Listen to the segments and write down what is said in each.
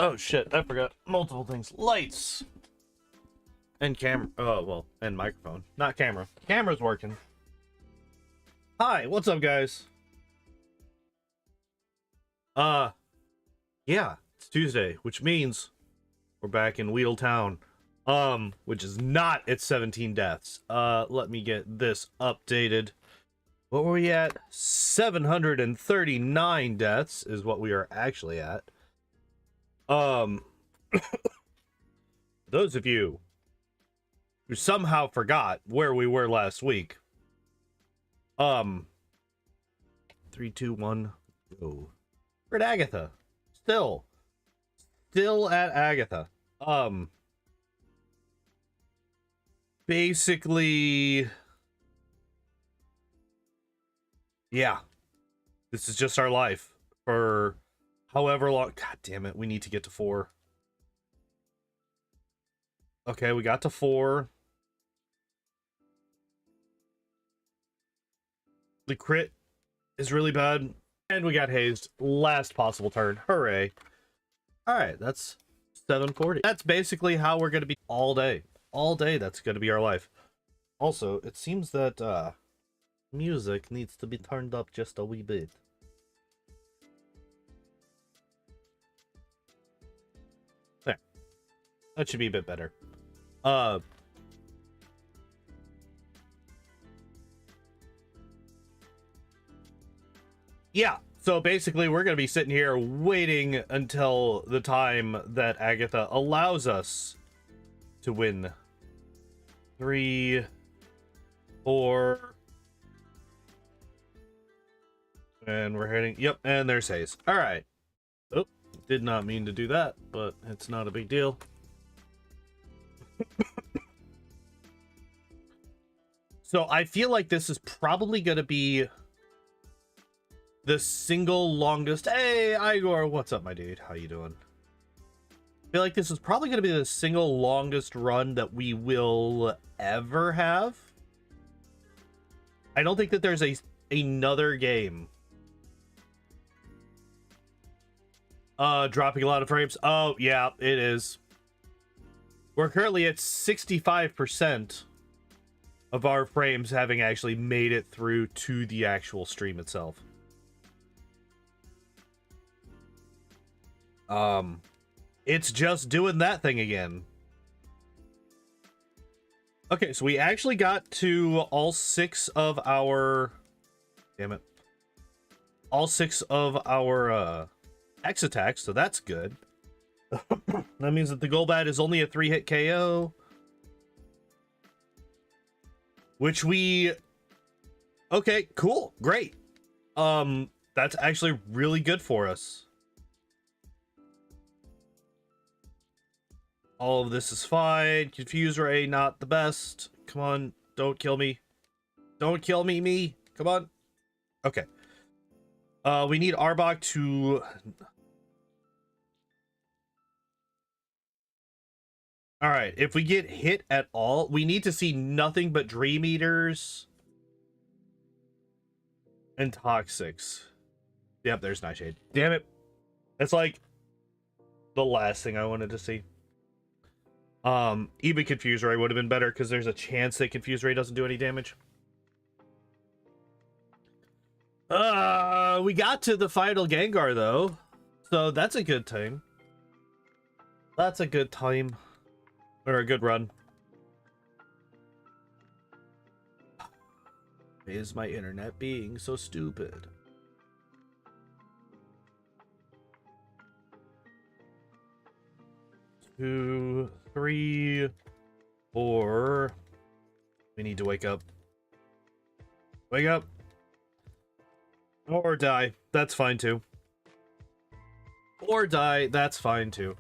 Oh shit, I forgot multiple things. Lights! And camera. Oh, well, and microphone. Not camera. Camera's working. Hi, what's up, guys? Yeah, it's Tuesday, which means we're back in Weedle Town. Which is not at 17 deaths. Let me get this updated. What were we at? 739 deaths is what we are actually at. Those of you who somehow forgot where we were last week. 3, 2, 1, go. We're at Agatha. Still at Agatha. Basically, yeah, this is just our life for however long. God damn it, we need to get to 4. Okay, we got to 4. The crit is really bad, and we got hazed. Last possible turn. Hooray. Alright, that's 740. That's basically how we're going to be all day. All day, that's going to be our life. Also, it seems that music needs to be turned up just a wee bit. There. That should be a bit better. Uh, yeah. So basically, we're going to be sitting here waiting until the time that Agatha allows us to win. 3, 4. And we're heading. Yep, and there's Haze. All right. Oh, did not mean to do that, but it's not a big deal. So I feel like this is probably going to be the single longest. Hey, Igor, what's up, my dude? How you doing? I feel like this is probably going to be the single longest run that we will ever have. I don't think that there's another game. Dropping a lot of frames. Oh, yeah, it is. We're currently at 65% of our frames having actually made it through to the actual stream itself. It's just doing that thing again. Okay, so we actually got to all 6 of our... Damn it. All 6 of our, X attacks, so that's good. That means that the Golbat is only a 3-hit KO. Which we... Okay, cool. Great. That's actually really good for us. All of this is fine. Confuse Ray, not the best. Come on, don't kill me. Don't kill me. Come on. Okay. We need Arbok to... Alright, if we get hit at all, we need to see nothing but Dream Eaters and Toxics. Yep, there's Nightshade. Damn it. That's like the last thing I wanted to see. Even Confuse Ray would have been better because there's a chance that Confuse Ray doesn't do any damage. We got to the final Gengar though, so that's a good time. That's a good time. Or a good run. Is my internet being so stupid? Two, 3, 4. We need to wake up. Wake up. Or die. That's fine too. Or die. That's fine too.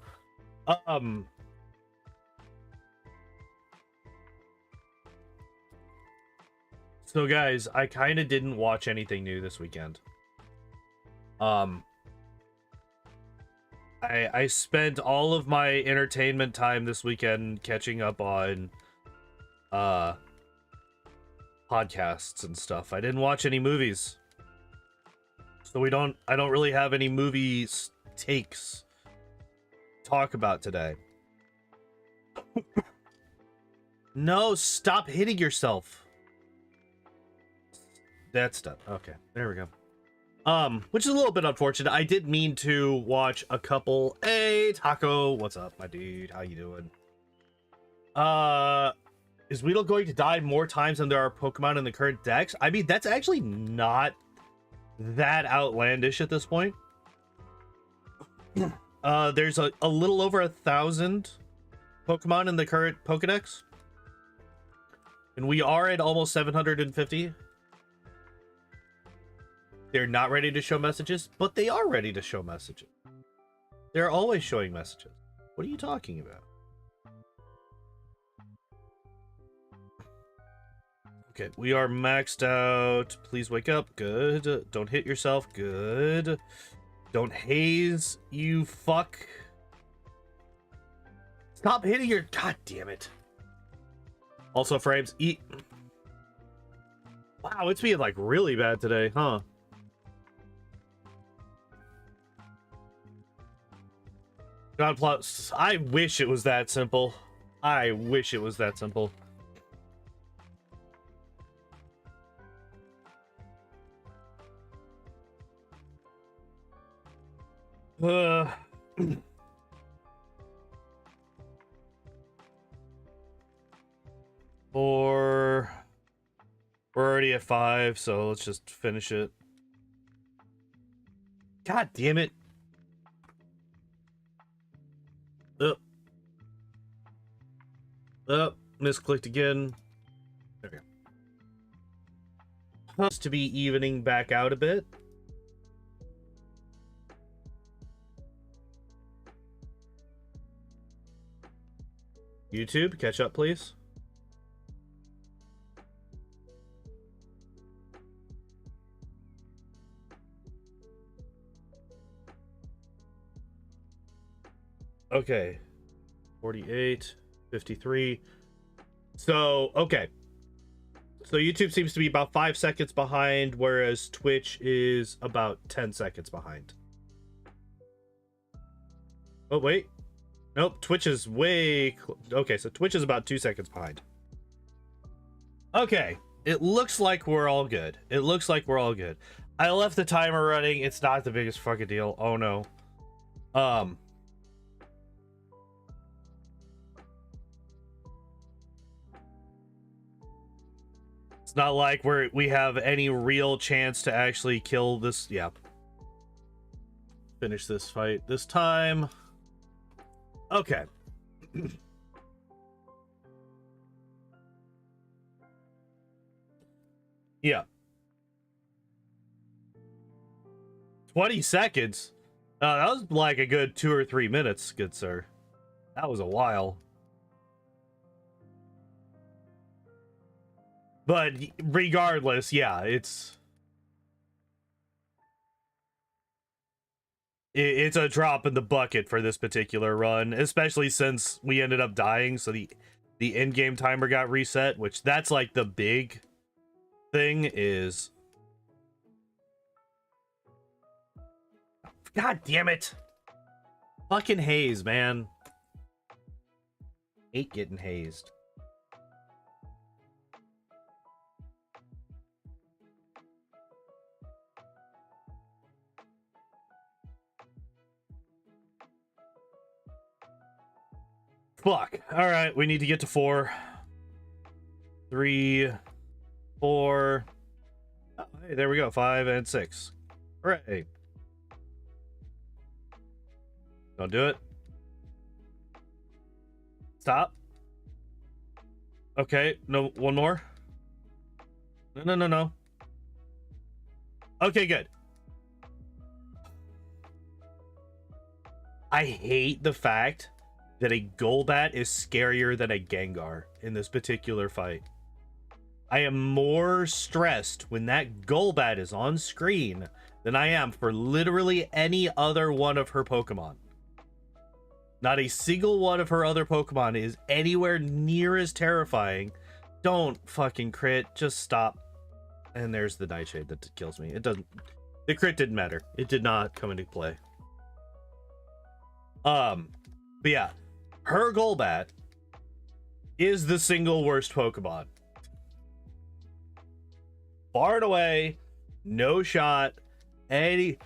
So guys, I kind of didn't watch anything new this weekend. I spent all of my entertainment time this weekend catching up on podcasts and stuff. I didn't watch any movies. So I don't really have any movie takes to talk about today. No, stop hitting yourself. That's done. Okay, there we go. Which is a little bit unfortunate. I did mean to watch a couple. Hey, Taco, what's up, my dude? How you doing? Is Weedle going to die more times than there are Pokemon in the current decks? I mean, that's actually not that outlandish at this point. There's a little over 1,000 Pokemon in the current Pokedex. And we are at almost 750. They're not ready to show messages, but they are ready to show messages. They're always showing messages. What are you talking about? Okay, we are maxed out. Please wake up. Good. Don't hit yourself. Good. Don't haze, you fuck. Stop hitting your... God damn it. Also, frames. Eat. Wow, it's being like really bad today, huh? God plus, I wish it was that simple. I wish it was that simple. 4. We're already at 5, so let's just finish it. God damn it. Misclicked again. There we go. To be evening back out a bit. YouTube, catch up, please. Okay. 48, 53. So, okay. So YouTube seems to be about 5 seconds behind, whereas Twitch is about 10 seconds behind. Oh, wait. Nope, Twitch is way... Okay, so Twitch is about 2 seconds behind. Okay, it looks like we're all good. It looks like we're all good. I left the timer running. It's not the biggest fucking deal. Oh, no. It's not like we have any real chance to actually kill this. Yeah. Finish this fight this time. Okay. Yeah. 20 seconds? That was like a good 2 or 3 minutes, good sir. That was a while. But regardless, yeah, it's a drop in the bucket for this particular run, especially since we ended up dying, so the in-game timer got reset, which that's like the big thing is... God damn it! Fucking haze, man. Hate getting hazed. Fuck. All right, we need to get to 4. 3, 4. Oh, hey, there we go. 5 and 6. Hooray. Don't do it. Stop. Okay, no, one more. No. Okay, good. I hate the fact that a Golbat is scarier than a Gengar in this particular fight. I am more stressed when that Golbat is on screen than I am for literally any other one of her Pokemon. Not a single one of her other Pokemon is anywhere near as terrifying. Don't fucking crit, just stop. And there's the Nightshade that kills me. It doesn't... The crit didn't matter. It did not come into play. But yeah. Her Golbat is the single worst Pokemon. Far and away, no shot, any...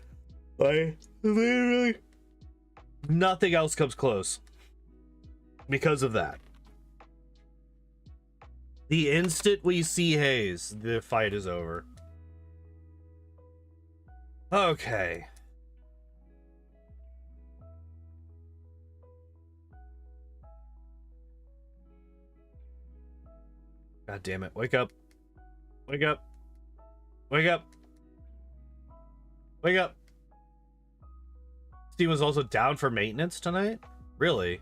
Like, literally... Nothing else comes close. Because of that. The instant we see Haze, the fight is over. Okay. God damn it. Wake up. Wake up. Wake up. Wake up. Steam was also down for maintenance tonight? Really?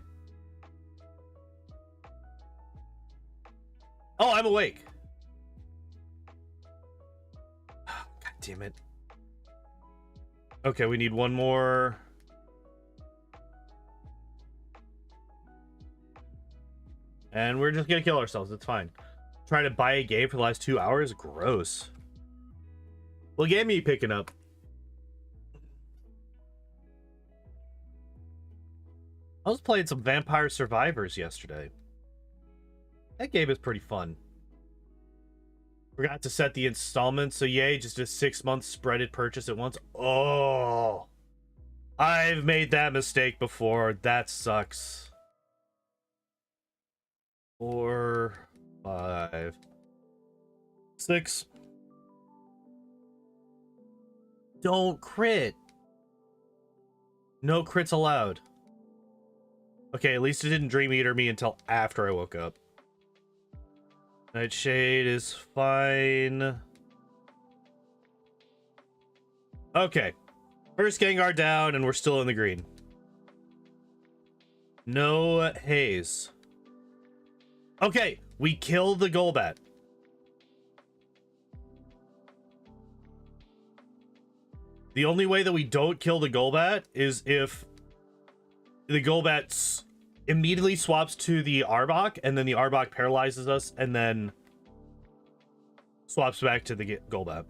Oh, I'm awake. God damn it. Okay, we need one more. And we're just gonna kill ourselves. It's fine. Trying to buy a game for the last 2 hours? Gross. What game are you picking up? I was playing some Vampire Survivors yesterday. That game is pretty fun. Forgot to set the installments, so yay, just a 6-month spreaded purchase at once. Oh, I've made that mistake before. That sucks. 4, 5, 6. Don't crit. No crits allowed. Okay, at least it didn't Dream Eater me until after I woke up. Nightshade is fine. Okay. First Gengar down, and we're still in the green. No haze. Okay, we kill the Golbat. The only way that we don't kill the Golbat is if the Golbat immediately swaps to the Arbok, and then the Arbok paralyzes us, and then swaps back to the Golbat.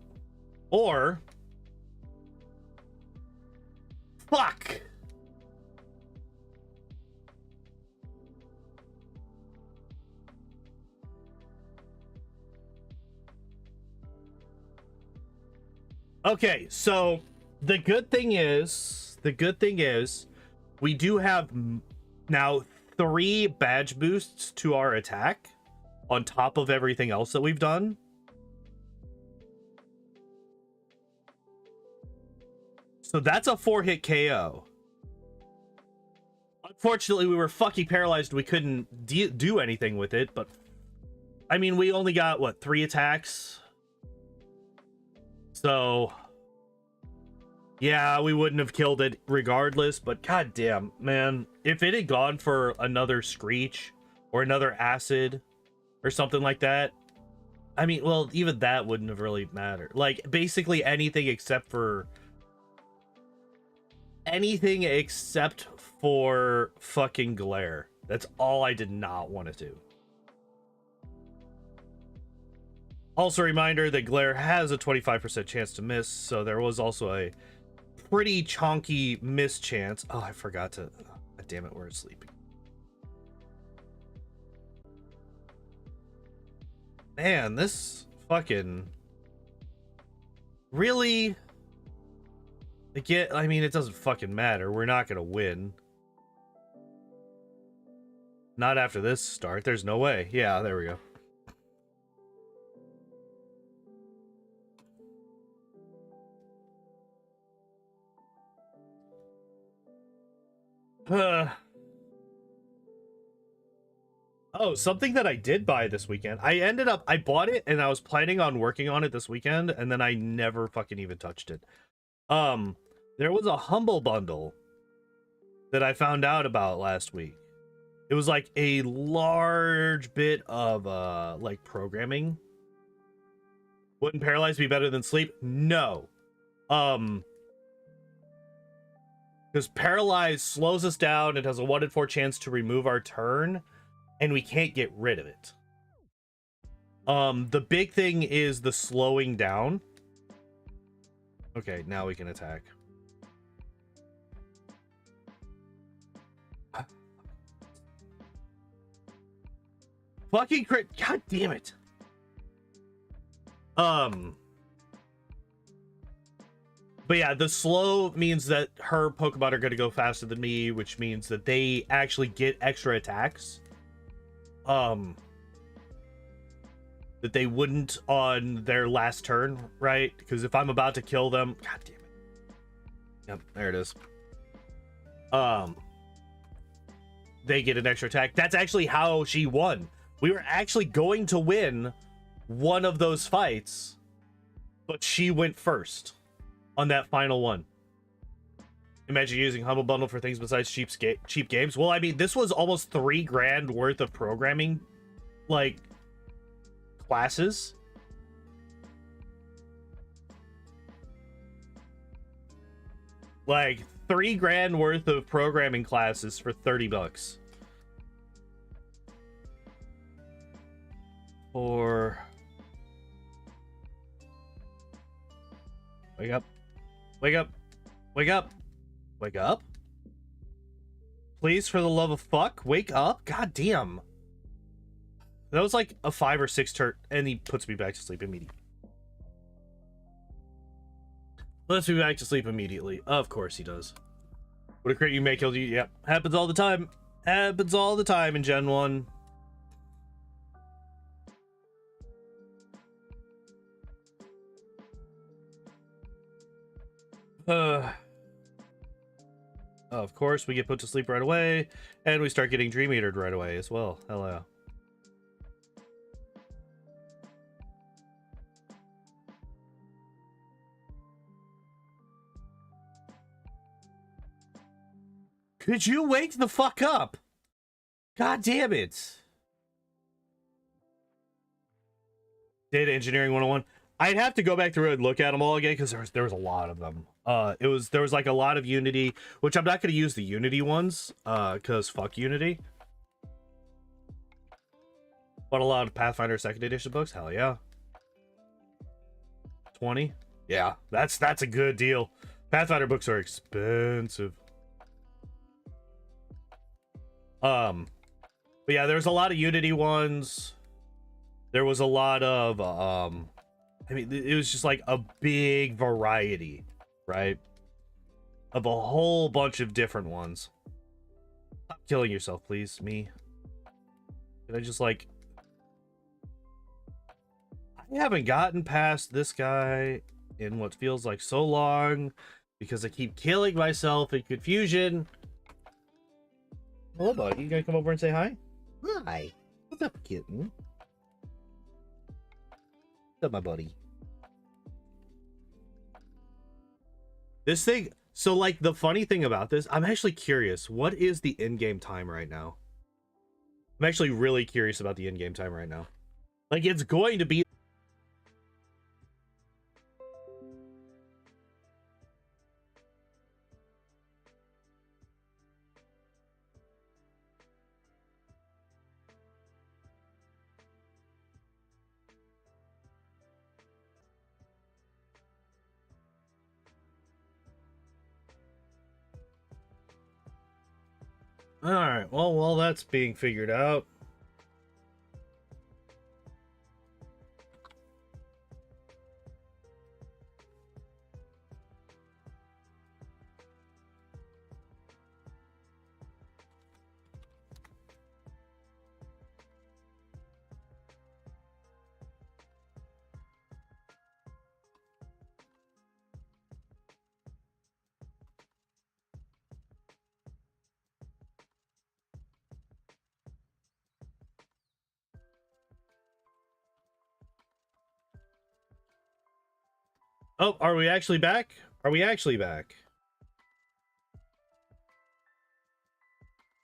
Or... Fuck! Okay, so the good thing is we do have now 3 badge boosts to our attack on top of everything else that we've done. So that's a 4-hit KO. Unfortunately, we were fucking paralyzed. We couldn't do anything with it, but I mean, we only got what, 3 attacks? So yeah, we wouldn't have killed it regardless, but goddamn, man, if it had gone for another Screech or another Acid or something like that, I mean, well, even that wouldn't have really mattered. Like, basically anything except for fucking Glare. That's all I did not want to do. Also, reminder that Glare has a 25% chance to miss, so there was also a pretty chonky miss chance. Oh, I forgot to... God damn it, we're sleeping. Man, this fucking... Really? Again, I mean, it doesn't fucking matter. We're not gonna win. Not after this start. There's no way. Yeah, there we go. Oh, something that I did buy this weekend. I bought it and I was planning on working on it this weekend, and then I never fucking even touched it. There was a Humble Bundle that I found out about last week. It was like a large bit of like programming. Wouldn't paralyze be better than sleep? No. Because paralyze slows us down. It has a 1 in 4 chance to remove our turn, and we can't get rid of it. The big thing is the slowing down. Okay, now we can attack. Fucking crit. God damn it. But yeah, the slow means that her Pokemon are going to go faster than me, which means that they actually get extra attacks. That they wouldn't on their last turn, right? Because if I'm about to kill them... God damn it. Yep, there it is. They get an extra attack. That's actually how she won. We were actually going to win one of those fights, but she went first on that final one. Imagine using Humble Bundle for things besides cheap games. Well, I mean, this was almost $3,000 worth of programming, like, classes. Like, $3,000 worth of programming classes for $30. Or... Wake up. Wake up. Wake up. Wake up. Please, for the love of fuck, wake up. God damn. That was like a 5 or 6 turn, and he puts me back to sleep immediately. Puts me back to sleep immediately. Of course he does. What a crit you may kill you. Yep. Happens all the time. Happens all the time in Gen 1. Of course, we get put to sleep right away, and we start getting dream eatered right away as well. Hello. Could you wake the fuck up? God damn it. Data Engineering 101. I'd have to go back through and look at them all again because there was a lot of them. There was like a lot of Unity, which I'm not going to use the Unity ones because fuck Unity. But a lot of Pathfinder 2nd edition books. Hell yeah. 20. Yeah, that's a good deal. Pathfinder books are expensive. But yeah, there's a lot of Unity ones. There was a lot of I mean, it was just like a big variety, right? Of a whole bunch of different ones. Stop killing yourself, please, me. Can I just like... I haven't gotten past this guy in what feels like so long because I keep killing myself in confusion. Hello, buddy. You gonna come over and say hi? Hi. What's up, kitten? What's up, my buddy? This thing... So, like, the funny thing about this, I'm actually curious. What is the in-game time right now? I'm actually really curious about the in-game time right now. Like, it's going to be... Alright, well, while that's being figured out... Oh, are we actually back? Are we actually back?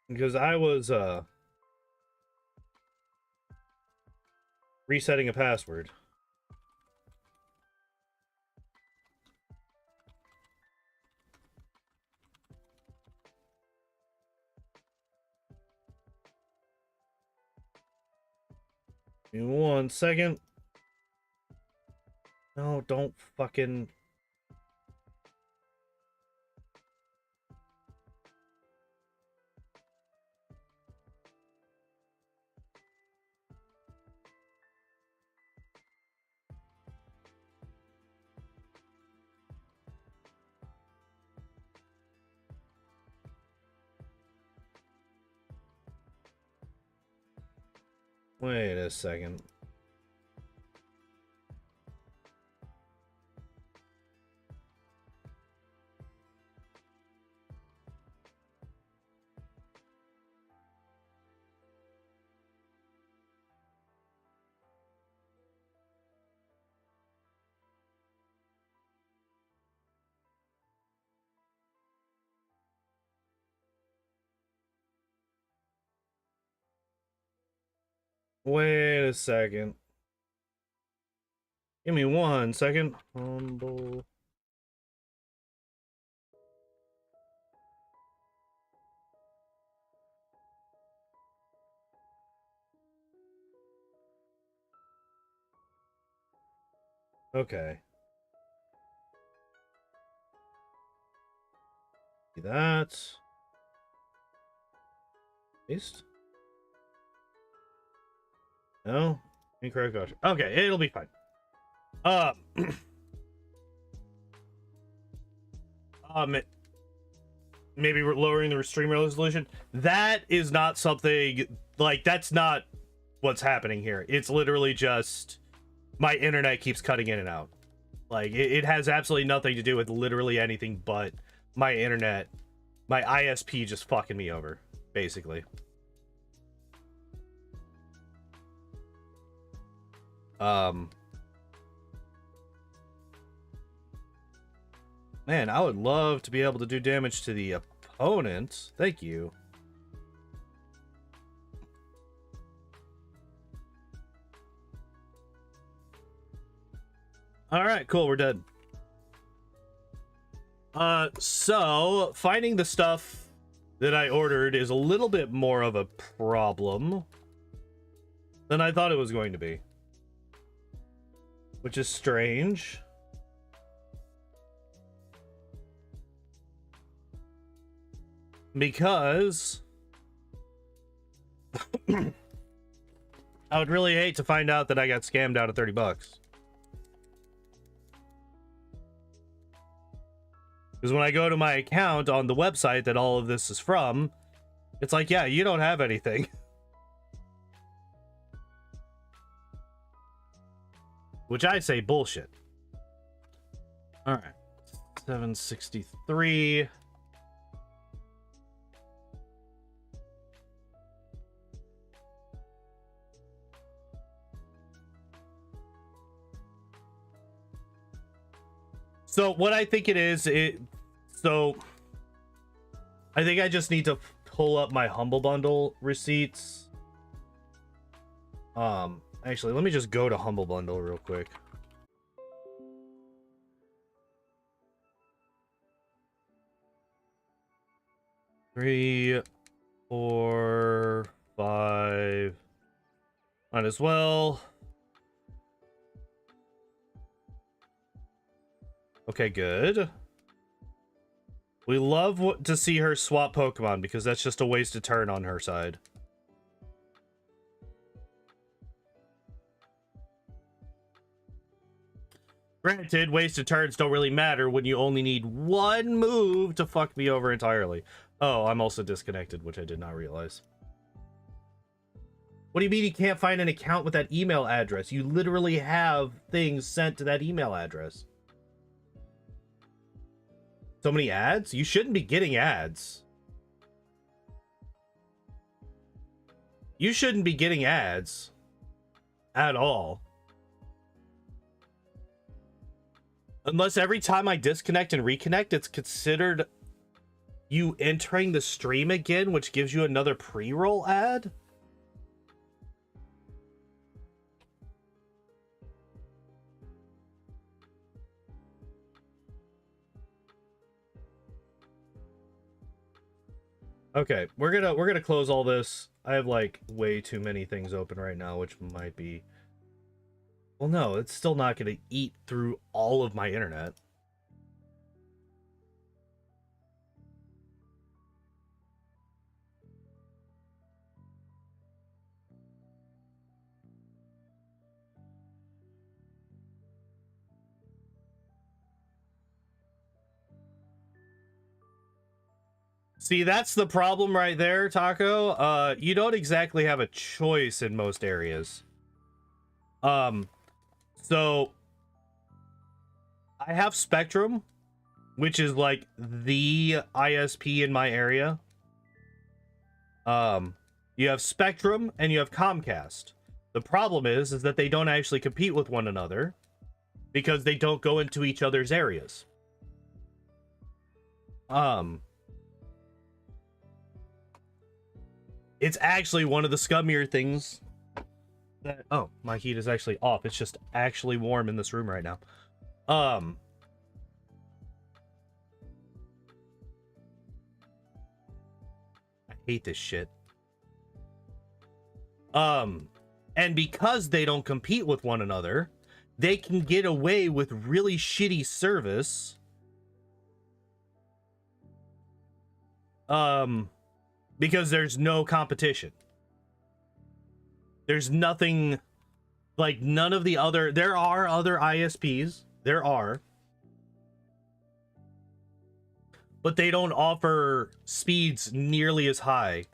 Because I was, resetting a password. Give me 1 second. No, don't fucking... Wait a second. Wait a second. Give me 1 second. Humble. Okay. See that. Paste. No? Incorrect voucher. Okay, it'll be fine. Maybe we're lowering the stream resolution. That is not something, like, that's not what's happening here. It's literally just my internet keeps cutting in and out. Like, it has absolutely nothing to do with literally anything but my internet. My ISP just fucking me over, basically. Man, I would love to be able to do damage to the opponent. Thank you. All right, cool. We're dead. So finding the stuff that I ordered is a little bit more of a problem than I thought it was going to be, which is strange. Because I would really hate to find out that I got scammed out of 30 bucks. Because when I go to my account on the website that all of this is from, it's like, yeah, you don't have anything. Which I say bullshit. All right. 763. So what I think it is, so I think I just need to pull up my Humble Bundle receipts. Actually, let me just go to Humble Bundle real quick. Three, 4, 5. Might as well. Okay, good. We love to see her swap Pokemon because that's just a wasted turn on her side. Granted, wasted turns don't really matter when you only need one move to fuck me over entirely. Oh, I'm also disconnected, which I did not realize. What do you mean you can't find an account with that email address? You literally have things sent to that email address. So many ads? You shouldn't be getting ads. You shouldn't be getting ads at all. Unless every time I disconnect and reconnect, it's considered you entering the stream again, which gives you another pre-roll ad. Okay, we're gonna close all this. I have like way too many things open right now, which might be, well, no, it's still not gonna eat through all of my internet. See, that's the problem right there, Taco. You don't exactly have a choice in most areas. So I have Spectrum, which is like the ISP in my area. You have Spectrum and you have Comcast. The problem is that they don't actually compete with one another because they don't go into each other's areas. It's actually one of the scummier things that, oh, my heat is actually off. It's just actually warm in this room right now. I hate this shit. And because they don't compete with one another, they can get away with really shitty service. Because there's no competition. There's nothing, like none of the other, there are other ISPs, there are, but they don't offer speeds nearly as high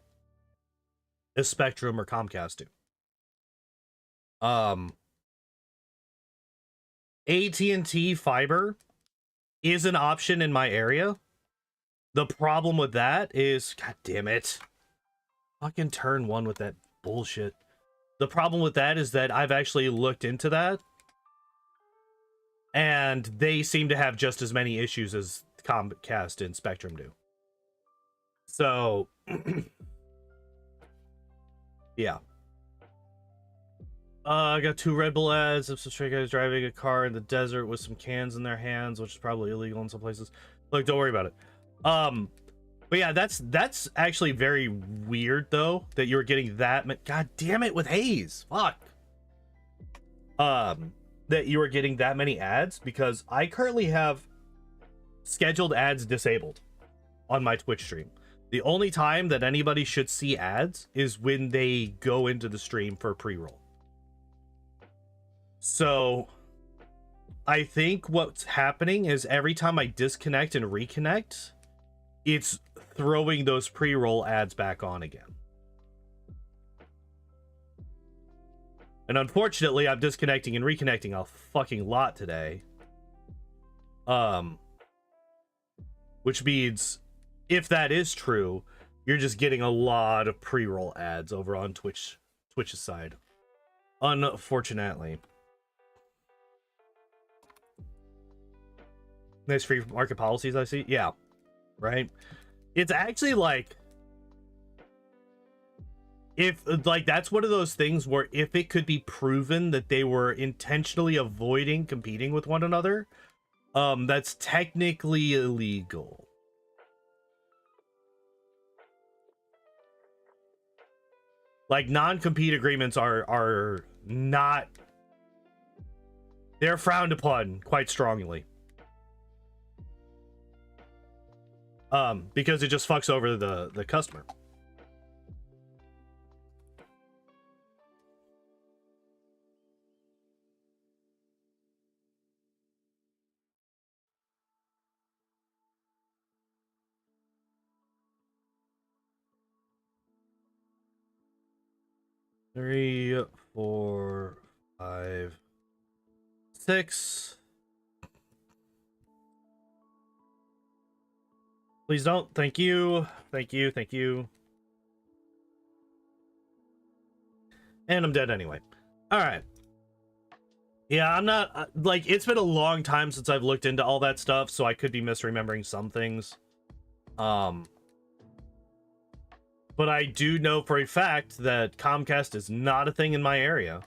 as Spectrum or Comcast do. AT&T fiber is an option in my area. The problem with that is, god damn it, fucking turn one with that bullshit. The problem with that is that I've actually looked into that, and they seem to have just as many issues as Comcast and Spectrum do. So, yeah. I got 2 Red Bull ads of some stray guys driving a car in the desert with some cans in their hands, which is probably illegal in some places. Look, don't worry about it. But yeah, that's actually very weird though, that you're getting that. God damn it, with haze. Fuck. That you are getting that many ads, because I currently have scheduled ads disabled on my Twitch stream. The only time that anybody should see ads is when they go into the stream for pre-roll. So I think what's happening is every time I disconnect and reconnect, it's throwing those pre-roll ads back on again. And unfortunately, I'm disconnecting and reconnecting a fucking lot today. Which means, if that is true, you're just getting a lot of pre-roll ads over on Twitch's side. Unfortunately. Nice free market policies, I see. Yeah, right. It's actually like, if like that's one of those things where if it could be proven that they were intentionally avoiding competing with one another, that's technically illegal. Like, non-compete agreements are not, they're frowned upon quite strongly. Because it just fucks over the customer. Three, 4, 5, 6. Please don't. Thank you. Thank you. Thank you. And I'm dead anyway. All right. Yeah, I'm not, like, it's been a long time since I've looked into all that stuff, so I could be misremembering some things. But I do know for a fact that Comcast is not a thing in my area.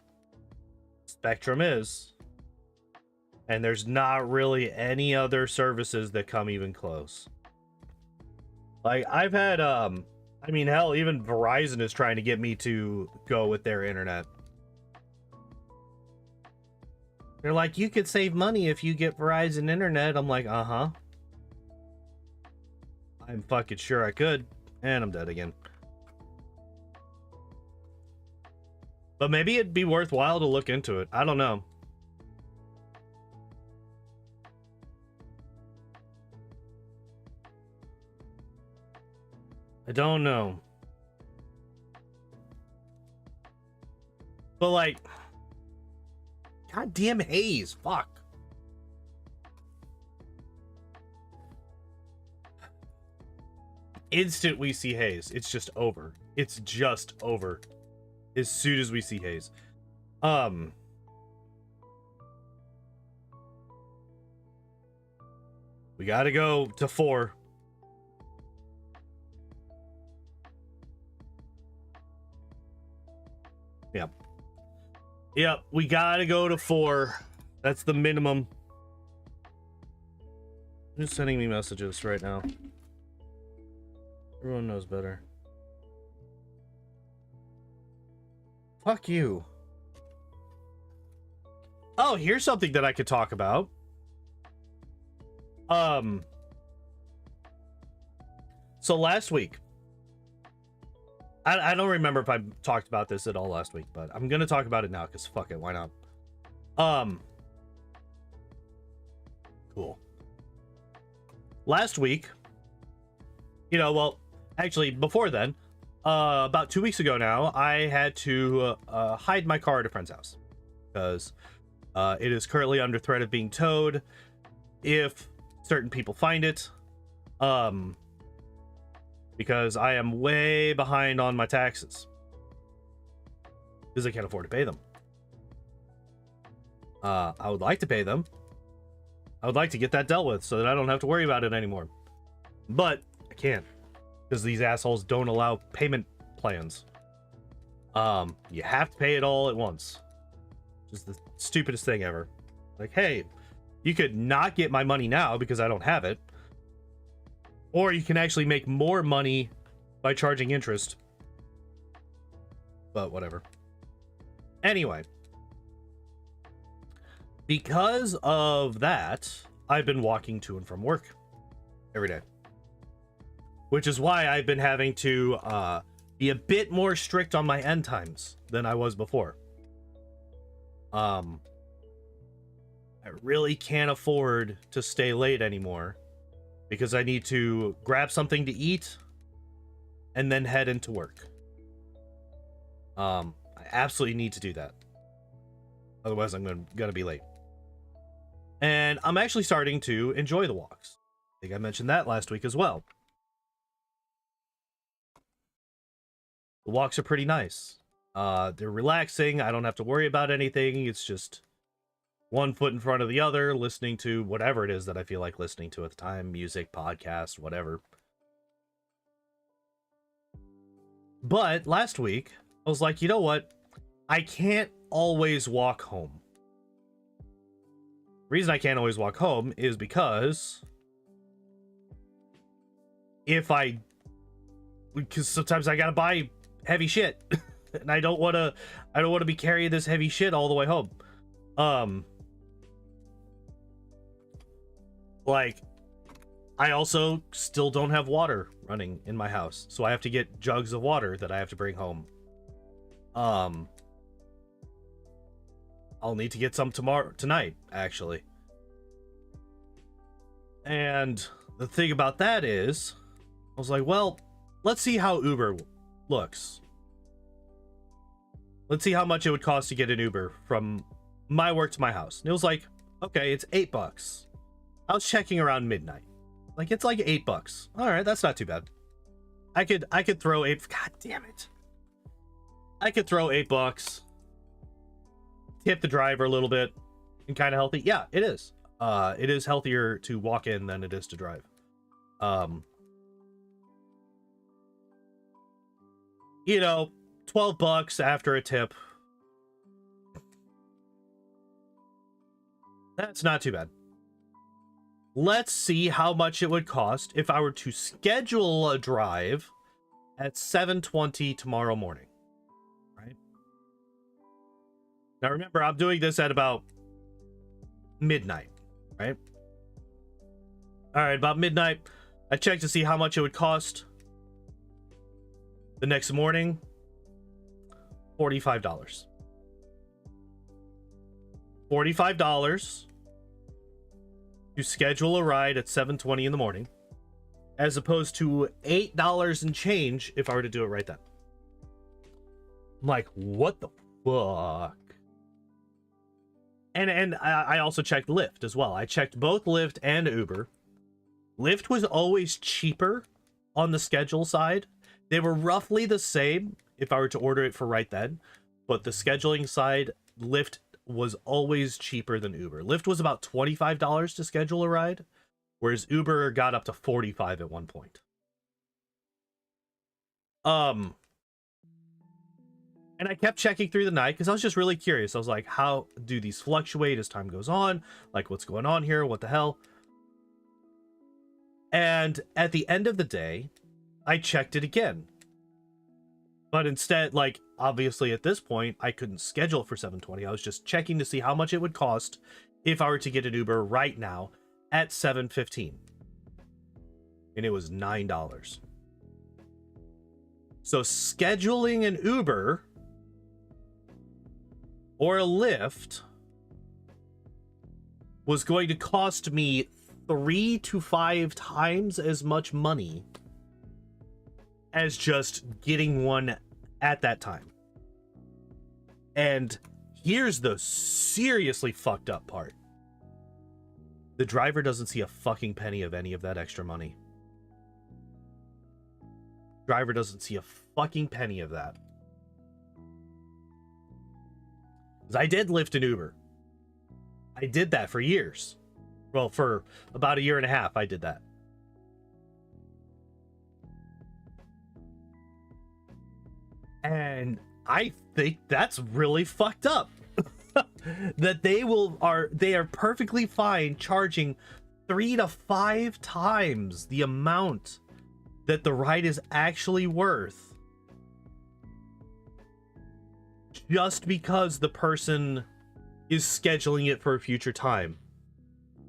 Spectrum is. And there's not really any other services that come even close. Like, I've had, I mean, hell, even Verizon is trying to get me to go with their internet. They're like, you could save money if you get Verizon internet. I'm like, uh-huh. I'm fucking sure I could. And I'm dead again. But maybe it'd be worthwhile to look into it. I don't know. I don't know. But like, goddamn haze, fuck. Instant we see haze, it's just over. It's just over. As soon as we see haze. We gotta go to 4. Yep. Yep, we gotta go to 4. That's the minimum. Who's sending me messages right now? Everyone knows better. Fuck you. Oh, here's something that I could talk about. So last week, I don't remember if I talked about this at all last week, but I'm gonna talk about it now because fuck it, why not? Cool. Last week, you know, well, actually before then, about 2 weeks ago now, I had to hide my car at a friend's house because It is currently under threat of being towed if certain people find it. Because I am way behind on my taxes. Because I can't afford to pay them. I would like to pay them. I would like to get that dealt with so that I don't have to worry about it anymore. But I can't. Because these assholes don't allow payment plans. You have to pay it all at once. Just the stupidest thing ever. Like, hey, you could not get my money now because I don't have it. Or you can actually make more money by charging interest. But whatever. Anyway. Because of that, I've been walking to and from work every day. Which is why I've been having to be a bit more strict on my end times than I was before. I really can't afford to stay late anymore because I need to grab something to eat and then head into work. I absolutely need to do that. Otherwise, I'm gonna be late. And I'm actually starting to enjoy the walks. I think I mentioned that last week as well. The walks are pretty nice. They're relaxing. I don't have to worry about anything. It's just one foot in front of the other, listening to whatever it is that I feel like listening to at the time. Music, podcast, whatever. But last week, I was like, you know what? I can't always walk home. The reason I can't always walk home is because because sometimes I gotta buy heavy shit. And I don't want to be carrying this heavy shit all the way home. Like, I also still don't have water running in my house, so I have to get jugs of water that I have to bring home. I'll need to get some tonight, actually. And the thing about that is, I was like, well, let's see how Uber looks. Let's see how much it would cost to get an Uber from my work to my house. And it was like, okay, it's $8. I was checking around midnight. Like, it's like $8. All right, that's not too bad. I could throw God damn it. I could throw $8. Tip the driver a little bit and kind of healthy. Yeah, it is. It is healthier to walk in than it is to drive. You know, $12 after a tip. That's not too bad. Let's see how much it would cost if I were to schedule a drive at 7:20 tomorrow morning. Right? Now remember, I'm doing this at about midnight, right? All right, about midnight, I checked to see how much it would cost. The next morning, $45. $45 to schedule a ride at 7:20 in the morning, as opposed to $8 and change if I were to do it right then. I'm like, what the fuck? And I also checked Lyft as well. I checked both Lyft and Uber. Lyft was always cheaper on the schedule side. They were roughly the same if I were to order it for right then, but the scheduling side, Lyft was always cheaper than Uber. Lyft was about $25 to schedule a ride, whereas Uber got up to $45 at one point. And I kept checking through the night because I was just really curious. I was like, how do these fluctuate as time goes on? Like, what's going on here? What the hell? And at the end of the day, I checked it again. But instead, like, obviously at this point, I couldn't schedule for 7:20. I was just checking to see how much it would cost if I were to get an Uber right now at 7:15. And it was $9. So scheduling an Uber or a Lyft was going to cost me 3 to 5 times as much money as just getting one at that time. And Here's the seriously fucked up part. The driver doesn't see a fucking penny of any of that extra money. Driver doesn't see a fucking penny of that. Because I did Lyft and Uber. I did that for years. Well, for about a year and a half, I did that. And I think that's really fucked up. That they are perfectly fine charging 3 to 5 times the amount that the ride is actually worth, just because the person is scheduling it for a future time,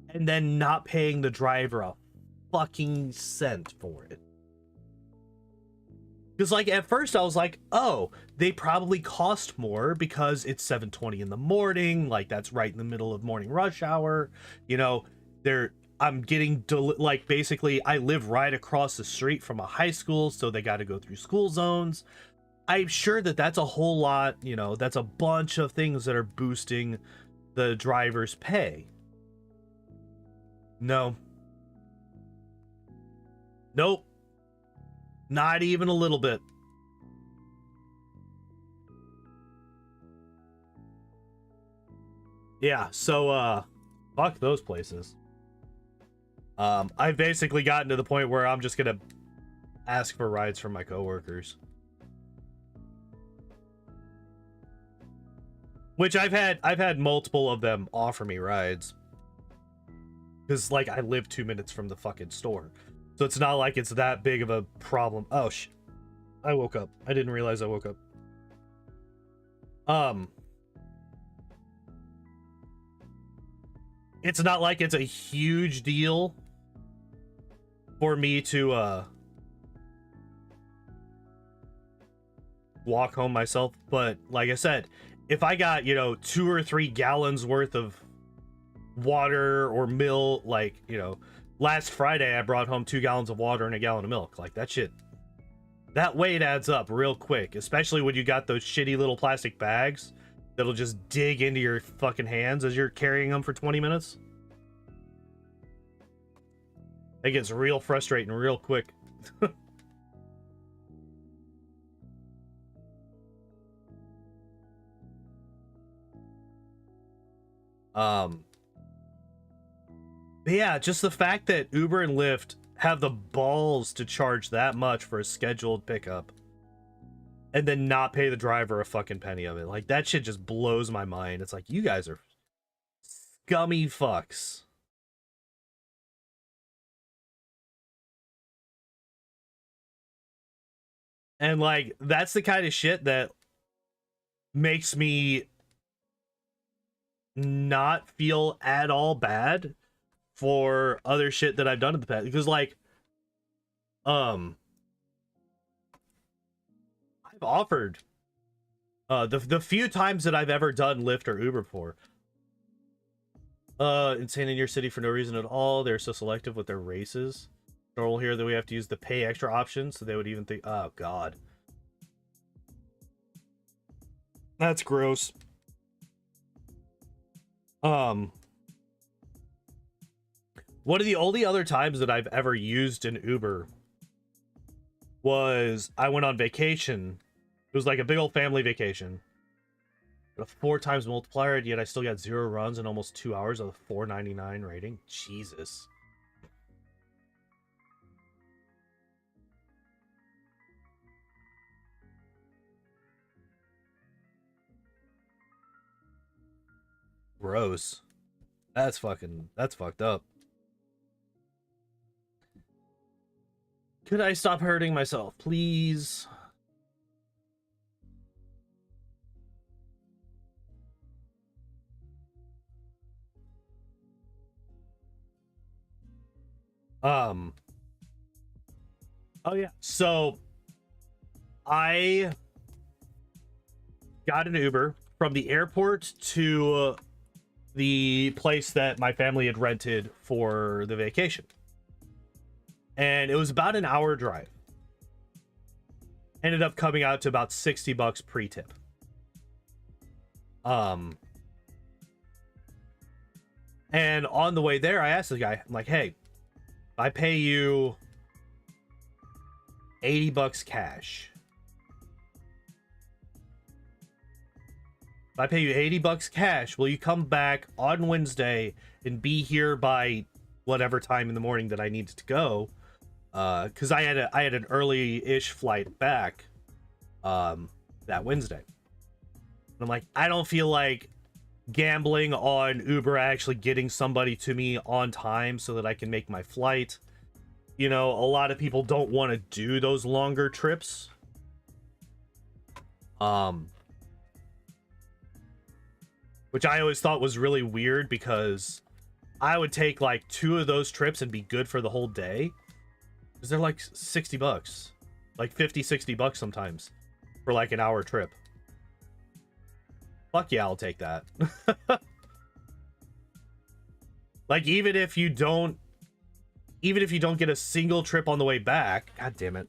and then not paying the driver a fucking cent for it. Because, like, at first I was like, oh, they probably cost more because it's 7:20 in the morning. Like, that's right in the middle of morning rush hour. You know, I'm getting, like, basically, I live right across the street from a high school, so they got to go through school zones. I'm sure that that's a whole lot, you know, that's a bunch of things that are boosting the driver's pay. No. Nope. Not even a little bit. Yeah, so fuck those places. I've basically gotten to the point where I'm just gonna ask for rides from my coworkers. Which I've had multiple of them offer me rides. Because, like, I live 2 minutes from the fucking store. So it's not like it's that big of a problem. Oh, shit. I woke up. I didn't realize I woke up. It's not like it's a huge deal for me to, walk home myself. But, like I said, if I got, you know, 2 or 3 gallons worth of water or milk, like, you know, last Friday I brought home 2 gallons of water and a gallon of milk. Like, that shit, that weight adds up real quick, especially when you got those shitty little plastic bags that'll just dig into your fucking hands as you're carrying them for 20 minutes. It gets real frustrating real quick. But yeah, just the fact that Uber and Lyft have the balls to charge that much for a scheduled pickup and then not pay the driver a fucking penny of it. Like, that shit just blows my mind. It's like, you guys are scummy fucks. And, like, that's the kind of shit that makes me not feel at all bad for other shit that I've done in the past. Because, like, I've offered the few times that I've ever done Lyft or Uber for. Insane in your city for no reason at all. They're so selective with their races. Normal here that we have to use the pay extra option, so they would even think, oh god. That's gross. One of the only other times that I've ever used an Uber was I went on vacation. It was like a big old family vacation. A 4 times multiplier, yet I still got 0 runs and almost 2 hours of a $4.99 rating. Jesus. Gross. That's fucked up. Could I stop hurting myself, please? Oh yeah. So I got an Uber from the airport to the place that my family had rented for the vacation. And it was about an hour drive. Ended up coming out to about $60 pre-tip. Um, and on the way there, I asked the guy, I'm like, hey, if I pay you $80 cash, if I pay you $80 cash, will you come back on Wednesday and be here by whatever time in the morning that I needed to go? Because I had an early-ish flight back that Wednesday. And I'm like, I don't feel like gambling on Uber actually getting somebody to me on time so that I can make my flight. You know, a lot of people don't want to do those longer trips. Which I always thought was really weird, because I would take like 2 of those trips and be good for the whole day. Because they're like $60. Like $50-$60 sometimes for like an hour trip. Fuck yeah, I'll take that. Like, even if you don't get a single trip on the way back, god damn it,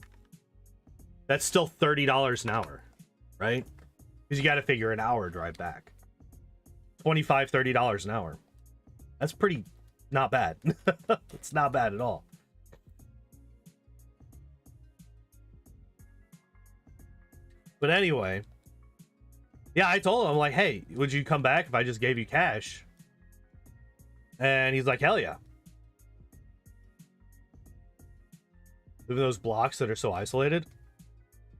that's still $30 an hour, right? Because you got to figure an hour drive back. $25-$30 an hour. That's pretty not bad. It's not bad at all. But anyway, yeah, I told him, I'm like, hey, would you come back if I just gave you cash? And he's like, hell yeah. Even those blocks that are so isolated.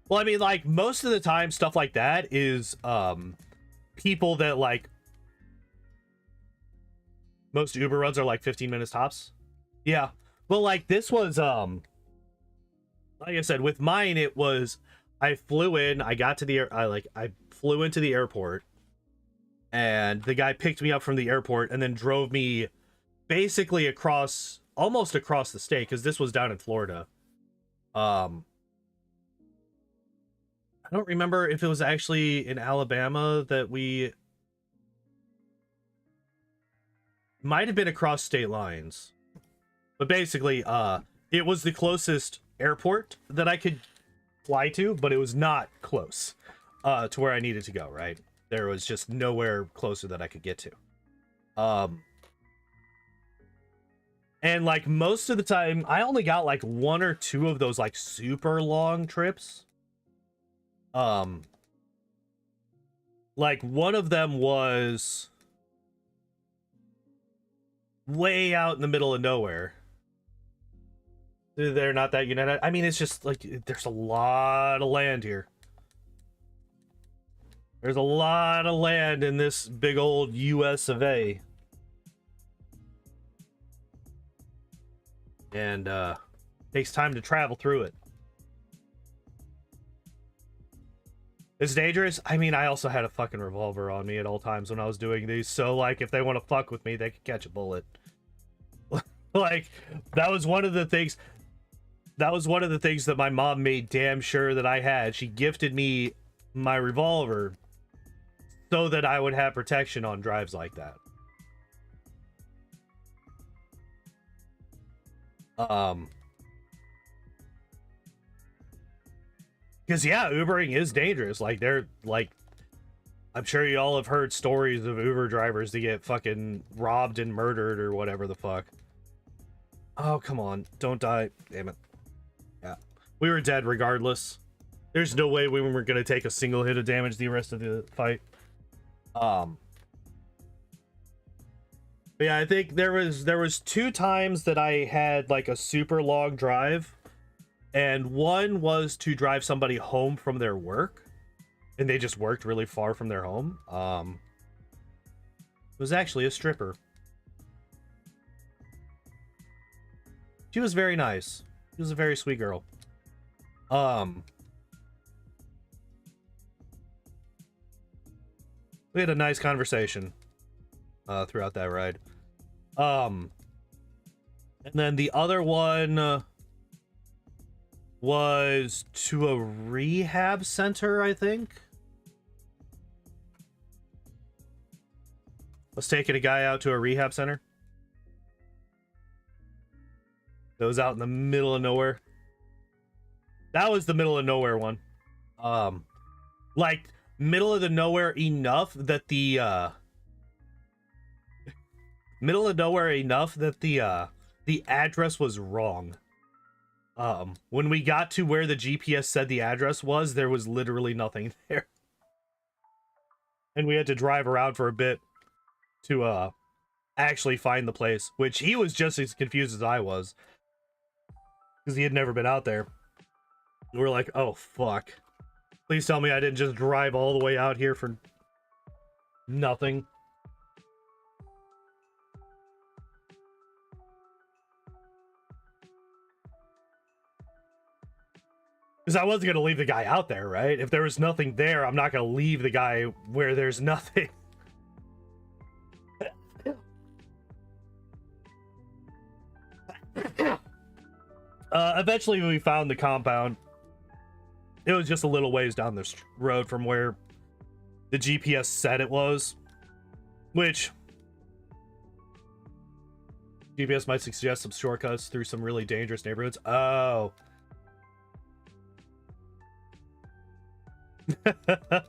Well, I mean, like, most of the time, stuff like that is people that, like, most Uber runs are like 15 minutes tops. Yeah. Well, like, this was, like I said, with mine, it was, I flew in, I got to the I flew into the airport, and the guy picked me up from the airport and then drove me basically almost across the state, because this was down in Florida. I don't remember if it was actually in Alabama that we might have been across state lines, but basically it was the closest airport that I could fly to, but it was not close to where I needed to go, right? There was just nowhere closer that I could get to. And like most of the time, I only got like 1 or 2 of those like super long trips. Like one of them was way out in the middle of nowhere. They're not that united. I mean, it's just like, there's a lot of land here. There's a lot of land in this big old US of A. And takes time to travel through it. It's dangerous. I mean, I also had a fucking revolver on me at all times when I was doing these, so like if they want to fuck with me, they could catch a bullet. Like, that was one of the things that my mom made damn sure that I had. She gifted me my revolver so that I would have protection on drives like that. Because yeah, Ubering is dangerous. Like, they're like, I'm sure you all have heard stories of Uber drivers that get fucking robbed and murdered or whatever the fuck. Oh, come on, don't die. Damn it. Yeah, we were dead regardless. There's no way we were gonna take a single hit of damage the rest of the fight. But yeah, I think there was 2 times that I had like a super long drive, and one was to drive somebody home from their work, and they just worked really far from their home. It was actually a stripper. She was very nice. She was a very sweet girl. We had a nice conversation throughout that ride. And then the other one was to a rehab center, I think. Was taking a guy out to a rehab center that was out in the middle of nowhere. That was the middle of nowhere one. Like, middle of the nowhere enough that the the address was wrong. When we got to where the GPS said the address was, there was literally nothing there. And we had to drive around for a bit to actually find the place, which he was just as confused as I was, because he had never been out there. And we're like, oh fuck, please tell me I didn't just drive all the way out here for nothing. Because I wasn't going to leave the guy out there, right? If there was nothing there, I'm not going to leave the guy where there's nothing. Eventually we found the compound. It was just a little ways down this road from where the GPS said it was, which GPS might suggest some shortcuts through some really dangerous neighborhoods. Oh.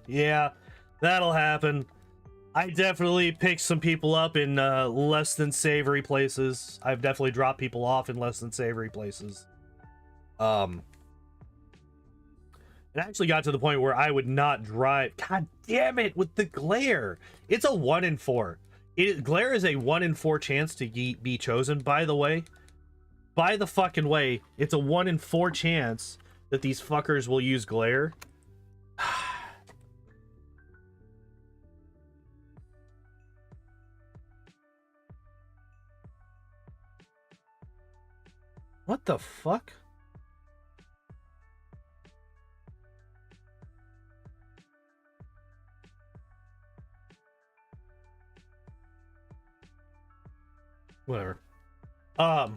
Yeah, that'll happen. I definitely picked some people up in less than savory places. I've definitely dropped people off in less than savory places. It actually got to the point where I would not drive. God damn it, with the glare. It's a 1 in 4. Glare is a 1 in 4 chance to be chosen, by the way. By the fucking way, it's a 1 in 4 chance that these fuckers will use glare. What the fuck? Whatever. I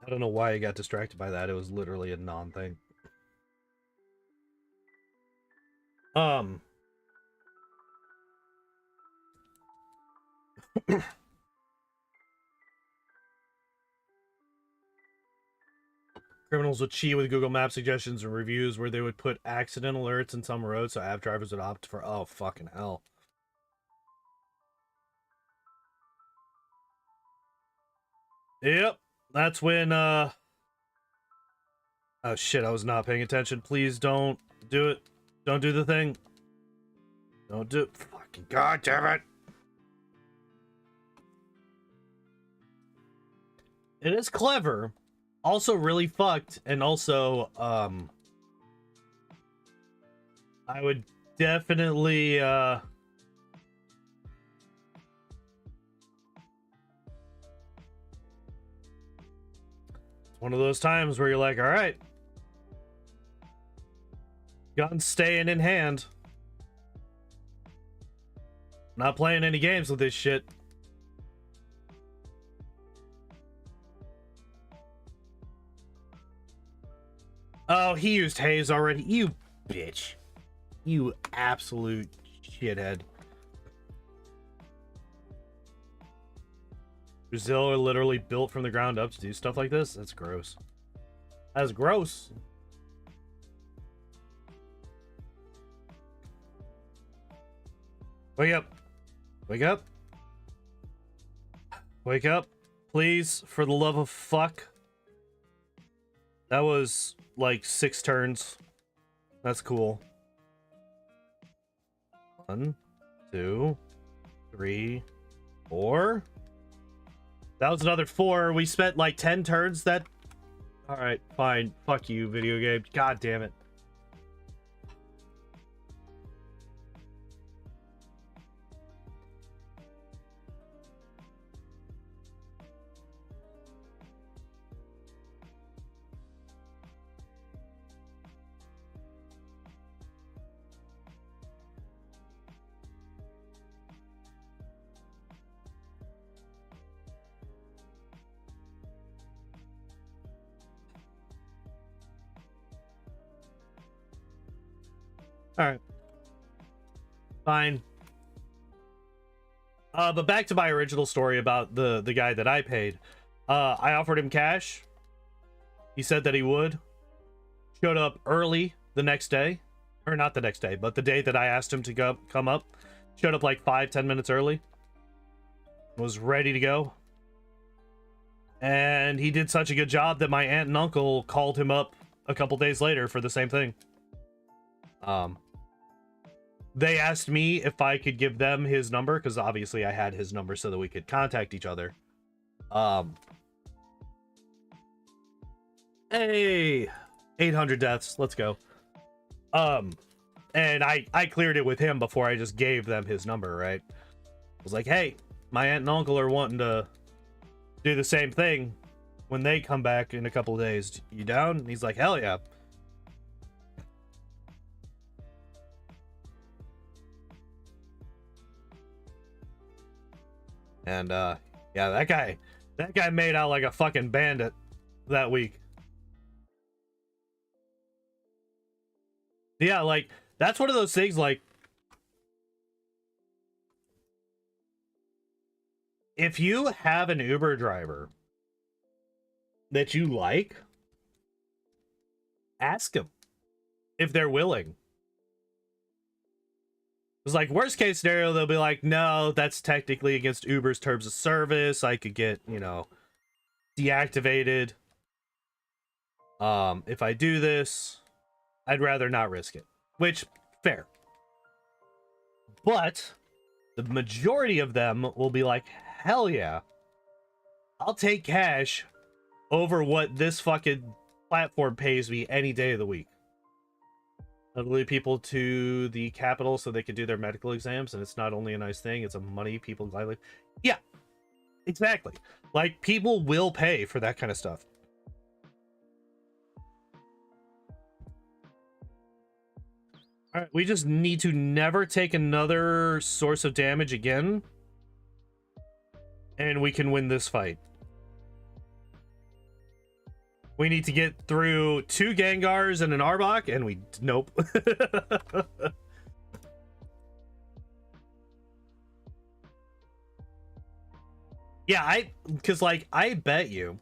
don't know why I got distracted by that. It was literally a non-thing. Criminals would cheat with Google Maps suggestions and reviews where they would put accident alerts in some roads so app drivers would opt for, oh fucking hell. Yep, that's when oh shit, I was not paying attention. Please don't do it. Don't do the thing. Don't do it. Fucking god damn it. It is clever. Also really fucked, and also I would definitely it's one of those times where you're like, all right, gun staying in hand, not playing any games with this shit. Oh, he used haze already. You bitch. You absolute shithead. Brazil are literally built from the ground up to do stuff like this? That's gross. That's gross. Wake up. Wake up. Wake up. Please, for the love of fuck. That was like 6 turns. That's cool. 1, 2, 3, 4. That was another 4. We spent like 10 turns. That. All right, fine. Fuck you, video game. God damn it. All right. Fine. But back to my original story about the guy that I paid. I offered him cash. He said that he would. Showed up early the next day. Or not the next day, but the day that I asked him to come up. Showed up like 5-10 minutes early. Was ready to go. And he did such a good job that my aunt and uncle called him up a couple days later for the same thing. They asked me if I could give them his number, because obviously I had his number so that we could contact each other. Hey, 800 deaths. Let's go. And I cleared it with him before I just gave them his number, right? I was like, hey, my aunt and uncle are wanting to do the same thing when they come back in a couple of days. You down? And he's like, hell yeah. And yeah, that guy made out like a fucking bandit that week. Yeah, like that's one of those things, like if you have an Uber driver that you like, ask them if they're willing. It's like worst case scenario, they'll be like, no, that's technically against Uber's terms of service. I could get, you know, deactivated. If I do this, I'd rather not risk it. Which, fair. But the majority of them will be like, hell yeah, I'll take cash over what this fucking platform pays me any day of the week. I'll lead people to the capital so they can do their medical exams, and it's not only a nice thing, it's a money people gladly. Yeah, exactly. Like, people will pay for that kind of stuff. All right, we just need to never take another source of damage again, and we can win this fight. We need to get through 2 Gengars and an Arbok, and we... Nope. Yeah, because, like, I bet you,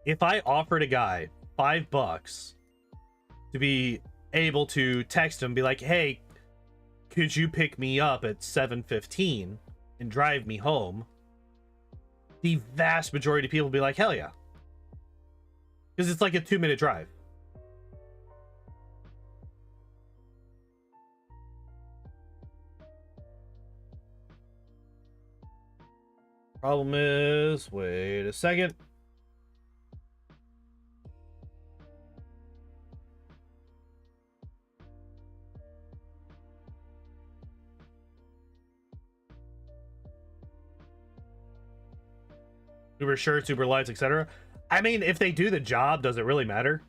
if I offered a guy $5 to be able to text him, be like, hey, could you pick me up at 7:15 and drive me home? The vast majority of people will be like, hell yeah. Because it's like a 2-minute drive. Problem is, wait a second. Uber shirts, Uber lights, etc. I mean, if they do the job, does it really matter?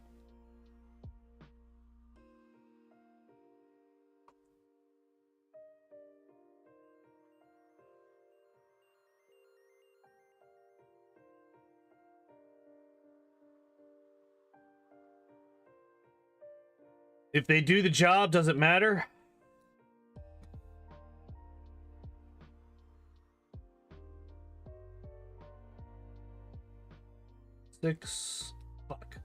If they do the job, does it matter? Six. Fuck.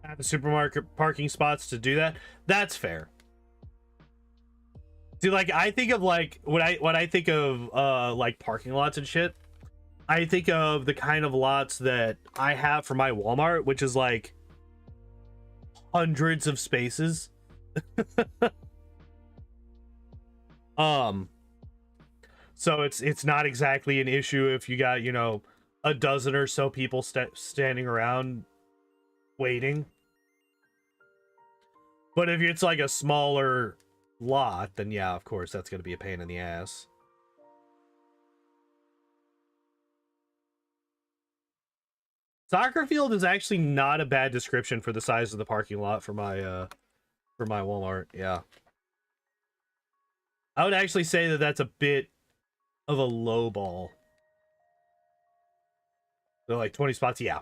At the supermarket parking spots to do that. That's fair. See, like, I think of, like, when I think of like parking lots and shit, I think of the kind of lots that I have for my Walmart, which is like hundreds of spaces. So it's not exactly an issue if you got, you know, a dozen or so people standing around waiting. But if it's like a smaller lot, then yeah, of course, that's going to be a pain in the ass. Soccer field is actually not a bad description for the size of the parking lot for my Walmart. Yeah. I would actually say that that's a bit of a low ball. So like 20 spots, yeah.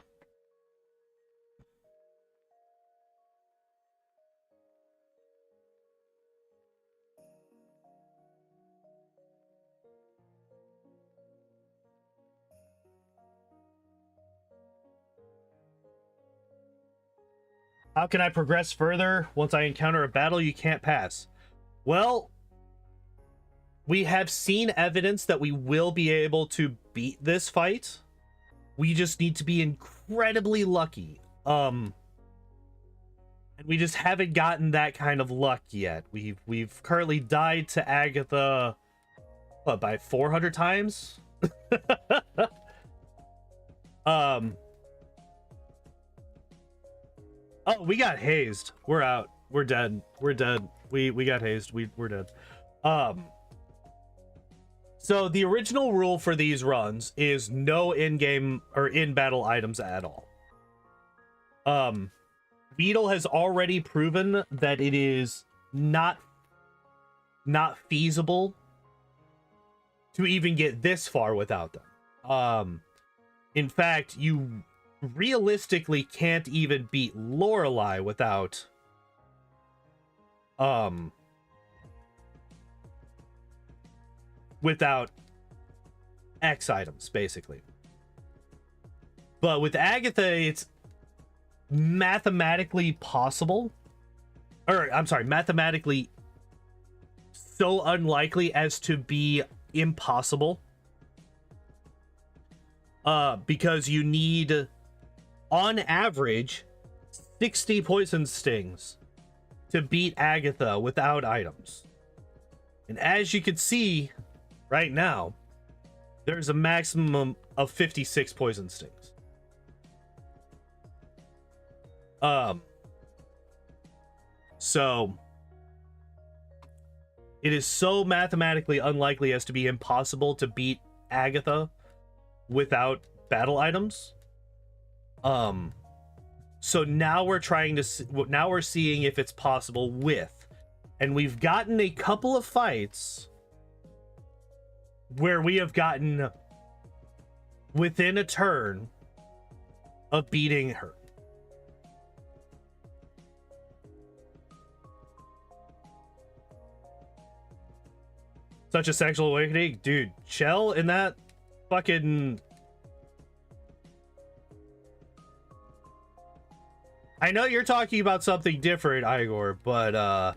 How can I progress further once I encounter a battle you can't pass? Well, we have seen evidence that we will be able to beat this fight. We just need to be incredibly lucky. And we just haven't gotten that kind of luck yet. We've currently died to Agatha, what, by 400 times? Oh, we got hazed. We're out. We're dead. We're dead. We got hazed. We're dead. So the original rule for these runs is no in-game or in-battle items at all. Weedle has already proven that it is not feasible to even get this far without them. In fact, you realistically can't even beat Lorelei without X items, basically. But with Agatha, it's mathematically possible, or I'm sorry, mathematically so unlikely as to be impossible, because you need on average 60 poison stings to beat Agatha without items. And as you can see right now, there's a maximum of 56 poison stings. So it is so mathematically unlikely as to be impossible to beat Agatha without battle items. So now we're trying to now we're seeing if it's possible with, and we've gotten a couple of fights where we have gotten within a turn of beating her. Such a sexual awakening, dude. Chell in that fucking... I know you're talking about something different, Igor, but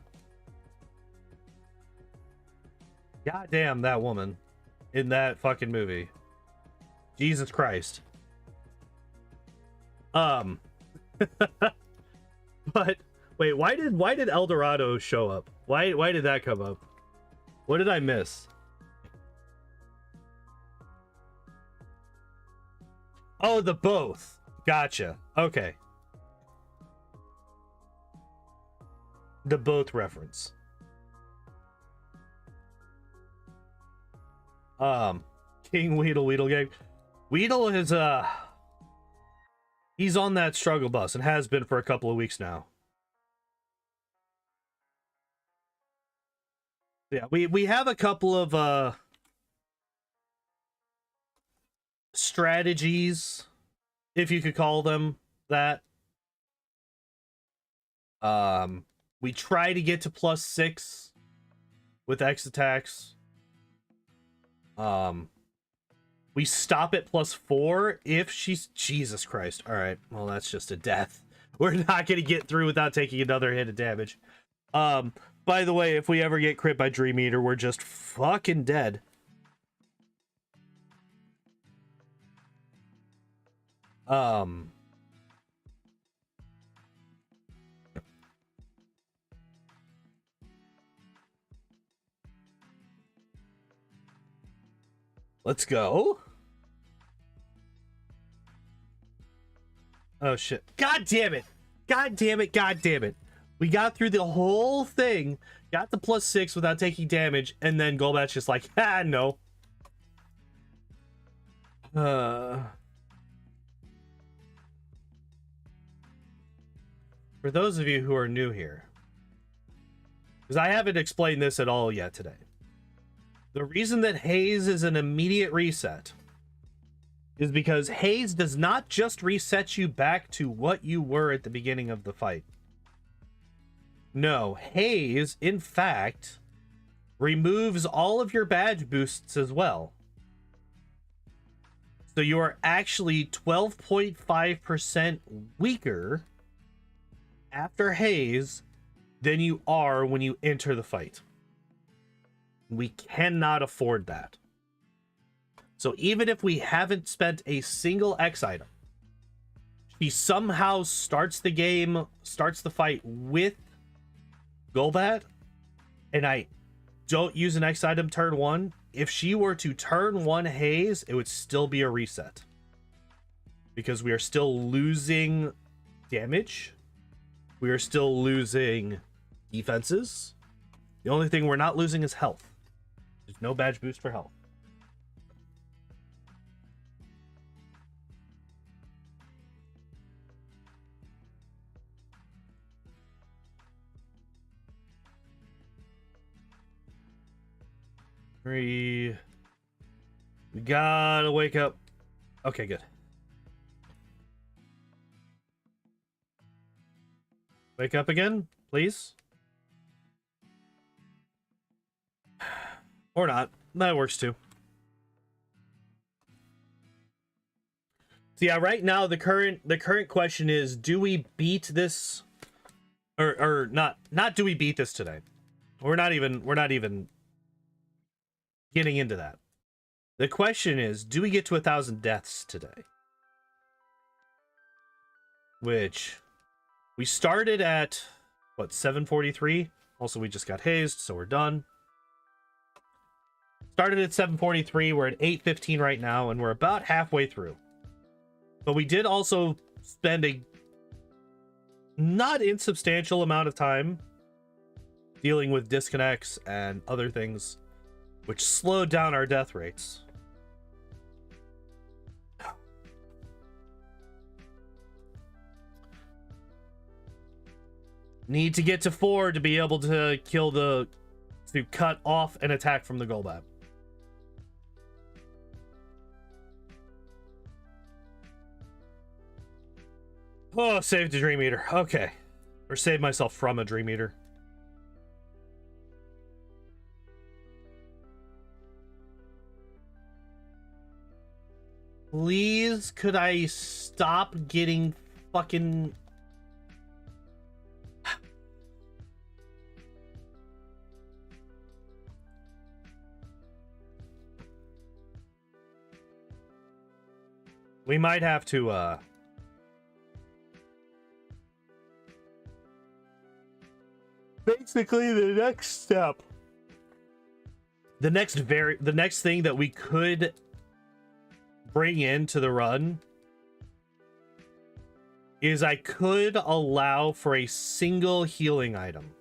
goddamn that woman in that fucking movie. Jesus Christ. But wait, why did El Dorado show up? Why did that come up? What did I miss? Oh, the both. Gotcha. Okay. The both reference. King Weedle gang. Weedle is he's on that struggle bus and has been for a couple of weeks now. Yeah, we have a couple of strategies, if you could call them that. We try to get to +6 with X attacks. We stop at +4 if she's... Jesus Christ. All right. Well, that's just a death. We're not going to get through without taking another hit of damage. By the way, if we ever get crit by Dream Eater, we're just fucking dead. Let's go. Oh shit. God damn it. God damn it. God damn it. We got through the whole thing, got the +6 without taking damage, and then Golbat's just like, ah, no. For those of you who are new here, because I haven't explained this at all yet today, the reason that Haze is an immediate reset is because Haze does not just reset you back to what you were at the beginning of the fight. No, Haze, in fact, removes all of your badge boosts as well. So you are actually 12.5% weaker after haze than you are when you enter the fight. We cannot afford that. So even if we haven't spent a single X item, she somehow starts the game, starts the fight with Golbat, and I don't use an X item turn 1. If she were to turn 1 haze, it would still be a reset. Because we are still losing damage. We are still losing defenses. The only thing we're not losing is health. There's no badge boost for health. We gotta wake up. Okay, good. Wake up again, please. Or not. That works too. So yeah, right now the current question is, do we beat this or not do we beat this today? We're not even getting into that. The question is, do we get to 1,000 deaths today? Which we started at what, 743? Also, we just got hazed, so we're done. Started at 743, we're at 815 right now, and we're about halfway through. But we did also spend a not insubstantial amount of time dealing with disconnects and other things, which slowed down our death rates. Need to get to 4 to be able to to cut off an attack from the Golbat. Oh, saved a Dream Eater. Okay. Or saved myself from a Dream Eater. Please, could I stop getting fucking... We might have to, basically, the next step... The next thing that we could bring into the run is I could allow for a single healing item.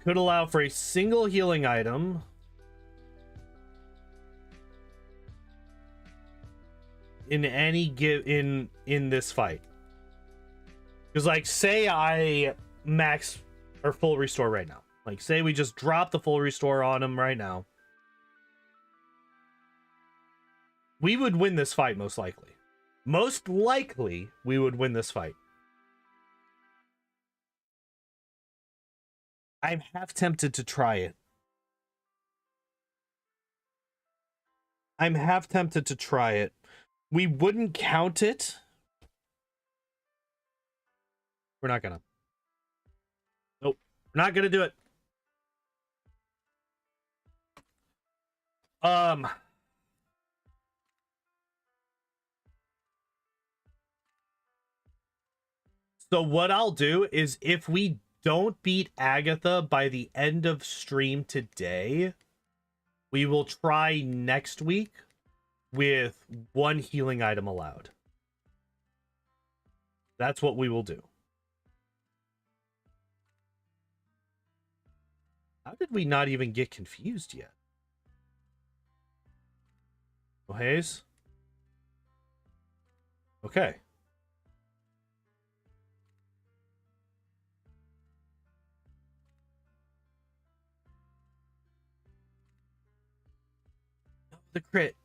Could allow for a single healing item in any in this fight. Because, like, say I max or full restore right now. Like, say we just drop the full restore on him right now. We would win this fight, most likely. Most likely, we would win this fight. I'm half tempted to try it. I'm half tempted to try it. We wouldn't count it. We're not gonna. Nope. We're not gonna do it. So what I'll do is, if we don't beat Agatha by the end of stream today, we will try next week with 1 healing item allowed. That's what we will do. How did we not even get confused yet? Oh, Hayes? Okay. The crit.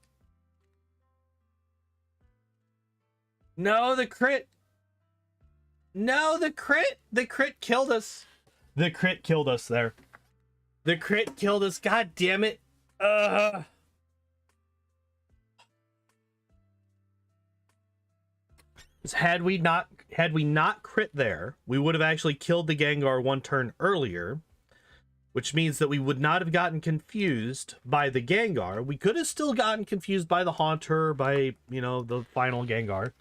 No, the crit. No, the crit. The crit killed us. The crit killed us there. The crit killed us. God damn it. Had we not crit there, we would have actually killed the Gengar one turn earlier, which means that we would not have gotten confused by the Gengar. We could have still gotten confused by the Haunter, by, you know, the final Gengar,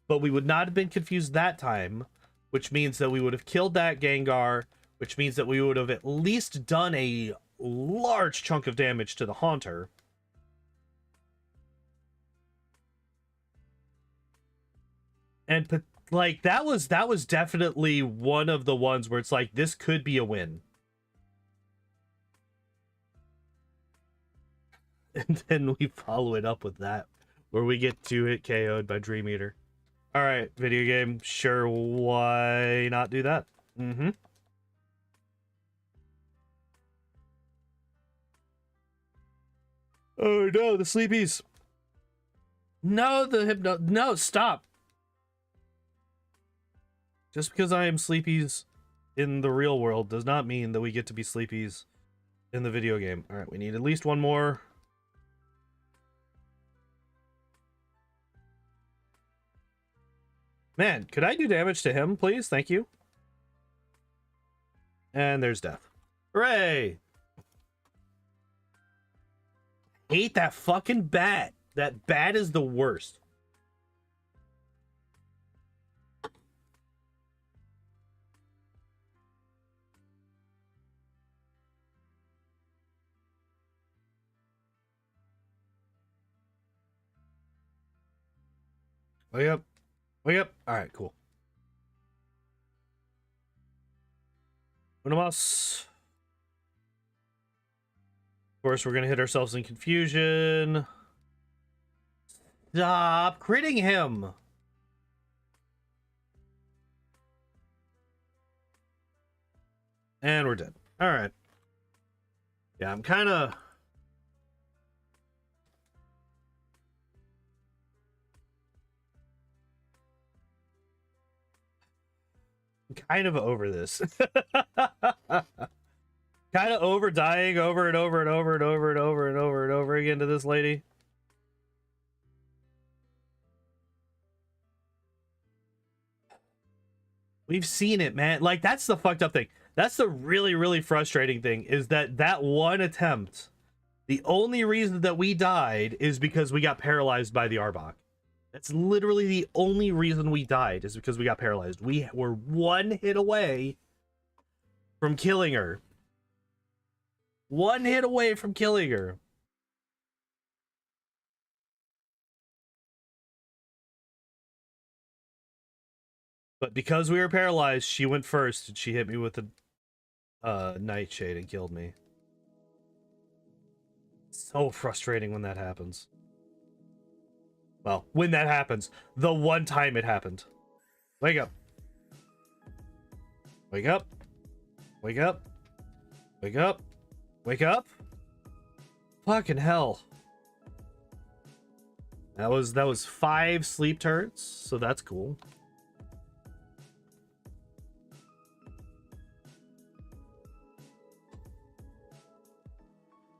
but we would not have been confused that time, which means that we would have killed that Gengar, which means that we would have at least done a large chunk of damage to the Haunter. And like that was definitely one of the ones where it's like, this could be a win. And then we follow it up with that, where we get 2-hit KO'd by Dream Eater. All right, video game, sure, why not do that? Mm-hmm. Oh no, the sleepies. No, no, stop. Just because I am sleepies in the real world does not mean that we get to be sleepies in the video game. All right, we need at least one more. Man, could I do damage to him, please? Thank you. And there's death. Hooray! Hate that fucking bat. That bat is the worst. Wake up. Wake up. All right, cool. Uno más. Of course, we're going to hit ourselves in confusion. Stop critting him. And we're dead. All right. Yeah, I'm kind of... over this. Kind of over dying over and over and over and over and over and over and over again to this lady. We've seen it, man. Like, that's the fucked up thing. That's the really, really frustrating thing, is that one attempt, the only reason that we died is because we got paralyzed by the Arbok. That's literally the only reason we died, is because we got paralyzed. We were one hit away from killing her. One hit away from killing her. But because we were paralyzed, she went first, and she hit me with a Nightshade and killed me. So frustrating when that happens. Well, when that happens. The one time it happened. Wake up. Wake up. Wake up. Wake up. Wake up. Fucking hell. That was 5 sleep turns, so that's cool.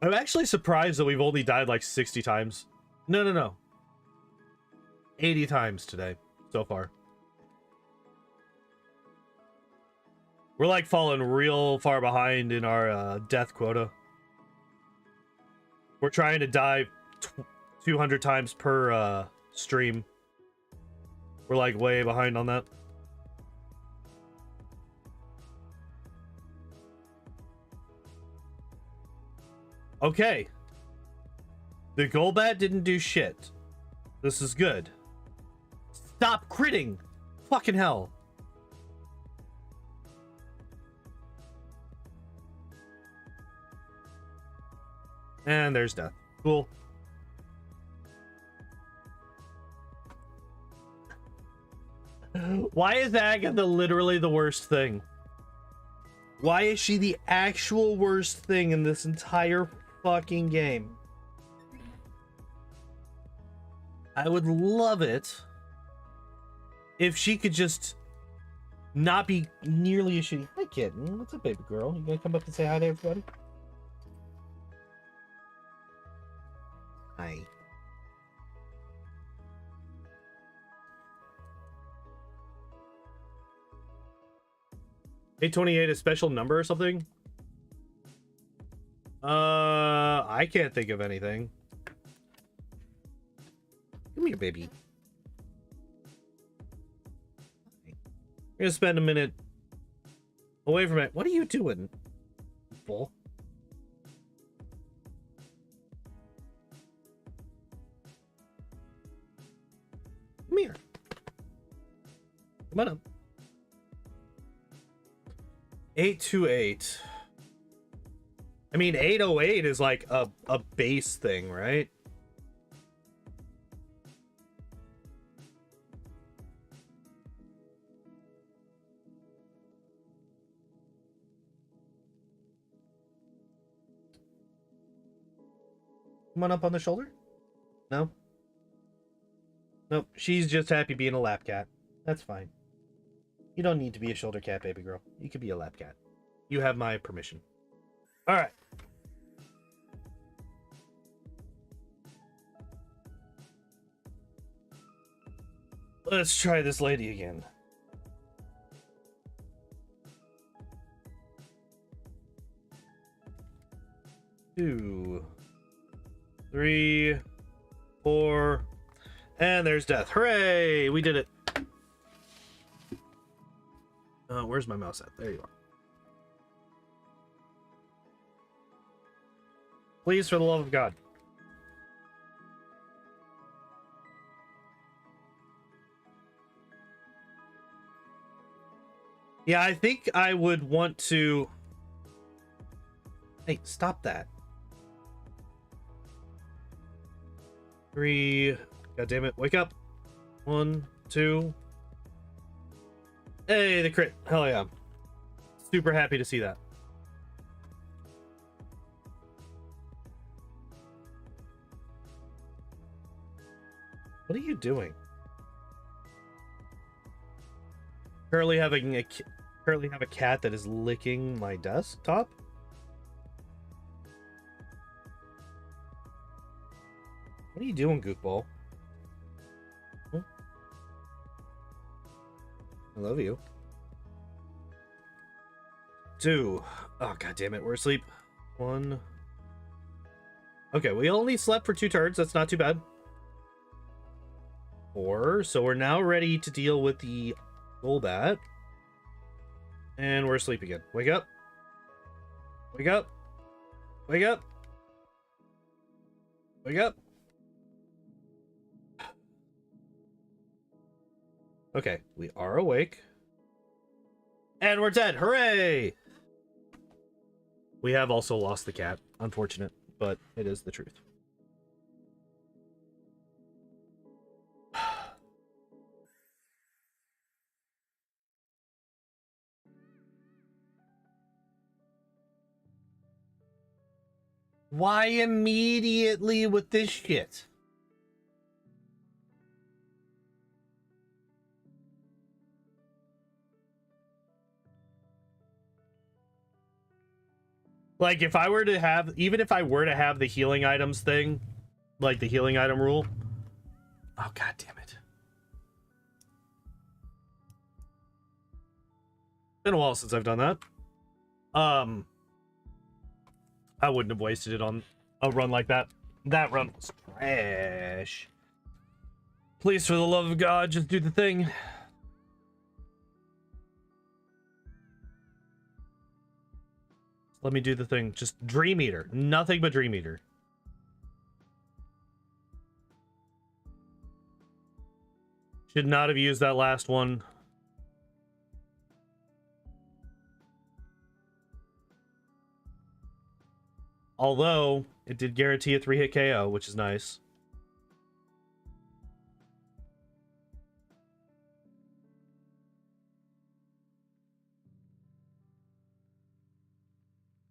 I'm actually surprised that we've only died like 60 times. No. 80 times today so far. We're like falling real far behind in our death quota. We're trying to die 200 times per stream. We're like way behind on that. Okay. The Golbat didn't do shit. This is good. Stop critting! Fucking hell. And there's death. Cool. Why is Agatha literally the worst thing? Why is she the actual worst thing in this entire fucking game? I would love it if she could just not be nearly as shitty. Hi, kitten. What's up, baby girl? You gonna come up and say hi to everybody? Hi. 828 a special number or something? I can't think of anything. Come here, baby. I'm gonna spend a minute away from it. What are you doing, bull? Come here. Come on up. 828. I mean, 808 is like a base thing, right? Come on up on the shoulder? No? Nope, she's just happy being a lap cat. That's fine. You don't need to be a shoulder cat, baby girl. You could be a lap cat. You have my permission. All right. Let's try this lady again. Two, 3, 4, and there's death. Hooray! We did it. Where's my mouse at? There you are. Please, for the love of God. Yeah, I think I would want to... Hey, stop that. 3. God damn it. Wake up. 1, 2. Hey, the crit. Hell yeah. Super happy to see that. What are you doing? Currently have a cat that is licking my desktop. What are you doing, goofball? I love you. 2. Oh, god damn it. We're asleep. 1. Okay, we only slept for 2 turns. That's not too bad. 4. So we're now ready to deal with the Golbat. And we're asleep again. Wake up. Wake up. Wake up. Wake up. Okay, we are awake. And we're dead. Hooray! We have also lost the cat. Unfortunate, but it is the truth. Why immediately with this shit? Like, if I were to have, even if I were to have the healing items thing, like the healing item rule. Oh, god damn it. Been a while since I've done that. I wouldn't have wasted it on a run like that. That run was trash. Please, for the love of God, just do the thing. Let me do the thing. Just Dream Eater. Nothing but Dream Eater. Should not have used that last one. Although, it did guarantee a 3-hit KO, which is nice.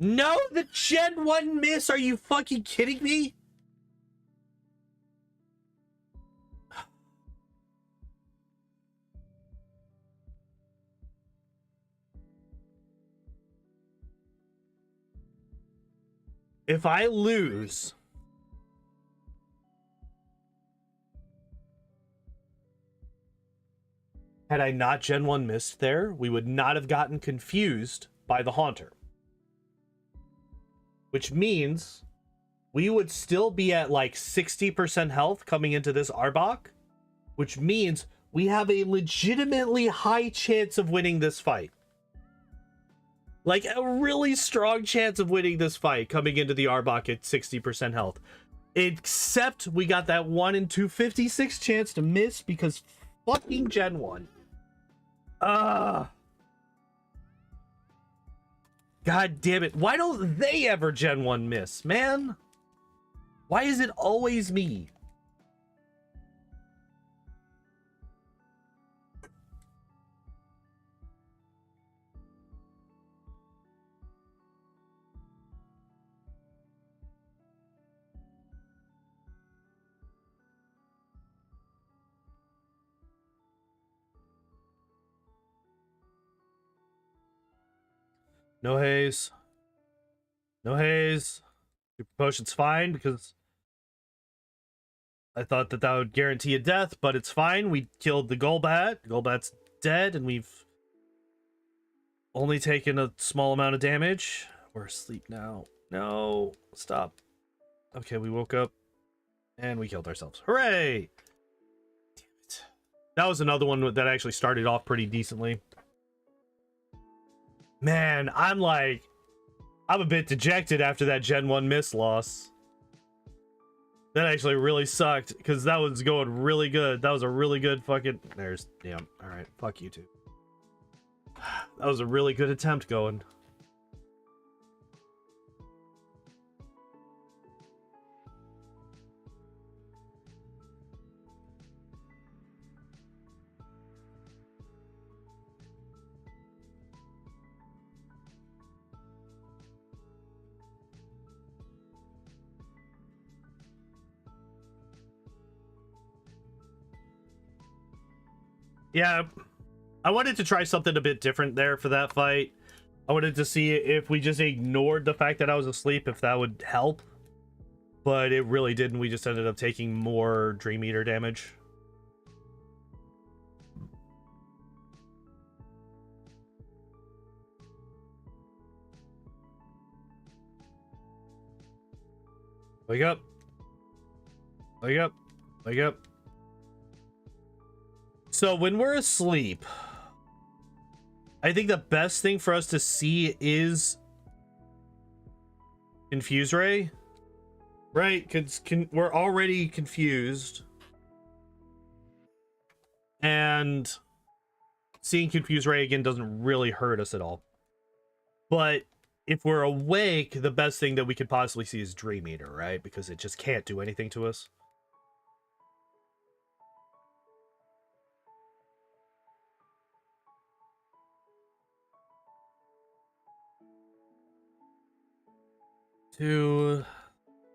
No, the Gen 1 miss! Are you fucking kidding me? If I lose Had I not Gen 1 missed there, we would not have gotten confused by the Haunter. Which means we would still be at like 60% health coming into this Arbok. Which means we have a legitimately high chance of winning this fight. Like a really strong chance of winning this fight coming into the Arbok at 60% health. Except we got that 1 in 256 chance to miss because fucking Gen 1. God damn it. Why don't they ever Gen 1 miss, man? Why is it always me? No haze. No haze. Super potion's fine because I thought that would guarantee a death, but it's fine. We killed the Golbat. Golbat's dead, and we've only taken a small amount of damage. We're asleep now. No, stop. Okay, we woke up and we killed ourselves. Hooray! Damn it. That was another one that actually started off pretty decently. Man, I'm a bit dejected after that Gen 1 miss loss. That actually really sucked because that was going really good. That was a really good fucking... There's... Damn. Alright, fuck you two. That was a really good attempt going. Yeah, I wanted to try something a bit different there for that fight. I wanted to see if we just ignored the fact that I was asleep, if that would help. But it really didn't. We just ended up taking more Dream Eater damage. Wake up. Wake up. Wake up. So when we're asleep, I think the best thing for us to see is Confuse Ray, right? Because we're already confused, and seeing Confuse Ray again doesn't really hurt us at all. But if we're awake, the best thing that we could possibly see is Dream Eater, right? Because it just can't do anything to us. Two,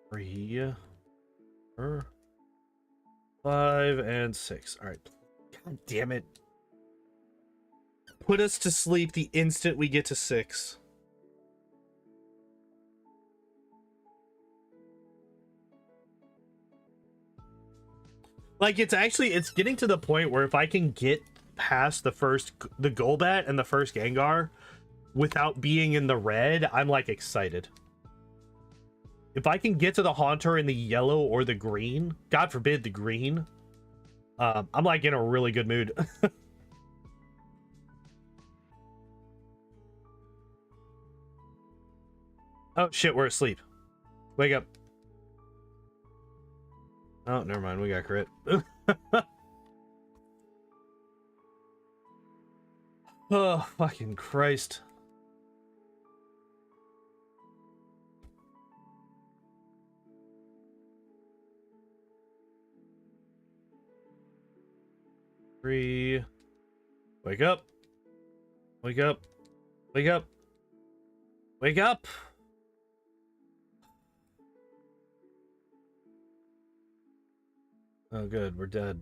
3, 4, 5, and 6. All right. God damn it. Put us to sleep the instant we get to 6. Like, it's getting to the point where if I can get past the Golbat and the first Gengar without being in the red, I'm like excited. If I can get to the Haunter in the yellow or the green, God forbid the green, I'm like in a really good mood. Oh shit, we're asleep. Wake up. Oh, never mind, we got crit. Oh, fucking Christ. Three. Wake up. Wake up. Wake up. Wake up. Oh, good. We're dead.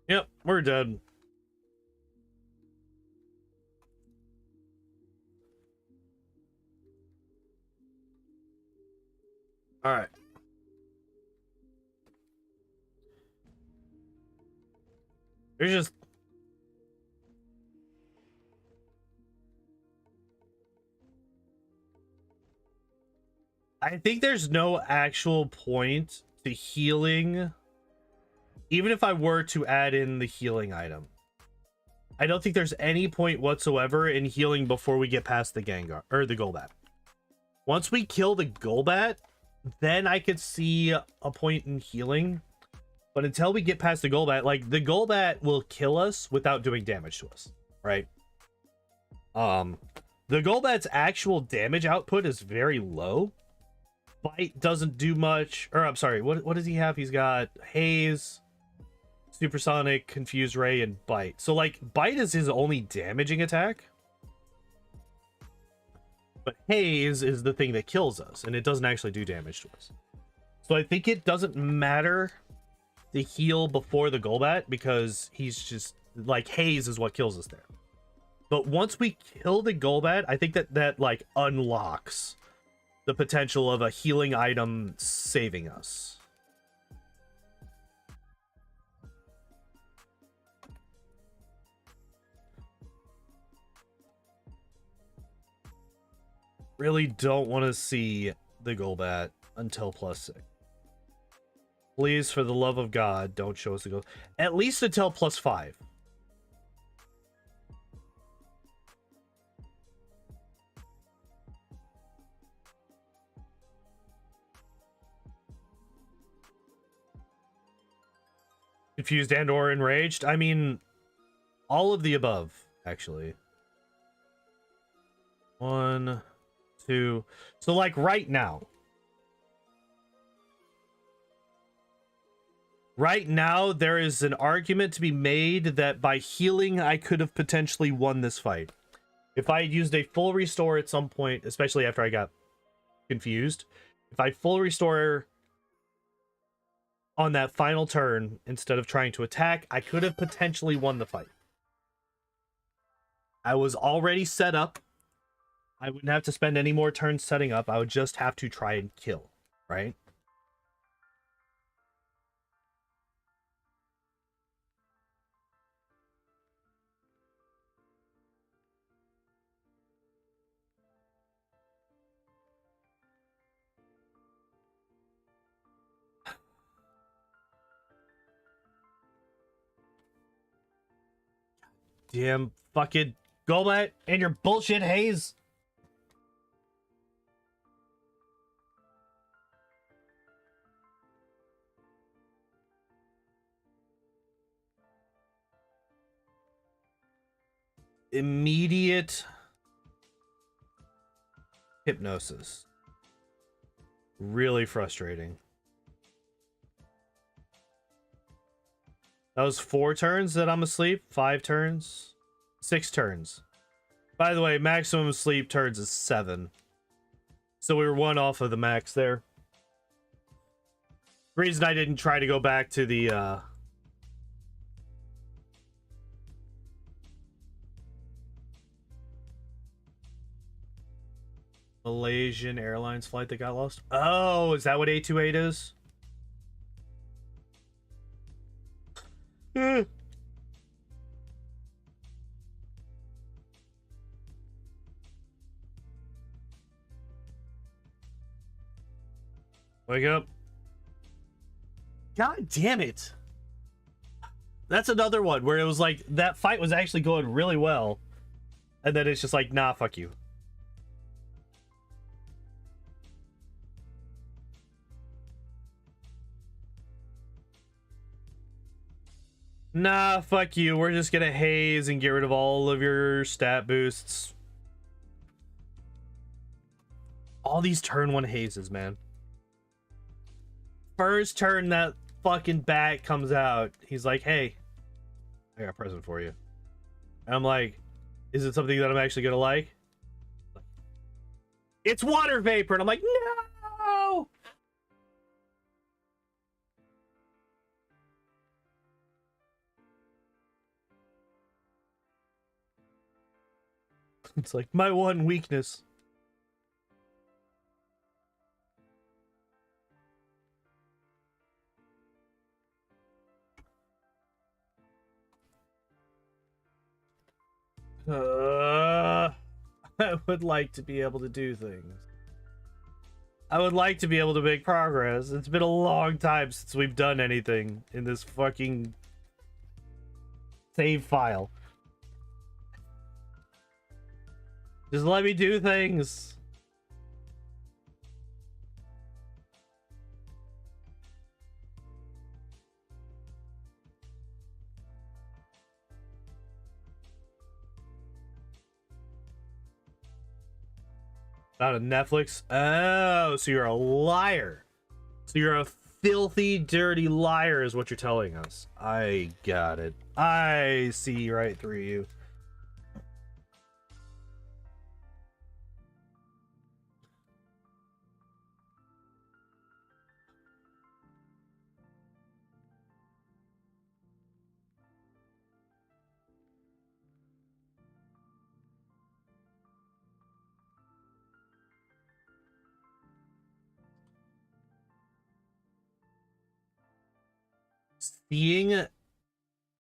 Yep, we're dead. All right. There's just... I think there's no actual point to healing, even if I were to add in the healing item. I don't think there's any point whatsoever in healing before we get past the Gengar, or the Golbat. Once we kill the Golbat, then I could see a point in healing. But until we get past the Golbat, like, the Golbat will kill us without doing damage to us, right? The Golbat's actual damage output is very low. Bite doesn't do much, or I'm sorry, what does he have? He's got Haze, Supersonic, Confuse Ray, and Bite. So, like, Bite is his only damaging attack. But Haze is the thing that kills us, and it doesn't actually do damage to us. So I think it doesn't matter to heal before the Golbat, because he's just, like, Haze is what kills us there. But once we kill the Golbat, I think that like, unlocks the potential of a healing item saving us. Really don't want to see the Golbat until +6. Please, for the love of God, don't show us the Golbat. At least until +5. Confused and or enraged? I mean, all of the above, actually. 1, 2. So, like, right now. Right now, there is an argument to be made that by healing, I could have potentially won this fight. If I had used a full restore at some point, especially after I got confused, if I full restore on that final turn instead of trying to attack, I could have potentially won the fight. I was already set up. I wouldn't have to spend any more turns setting up. I would just have to try and kill, right? Damn fucking Golbat and your bullshit Haze. Immediate hypnosis. Really frustrating. That was 4 turns that I'm asleep. 5 turns. 6 turns. By the way, maximum sleep turns is 7. So we were 1 off of the max there. The reason I didn't try to go back to the Malaysian Airlines flight that got lost. Oh, is that what 828 is? Wake up. God damn it. That's another one where it was like that fight was actually going really well. And then it's just like, nah, fuck you. Nah, fuck you. We're just gonna haze and get rid of all of your stat boosts. All these turn 1 hazes, man. First turn that fucking bat comes out, he's like, hey, I got a present for you. And I'm like, is it something that I'm actually gonna like? It's water vapor. And I'm like, no! It's like my one weakness. I would like to be able to do things. I would like to be able to make progress. It's been a long time since we've done anything in this fucking save file. Just let me do things. Not a Netflix. Oh, so you're a liar. So you're a filthy, dirty liar is what you're telling us. I got it. I see right through you. Seeing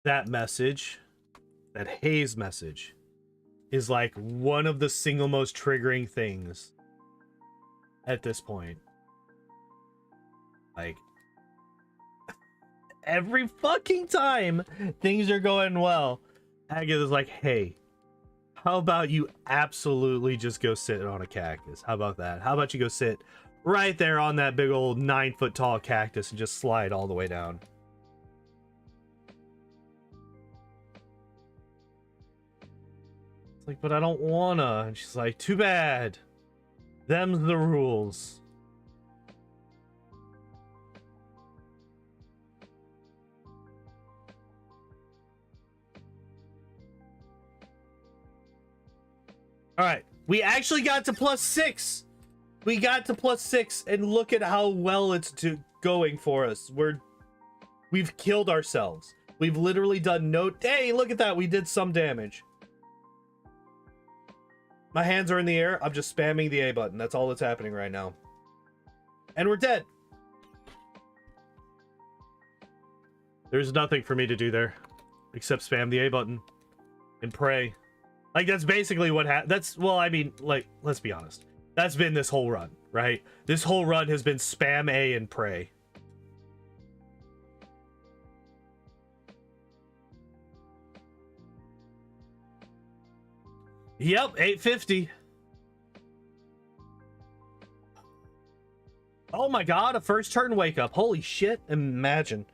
that message, that Hayes message, is like one of the single most triggering things at this point. Like, every fucking time things are going well, Agatha's like, hey, how about you absolutely just go sit on a cactus? How about that? How about you go sit right there on that big old 9-foot tall cactus and just slide all the way down? It's like, but I don't wanna. And she's like, too bad. Them's the rules. All right, we actually got to +6. We got to +6, and look at how well it's going for us. We've killed ourselves. We've literally done no. Hey, look at that. We did some damage. My hands are in the air. I'm just spamming the A button. That's all that's happening right now. And we're dead. There's nothing for me to do there except spam the A button and pray. Like, that's basically what that's, well, I mean, like, let's be honest. That's been this whole run, right? This whole run has been spam A and pray. Yep, 850. Oh my god, a first turn wake up. Holy shit, imagine.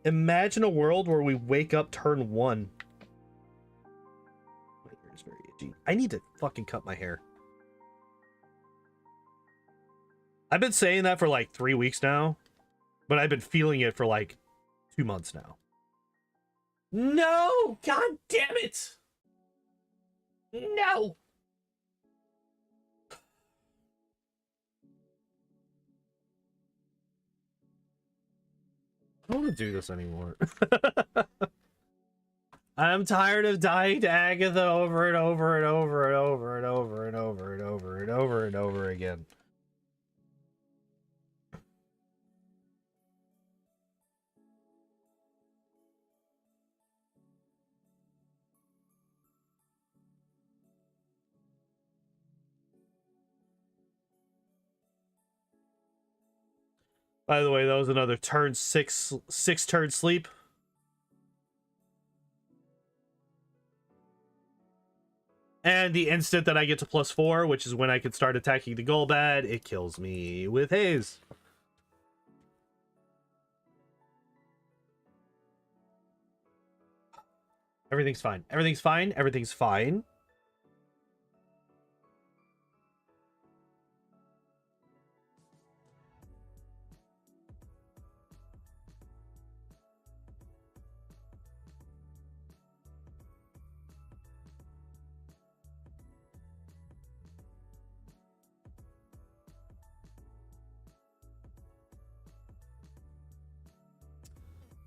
Imagine a world where we wake up turn 1. My hair is very itchy. I need to fucking cut my hair. I've been saying that for like 3 weeks now, but I've been feeling it for like 2 months now. No! God damn it! No! I don't want to do this anymore. I'm tired of dying to Agatha over and over and over and over and over and over and over and over and over again. By the way, that was another turn 6 turn sleep. And the instant that I get to +4, which is when I can start attacking the Golbat, it kills me with Haze. Everything's fine. Everything's fine. Everything's fine.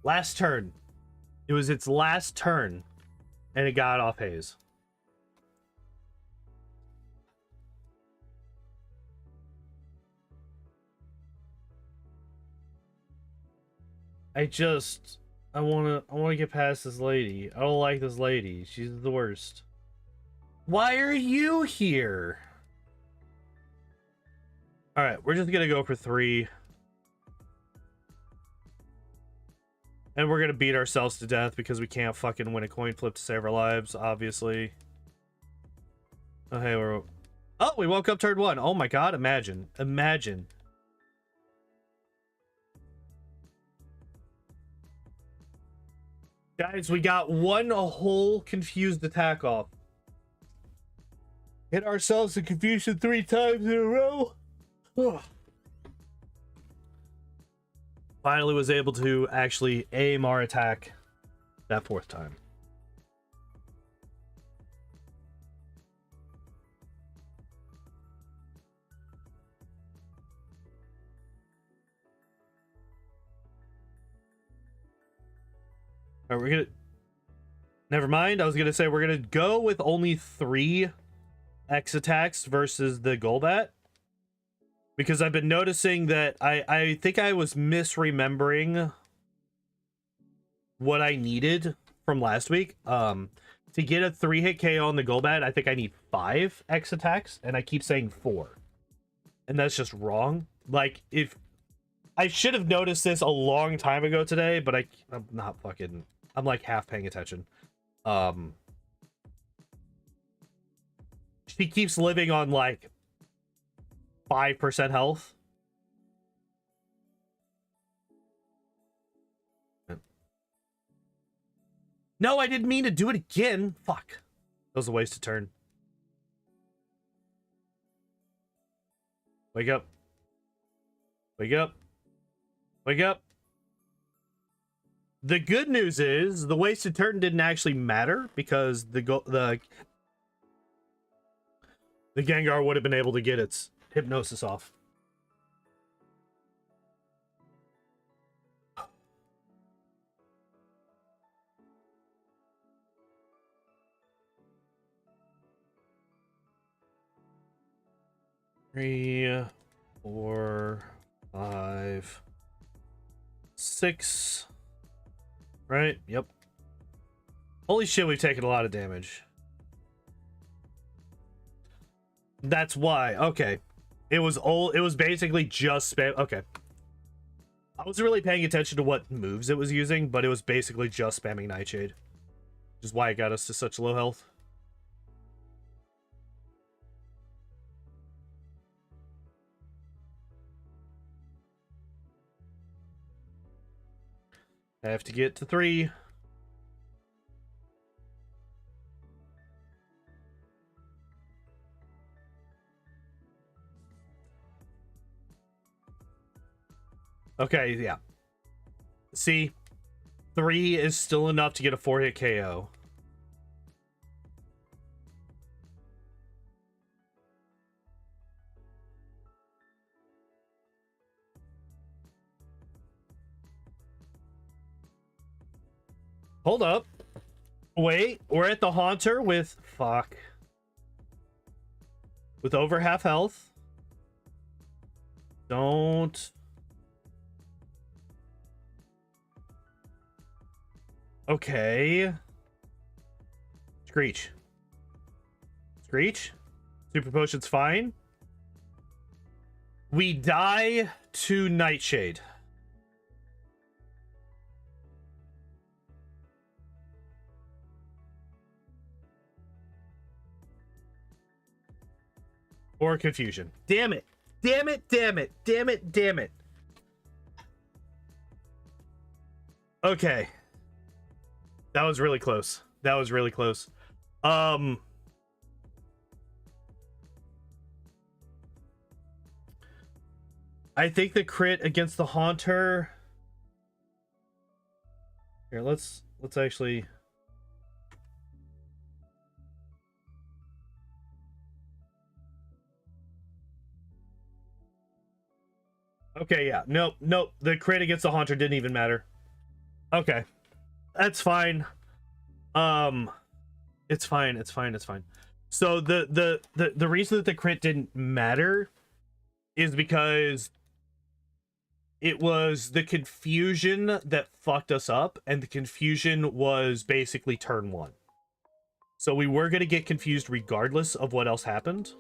Last turn. It was its last turn, and it got off Haze. I wanna get past this lady. I don't like this lady. She's the worst. Why are you here? All right, we're just gonna go for 3. And we're gonna beat ourselves to death because we can't fucking win a coin flip to save our lives, obviously. Oh, hey, oh, we woke up turn 1. Oh my god, imagine. Imagine. Guys, we got one whole confused attack off. Hit ourselves in confusion 3 times in a row. Ugh. Finally was able to actually aim our attack that 4th time. All right, we're gonna... Never mind, I was gonna say we're gonna go with only 3 X attacks versus the Golbat. Because I've been noticing that I think I was misremembering what I needed from last week. To get a 3-hit KO on the Golbat, I think I need 5 X attacks, and I keep saying 4. And that's just wrong. Like, if... I should have noticed this a long time ago today, but I'm not fucking... I'm like half paying attention. She keeps living on like 5% health. No, I didn't mean to do it again. Fuck. That was a wasted turn. Wake up. Wake up. Wake up. The good news is the wasted turn didn't actually matter because the Gengar would have been able to get its hypnosis off. Three, 4, 5, 6. Right? Yep. Holy shit, we've taken a lot of damage. That's why. Okay. It was basically just spam. Okay. I wasn't really paying attention to what moves it was using, but it was basically just spamming Nightshade. Which is why it got us to such low health. I have to get to 3. Okay, yeah. See, 3 is still enough to get a 4-hit KO. Hold up. Wait, we're at the Haunter with... Fuck. With over half health. Don't... Okay. Screech. Screech. Super Potion's fine. We die to Nightshade. Or confusion. Damn it. Damn it, damn it, damn it, damn it. Okay. That was really close. That was really close. I think the crit against the Haunter. Here, let's actually... Okay, yeah. Nope, nope. The crit against the Haunter didn't even matter. Okay. That's fine. It's fine, it's fine, it's fine. So the reason that the crit didn't matter is because it was the confusion that fucked us up, and the confusion was basically turn 1. So we were going to get confused regardless of what else happened.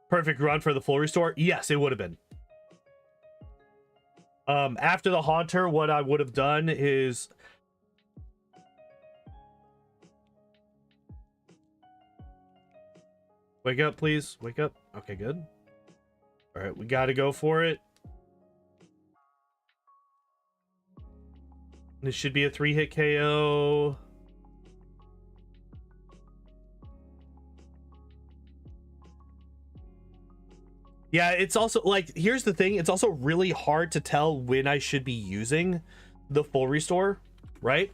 Perfect run for the full restore. Yes, it would have been. After the Haunter, what I would have done is... Wake up, please. Wake up. Okay, good. All right, we got to go for it. This should be a 3-hit KO. Yeah, it's also like, here's the thing. It's also really hard to tell when I should be using the full restore, right?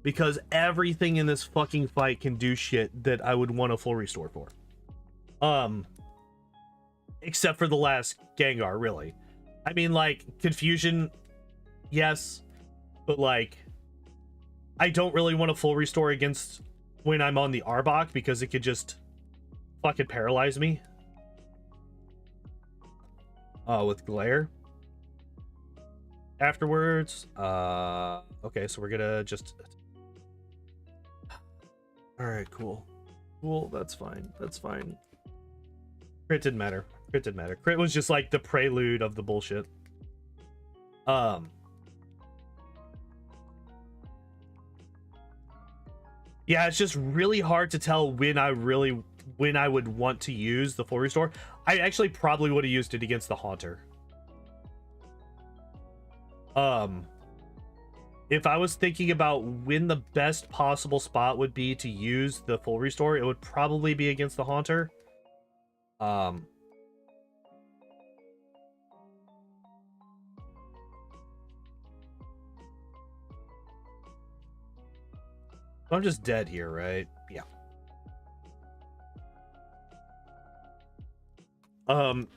Because everything in this fucking fight can do shit that I would want a full restore for. Except for the last Gengar, really. I mean, like, confusion, yes, but like, I don't really want a full restore against when I'm on the Arbok because it could just fucking paralyze me. With Glare. Afterwards, okay, so we're gonna just... Alright, cool. Cool, that's fine. That's fine. Crit didn't matter. Crit didn't matter. Crit was just like the prelude of the bullshit. Yeah, it's just really hard to tell when I would want to use the full restore. I actually probably would have used it against the Haunter. If I was thinking about when the best possible spot would be to use the full restore, it would probably be against the Haunter. I'm just dead here, right? Yeah.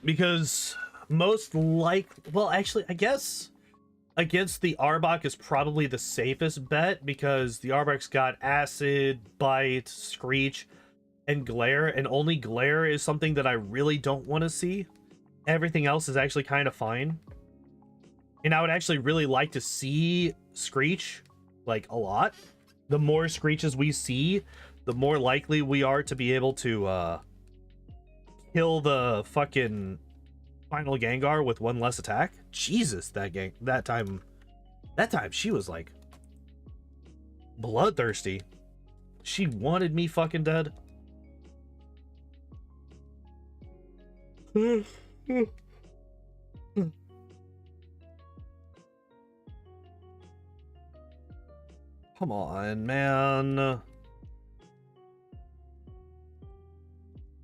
Because most well, actually, I guess against the Arbok is probably the safest bet because the Arbok's got Acid, Bite, Screech, and Glare, and only Glare is something that I really don't want to see. Everything else is actually kind of fine. And I would actually really like to see Screech, like, a lot. The more Screeches we see, the more likely we are to be able to, kill the fucking final Gengar with one less attack. Jesus, that time she was like bloodthirsty. She wanted me fucking dead. Come on, man.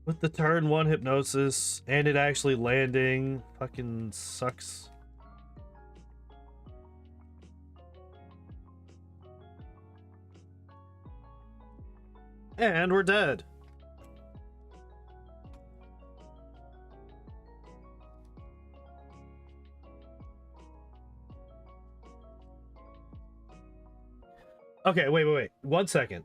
With the turn 1 hypnosis and it actually landing fucking sucks. And we're dead. Okay, wait. 1 second.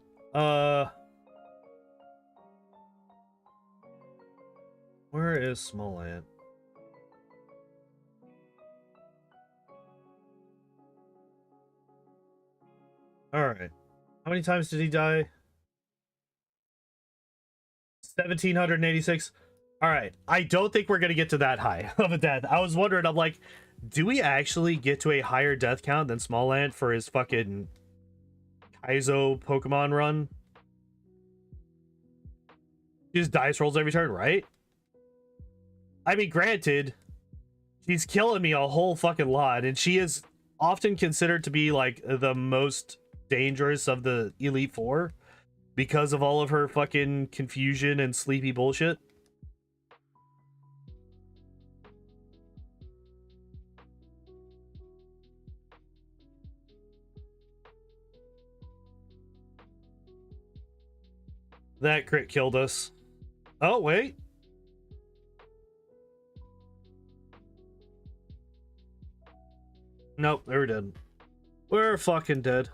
Where is Small Ant? Alright. How many times did he die? 1,786. Alright. I don't think we're gonna get to that high of a death. I was wondering, I'm like, do we actually get to a higher death count than Small Ant for his fucking Kaizo Pokemon run? He just dice rolls every turn, right? I mean, granted, she's killing me a whole fucking lot, and she is often considered to be like the most dangerous of the Elite Four because of all of her fucking confusion and sleepy bullshit. That crit killed us. Oh, wait. Nope, we're dead. We're fucking dead.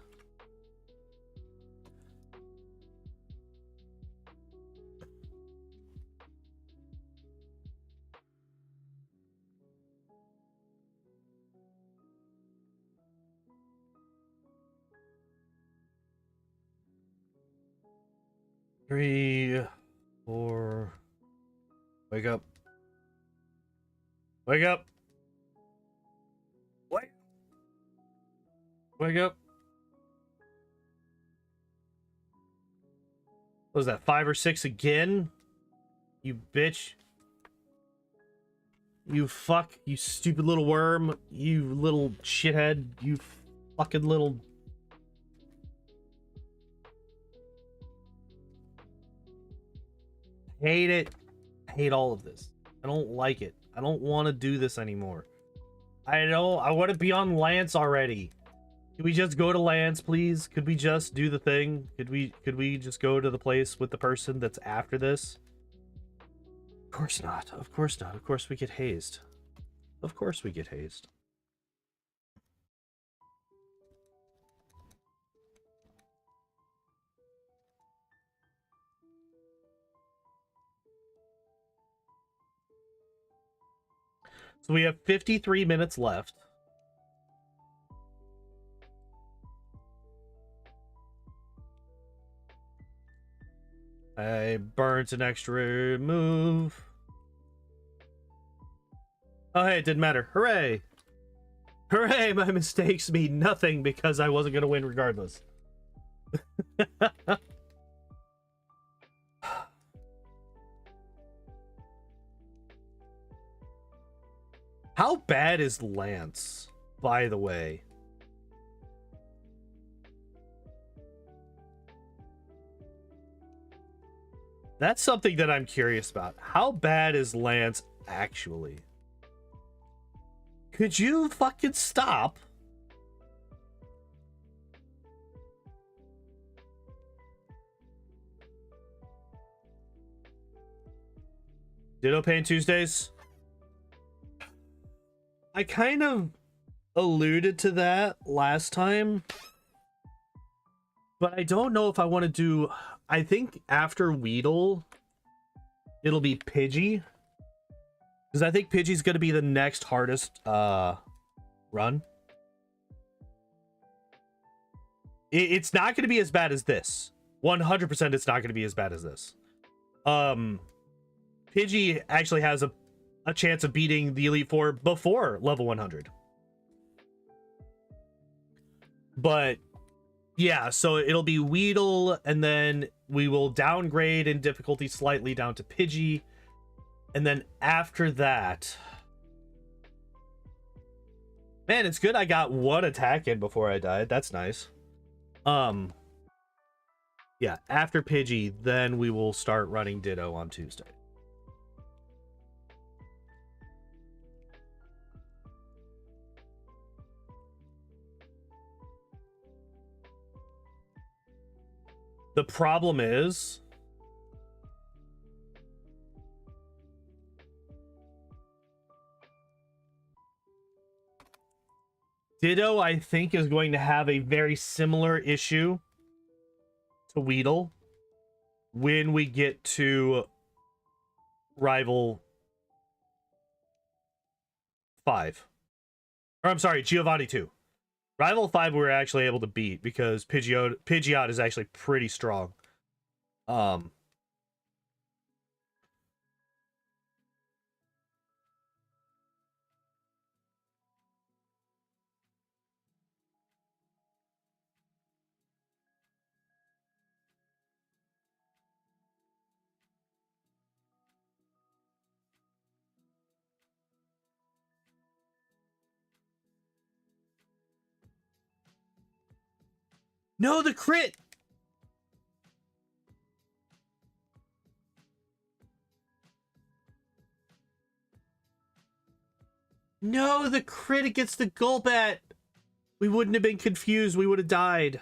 3, 4. Wake up. Wake up. Wake up. What was that, 5 or 6 again? You bitch. You fuck. You stupid little worm. You little shithead. You fucking little... Hate it. I hate all of this. I don't like it. I don't want to do this anymore. I want to be on Lance already. Can we just go to Lance, please? Could we just do the thing? Could we just go to the place with the person that's after this? Of course not. Of course not. Of course we get hazed. Of course we get hazed. So we have 53 minutes left. I burnt an extra move. Oh, hey, it didn't matter. Hooray! Hooray! My mistakes mean nothing because I wasn't going to win regardless. How bad is Lance, by the way? That's something that I'm curious about. How bad is Lance actually? Could you fucking stop? Ditto Pain Tuesdays? I kind of alluded to that last time, but I don't know if I want to do... I think after Weedle, it'll be Pidgey. Because I think Pidgey's going to be the next hardest run. It's not going to be as bad as this. 100% it's not going to be as bad as this. Pidgey actually has a chance of beating the Elite Four before level 100. But yeah, so it'll be Weedle, and then we will downgrade in difficulty slightly down to Pidgey. And then after that... Man, it's good I got one attack in before I died. That's nice. Yeah, after Pidgey, then we will start running Ditto on Tuesday. The problem is... Ditto, I think, is going to have a very similar issue to Weedle when we get to Rival 5. Or, I'm sorry, Giovanni 2. Rival 5 we were actually able to beat because Pidgeot is actually pretty strong. No, the crit! No, the crit against the Golbat! We wouldn't have been confused. We would have died.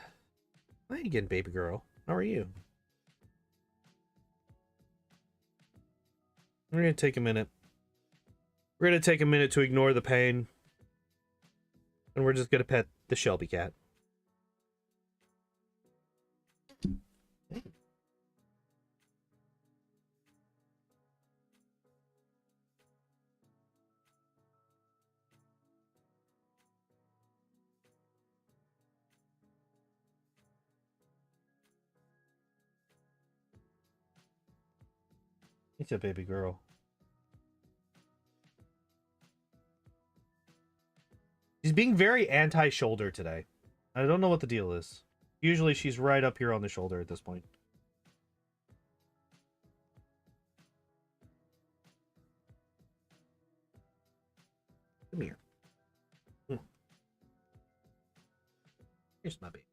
Hi again, baby girl. How are you? We're going to take a minute. We're going to take a minute to ignore the pain. And we're just going to pet the Shelby cat. He's a baby girl. She's being very anti-shoulder today. I don't know what the deal is. Usually she's right up here on the shoulder at this point. Come here. Here's my baby.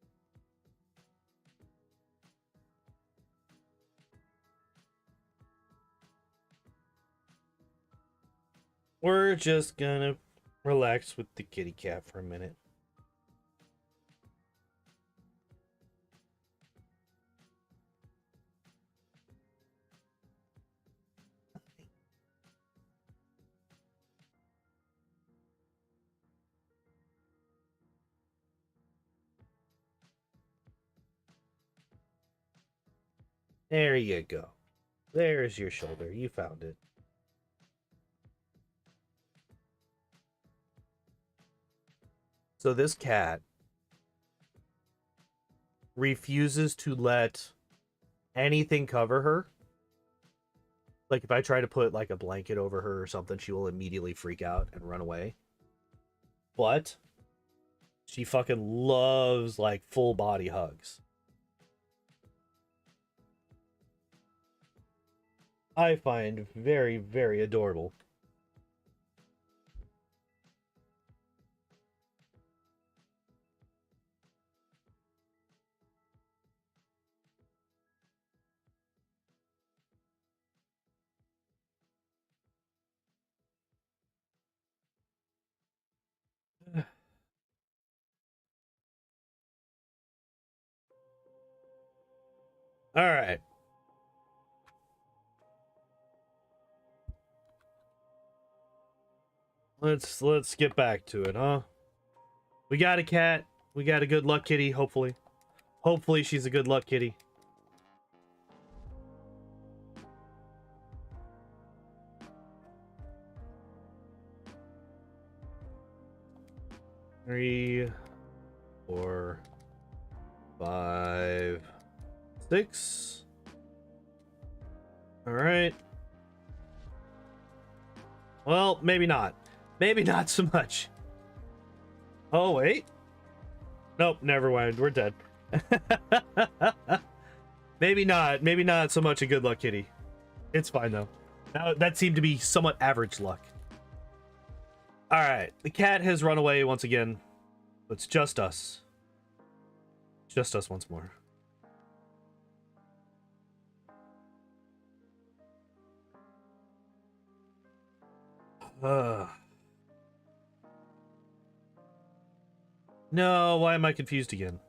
We're just gonna relax with the kitty cat for a minute. There you go. There's your shoulder. You found it. So this cat refuses to let anything cover her. Like if I try to put like a blanket over her or something, she will immediately freak out and run away. But she fucking loves like full body hugs. I find very, very adorable. All right. Let's get back to it, huh? We got a cat. We got a good luck kitty, hopefully. Hopefully she's a good luck kitty. Three, 4, 5, 6. All right. Well, maybe not. Maybe not so much. Oh, wait. Nope, never mind. We're dead. Maybe not. Maybe not so much a good luck kitty. It's fine, though. Now, that seemed to be somewhat average luck. All right. The cat has run away once again. It's just us. Just us once more. No, why am I confused again?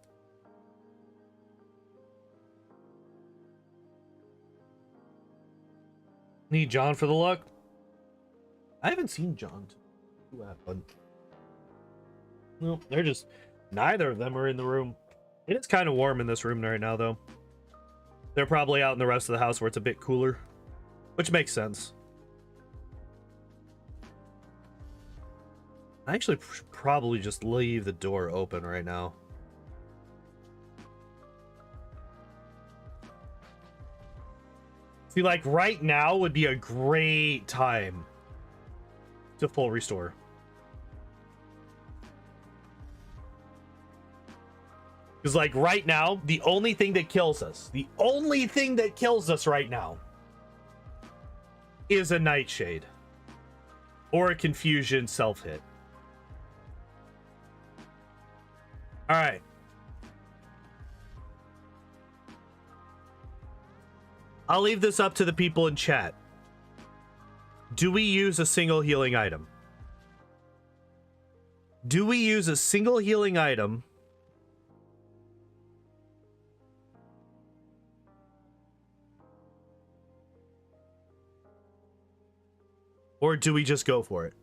Need John for the luck? I haven't seen John do that, but no, they're just neither of them are in the room. It is kind of warm in this room right now, though. They're probably out in the rest of the house where it's a bit cooler, which makes sense. I actually should probably just leave the door open right now. See, like, right now would be a great time to full restore. Because, like, right now, the only thing that kills us right now is a Nightshade or a Confusion self-hit. All right. I'll leave this up to the people in chat. Do we use a single healing item? Do we use a single healing item? Or do we just go for it?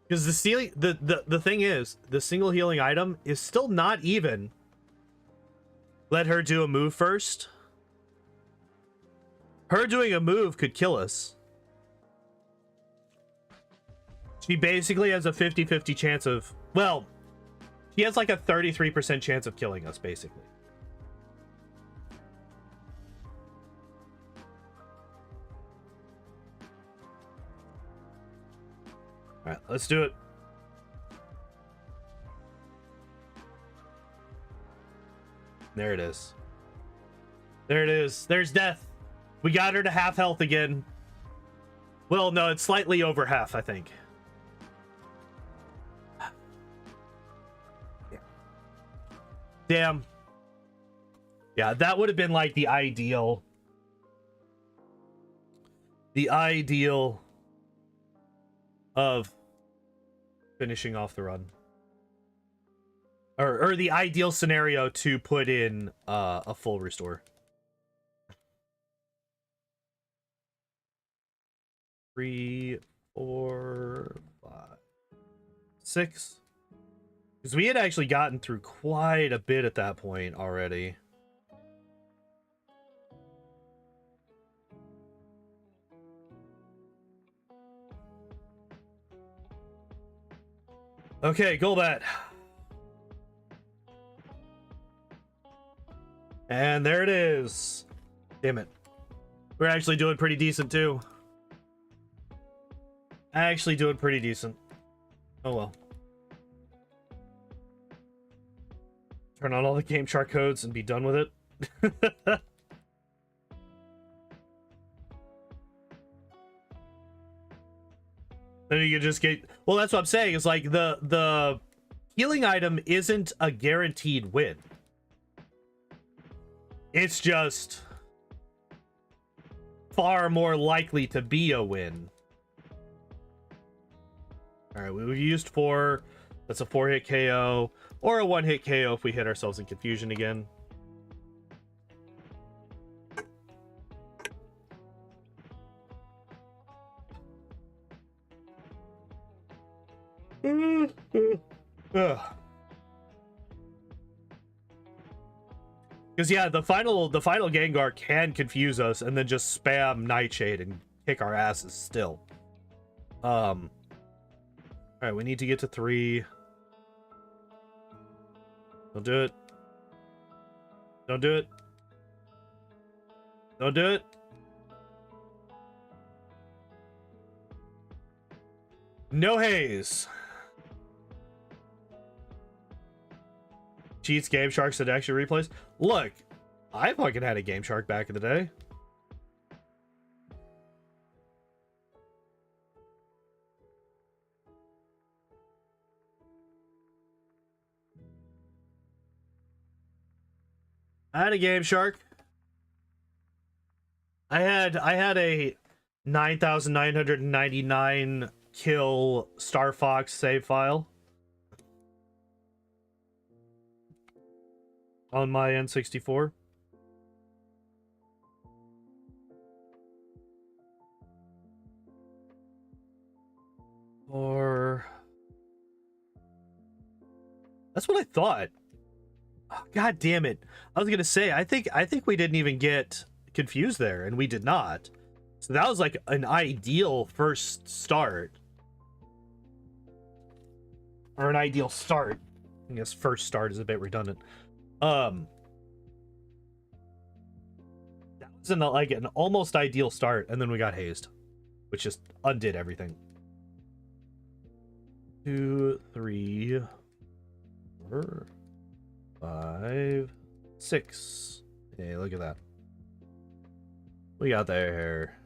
Because the thing is, the single healing item is still not even. Let her do a move first. Her doing a move could kill us. She basically has a 50-50 chance of, well, He has like a 33% chance of killing us, basically. All right, let's do it. There it is. There it is. There's death. We got her to half health again. Well, no, it's slightly over half, I think. Yeah. Damn. Yeah, that would have been like the ideal. The ideal of finishing off the run. Or the ideal scenario to put in a full restore. 3, 4, 5, 6. Because we had actually gotten through quite a bit at that point already. Okay, Golbat. And there it is. Damn it. We're actually doing pretty decent, too. Actually doing pretty decent. Oh, well. Turn on all the Game Shark codes and be done with it. Then you can just get... Well, that's what I'm saying. It's like the healing item isn't a guaranteed win. It's just far more likely to be a win. All right, we used 4. That's a 4-hit KO or a 1-hit KO if we hit ourselves in confusion again. Because yeah, the final Gengar can confuse us and then just spam Nightshade and kick our asses still. All right, we need to get to 3. Don't do it. Don't do it. Don't do it. No haze. Cheats Game Sharks that actually replays. Look, I fucking had a Game Shark back in the day. I had a Game Shark. I had a 9,999 kill Star Fox save file on my N64. Or that's what I thought. Oh, God damn it. I was gonna say I think we didn't even get confused there, and we did not. So that was like an ideal first start. Or an ideal start. I guess first start is a bit redundant. That was like an almost ideal start, and then we got hazed, which just undid everything. 2, 3, 4, 5, 6. Hey, look at that. We got there.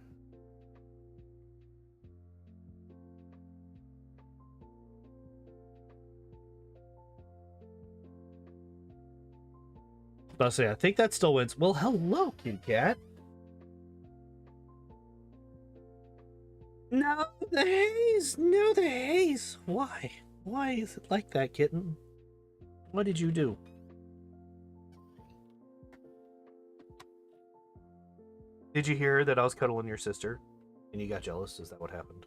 I was about to say, I think that still wins. Well, hello, kitty cat. No, the haze. No, the haze. Why? Why is it like that, kitten? What did you do? Did you hear that I was cuddling your sister and you got jealous? Is that what happened?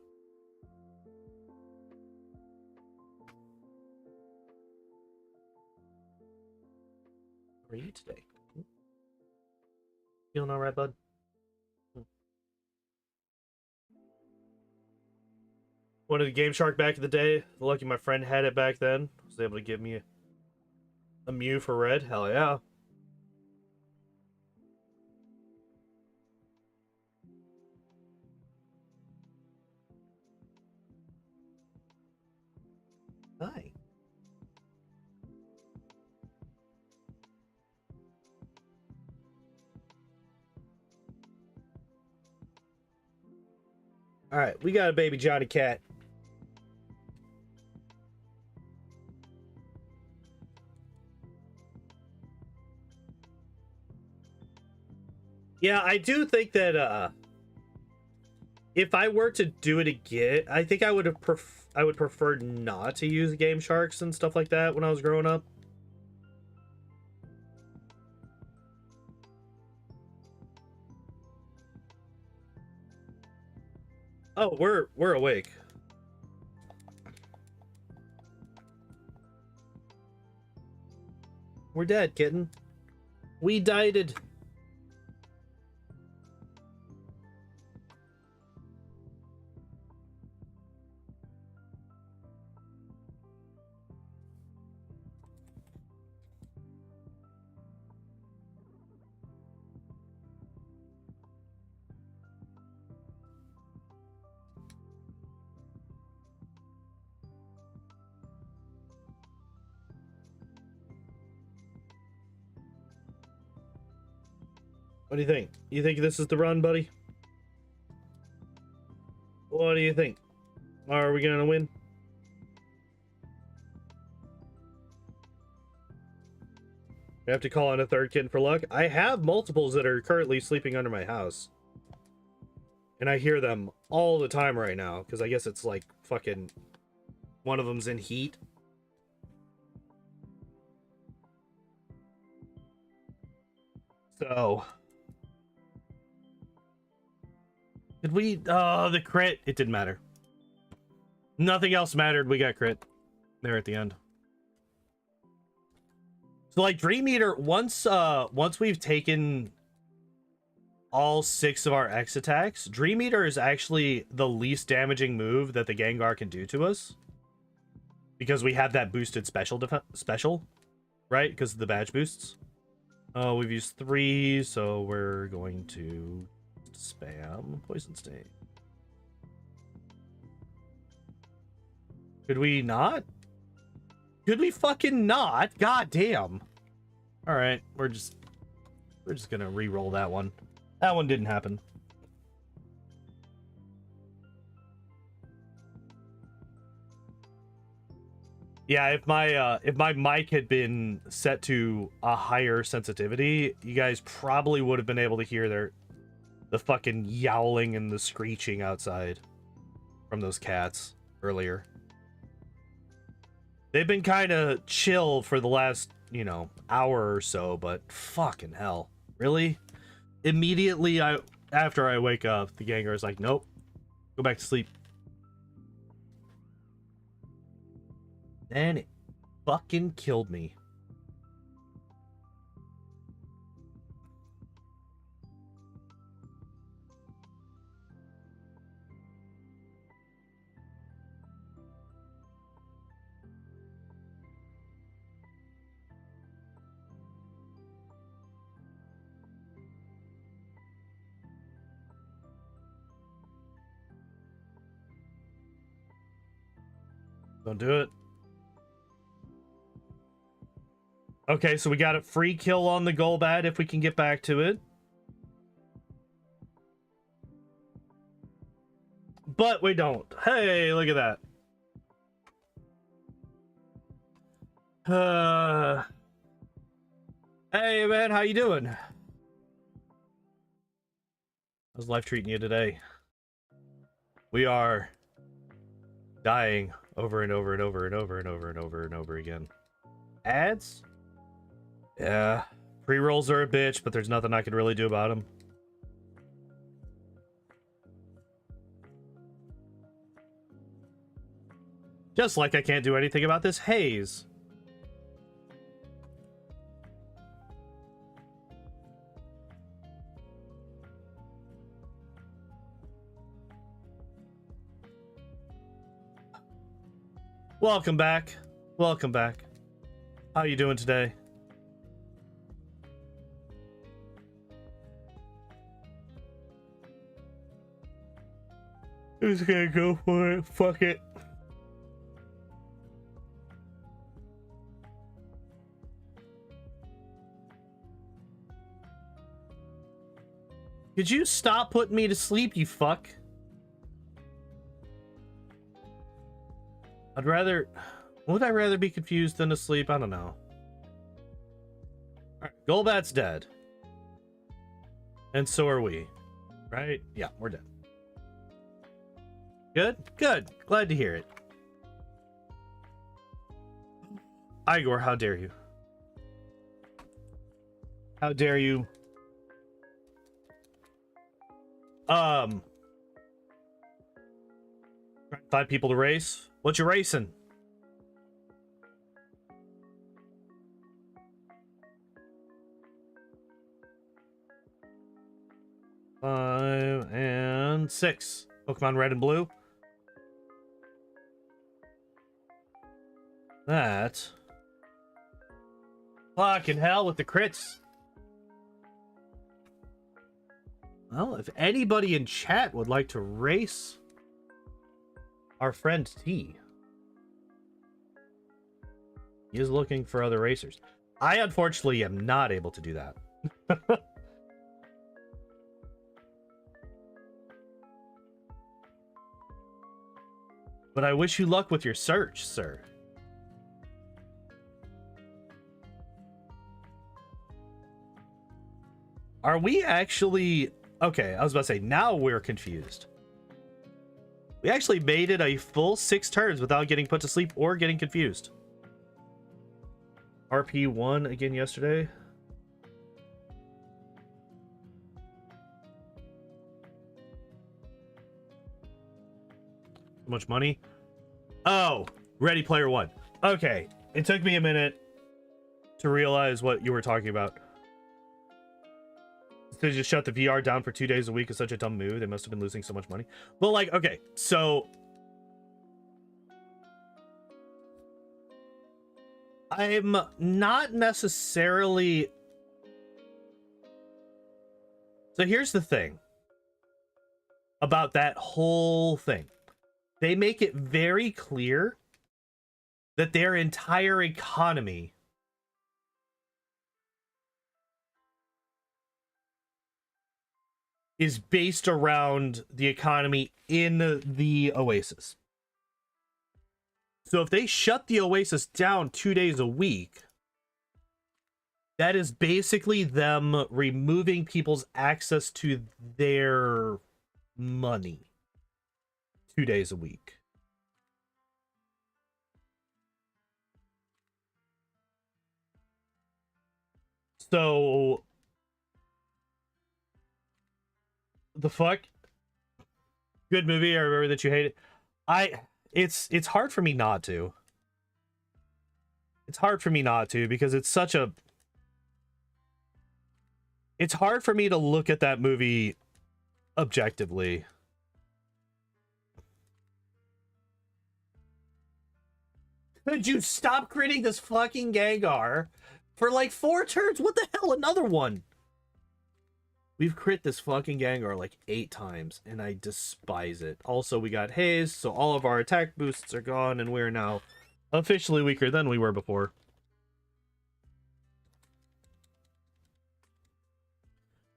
How are you today? Feeling all right, bud? Wanted a Game Shark back in the day. Lucky my friend had it back then. Was able to give me A Mew for red? Hell yeah. Nice. All right, we got a baby Johnny cat. Yeah, I do think that if I were to do it again, I think I would prefer not to use Game Sharks and stuff like that when I was growing up. Oh, we're awake. We're dead, kitten. We died. What do you think? You think this is the run, buddy? What do you think? Are we gonna win? We have to call in a third kitten for luck. I have multiples that are currently sleeping under my house. And I hear them all the time right now, because I guess it's like fucking one of them's in heat. So did we the crit? It didn't matter. Nothing else mattered. We got crit there at the end. So like Dream Eater, once we've taken all 6 of our X attacks, Dream Eater is actually the least damaging move that the Gengar can do to us. Because we have that boosted special, right? Because of the badge boosts. Oh, we've used 3, so we're going to spam Poison Sting. Could we not? Could we fucking not? God damn. All right, we're just gonna re-roll that one. That one didn't happen. Yeah, if my mic had been set to a higher sensitivity, you guys probably would have been able to hear the fucking yowling and the screeching outside from those cats earlier. They've been kind of chill for the last, you know, hour or so, but fucking hell. Really? Immediately after I wake up, the Gengar is like, nope, go back to sleep. And it fucking killed me. Don't do it. Okay, so we got a free kill on the Golbat if we can get back to it. But we don't. Hey, look at that. Hey, man, how you doing? How's life treating you today? We are dying over and over and over and over and over and over and over again. Ads? Yeah. Pre-rolls are a bitch, but there's nothing I can really do about them. Just like I can't do anything about this haze. Welcome back. Welcome back. How you doing today? Who's gonna go for it? Fuck it. Could you stop putting me to sleep, you fuck? Would I rather be confused than asleep? I don't know. Alright, Golbat's dead. And so are we. Right? Yeah, we're dead. Good? Good. Glad to hear it. Igor, how dare you? How dare you? Find 5 people to race. What you racing? Five and 6. Pokemon Red and Blue. That. Fucking hell with the crits. Well, if anybody in chat would like to race our friend T, he is looking for other racers. I unfortunately am not able to do that. But I wish you luck with your search, sir. Are we actually... Okay, I was about to say, now we're confused. We actually made it a full 6 turns without getting put to sleep or getting confused. RP won again yesterday. How much money? Oh, Ready Player One. Okay, it took me a minute to realize what you were talking about. To just shut the VR down for 2 days a week is such a dumb move. They must have been losing so much money. Well, like, okay, so I'm not necessarily... So here's the thing about that whole thing. They make it very clear that their entire economy is based around the economy in the Oasis. So if they shut the Oasis down 2 days a week, that is basically them removing people's access to their money 2 days a week. So the fuck? Good movie. I remember that you hate it. It's hard for me not to. It's hard for me not to because it's such a... It's hard for me to look at that movie objectively. Could you stop critting this fucking Gengar for like 4 turns? What the hell? Another one. We've crit this fucking Gengar like 8 times, and I despise it. Also, we got Haze, so all of our attack boosts are gone, and we're now officially weaker than we were before.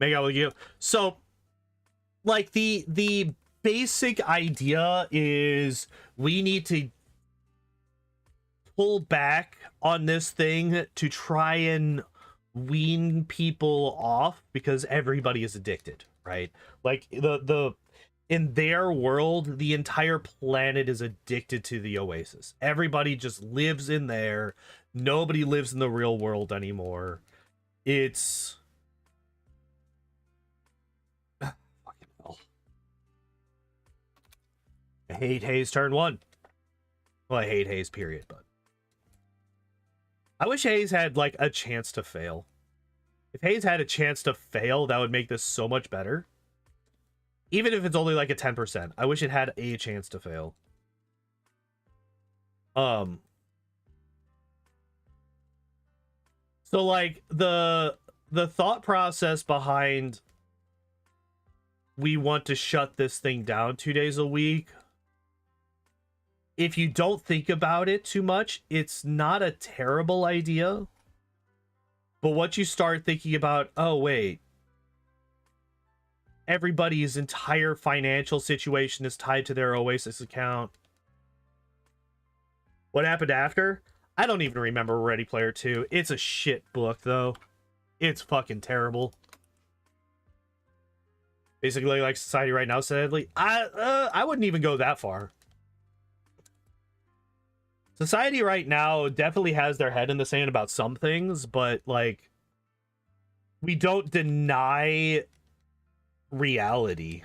Mega will give. So, like, the basic idea is we need to pull back on this thing to try and wean people off because everybody is addicted, right? Like in their world, the entire planet is addicted to the Oasis. Everybody just lives in there. Nobody lives in the real world anymore. It's fucking hell. I hate Haze turn 1. Well, I hate Haze period, but I wish Haze had, like, a chance to fail. If Haze had a chance to fail, that would make this so much better. Even if it's only, like, a 10%. I wish it had a chance to fail. So like the thought process behind we want to shut this thing down 2 days a week, if you don't think about it too much, it's not a terrible idea. But once you start thinking about, oh wait, everybody's entire financial situation is tied to their Oasis account. What happened after? I don't even remember Ready Player 2. It's a shit book, though. It's fucking terrible. Basically, like society right now, sadly. I wouldn't even go that far. Society right now definitely has their head in the sand about some things, but, like, we don't deny reality.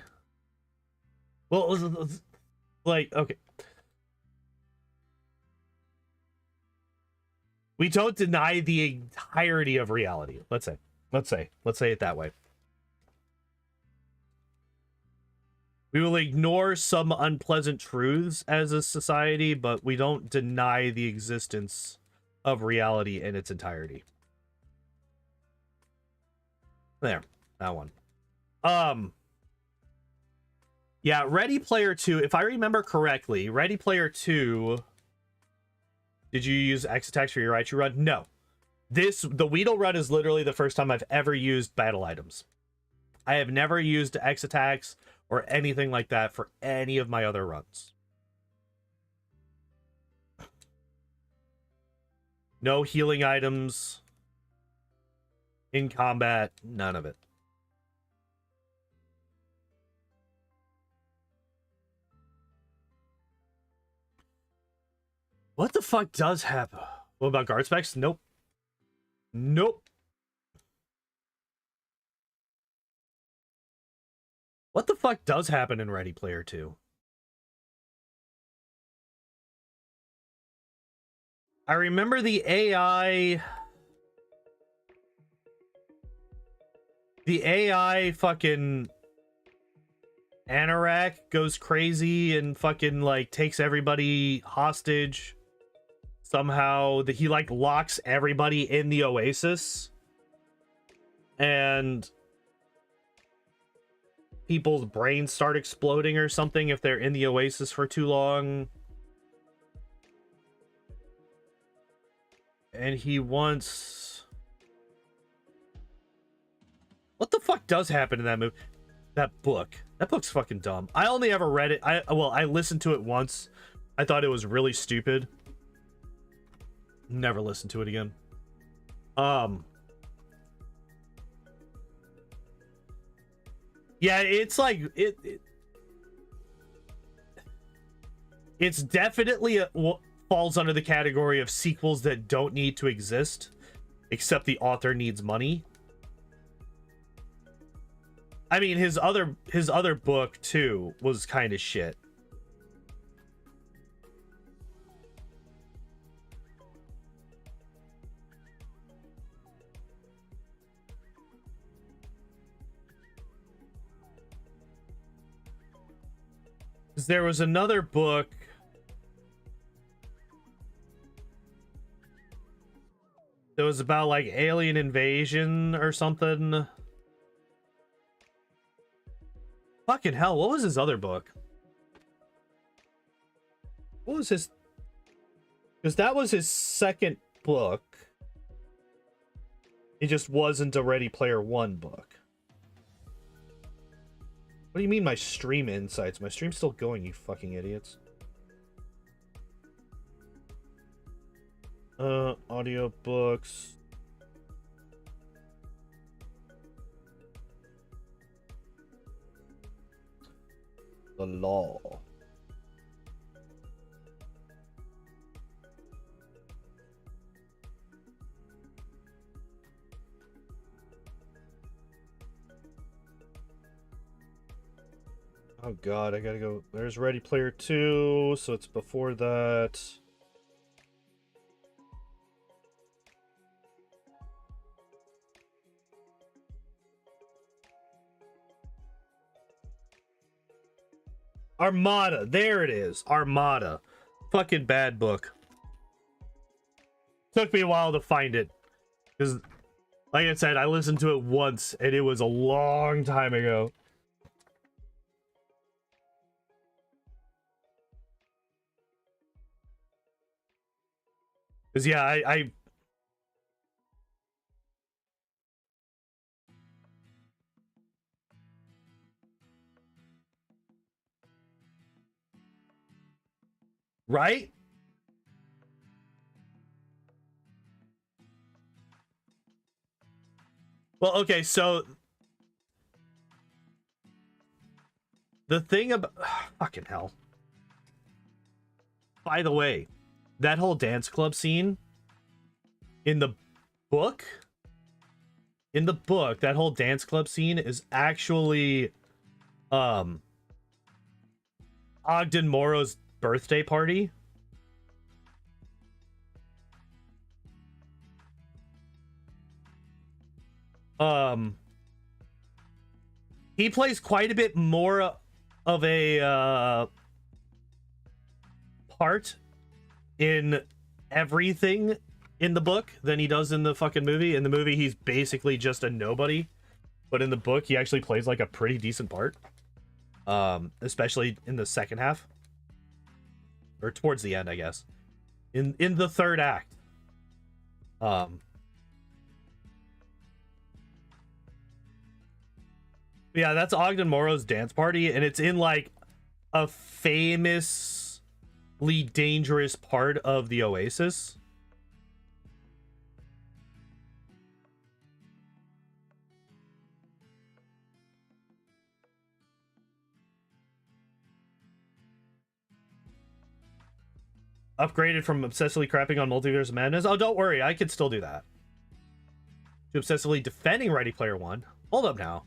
Well, like, okay. We don't deny the entirety of reality. Let's say it that way. We will ignore some unpleasant truths as a society, but we don't deny the existence of reality in its entirety. There, that one. Yeah, Ready Player 2, if I remember correctly, Ready Player 2, did you use X attacks for your Raichu run? No. The Weedle run is literally the first time I've ever used battle items. I have never used X attacks or anything like that for any of my other runs. No healing items in combat, none of it. What the fuck does happen? What about guard specs? Nope. Nope. What the fuck does happen in Ready Player 2? I remember the AI... The AI fucking... Anorak goes crazy and fucking, like, takes everybody hostage. Somehow, he, like, locks everybody in the Oasis. And... people's brains start exploding or something if they're in the Oasis for too long. And he wants... What the fuck does happen in that movie? That book. That book's fucking dumb. I only ever read it. I listened to it once. I thought it was really stupid. Never listened to it again. Yeah, it's like it's definitely falls under the category of sequels that don't need to exist, except the author needs money. I mean, his other book too was kind of shit. There was another book that was about like alien invasion or something. Fucking hell, what was his other book? What was his... Because that was his second book. It just wasn't a Ready Player 1 book. What do you mean my stream insights? My stream's still going, you fucking idiots. Audiobooks. The law. Oh god, I gotta go. There's Ready Player 2, so it's before that. Armada, there it is. Armada. Fucking bad book. Took me a while to find it. Because, like I said, I listened to it once, and it was a long time ago. Because, yeah, I right? Well, okay, so the thing about fucking hell. By the way, that whole dance club scene in the book, that whole dance club scene is actually Ogden Morrow's birthday party. He plays quite a bit more of a part in everything in the book than he does in the fucking movie. In the movie, he's basically just a nobody, but in the book, he actually plays like a pretty decent part. Especially in the second half, or towards the end, I guess. In the third act. Yeah, that's Ogden Morrow's dance party, and it's in like a famously dangerous part of the Oasis. Upgraded from obsessively crapping on Multiverse of Madness. Oh, don't worry, I could still do that. To obsessively defending Ready Player One. Hold up now.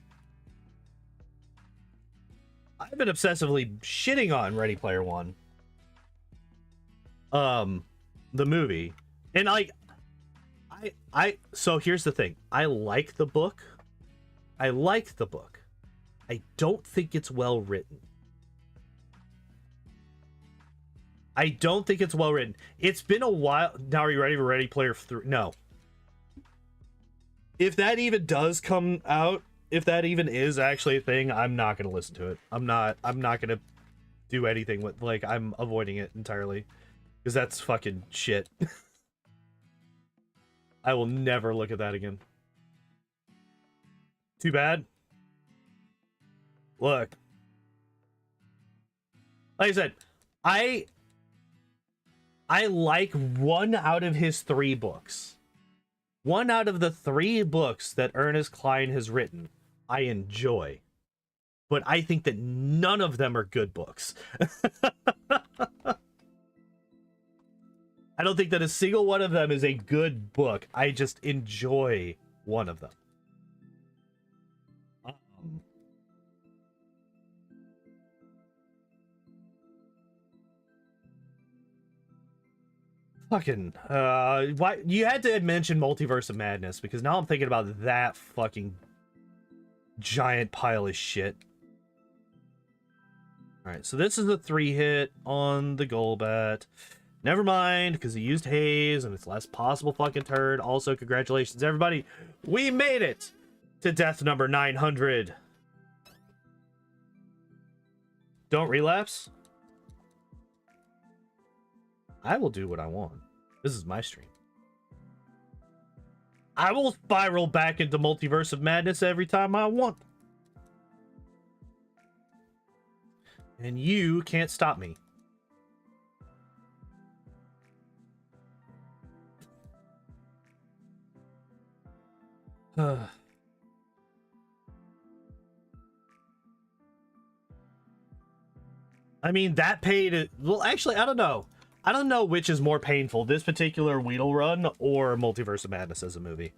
I've been obsessively shitting on Ready Player One. The movie. And like so here's the thing. I like the book. I don't think it's well written. It's been a while. Now are you ready for Ready Player 3? No. If that even does come out, if that even is actually a thing, I'm not going to listen to it. I'm not going to do anything with, like, I'm avoiding it entirely. Because that's fucking shit. I will never look at that again. Too bad. Look. Like I said, I like one out of his 3 books. One out of the 3 books that Ernest Cline has written, I enjoy. But I think that none of them are good books. I don't think that a single one of them is a good book. I just enjoy one of them. Fucking, why you had to mention Multiverse of Madness, because now I'm thinking about that fucking giant pile of shit. Alright, so this is a 3-hit on the Golbat. Never mind, because he used Haze, and it's last possible fucking turn. Also, congratulations, everybody. We made it to death number 900. Don't relapse. I will do what I want. This is my stream. I will spiral back into Multiverse of Madness every time I want. And you can't stop me. I mean, that paid... Well, actually, I don't know. I don't know which is more painful, this particular Weedle run or Multiverse of Madness as a movie.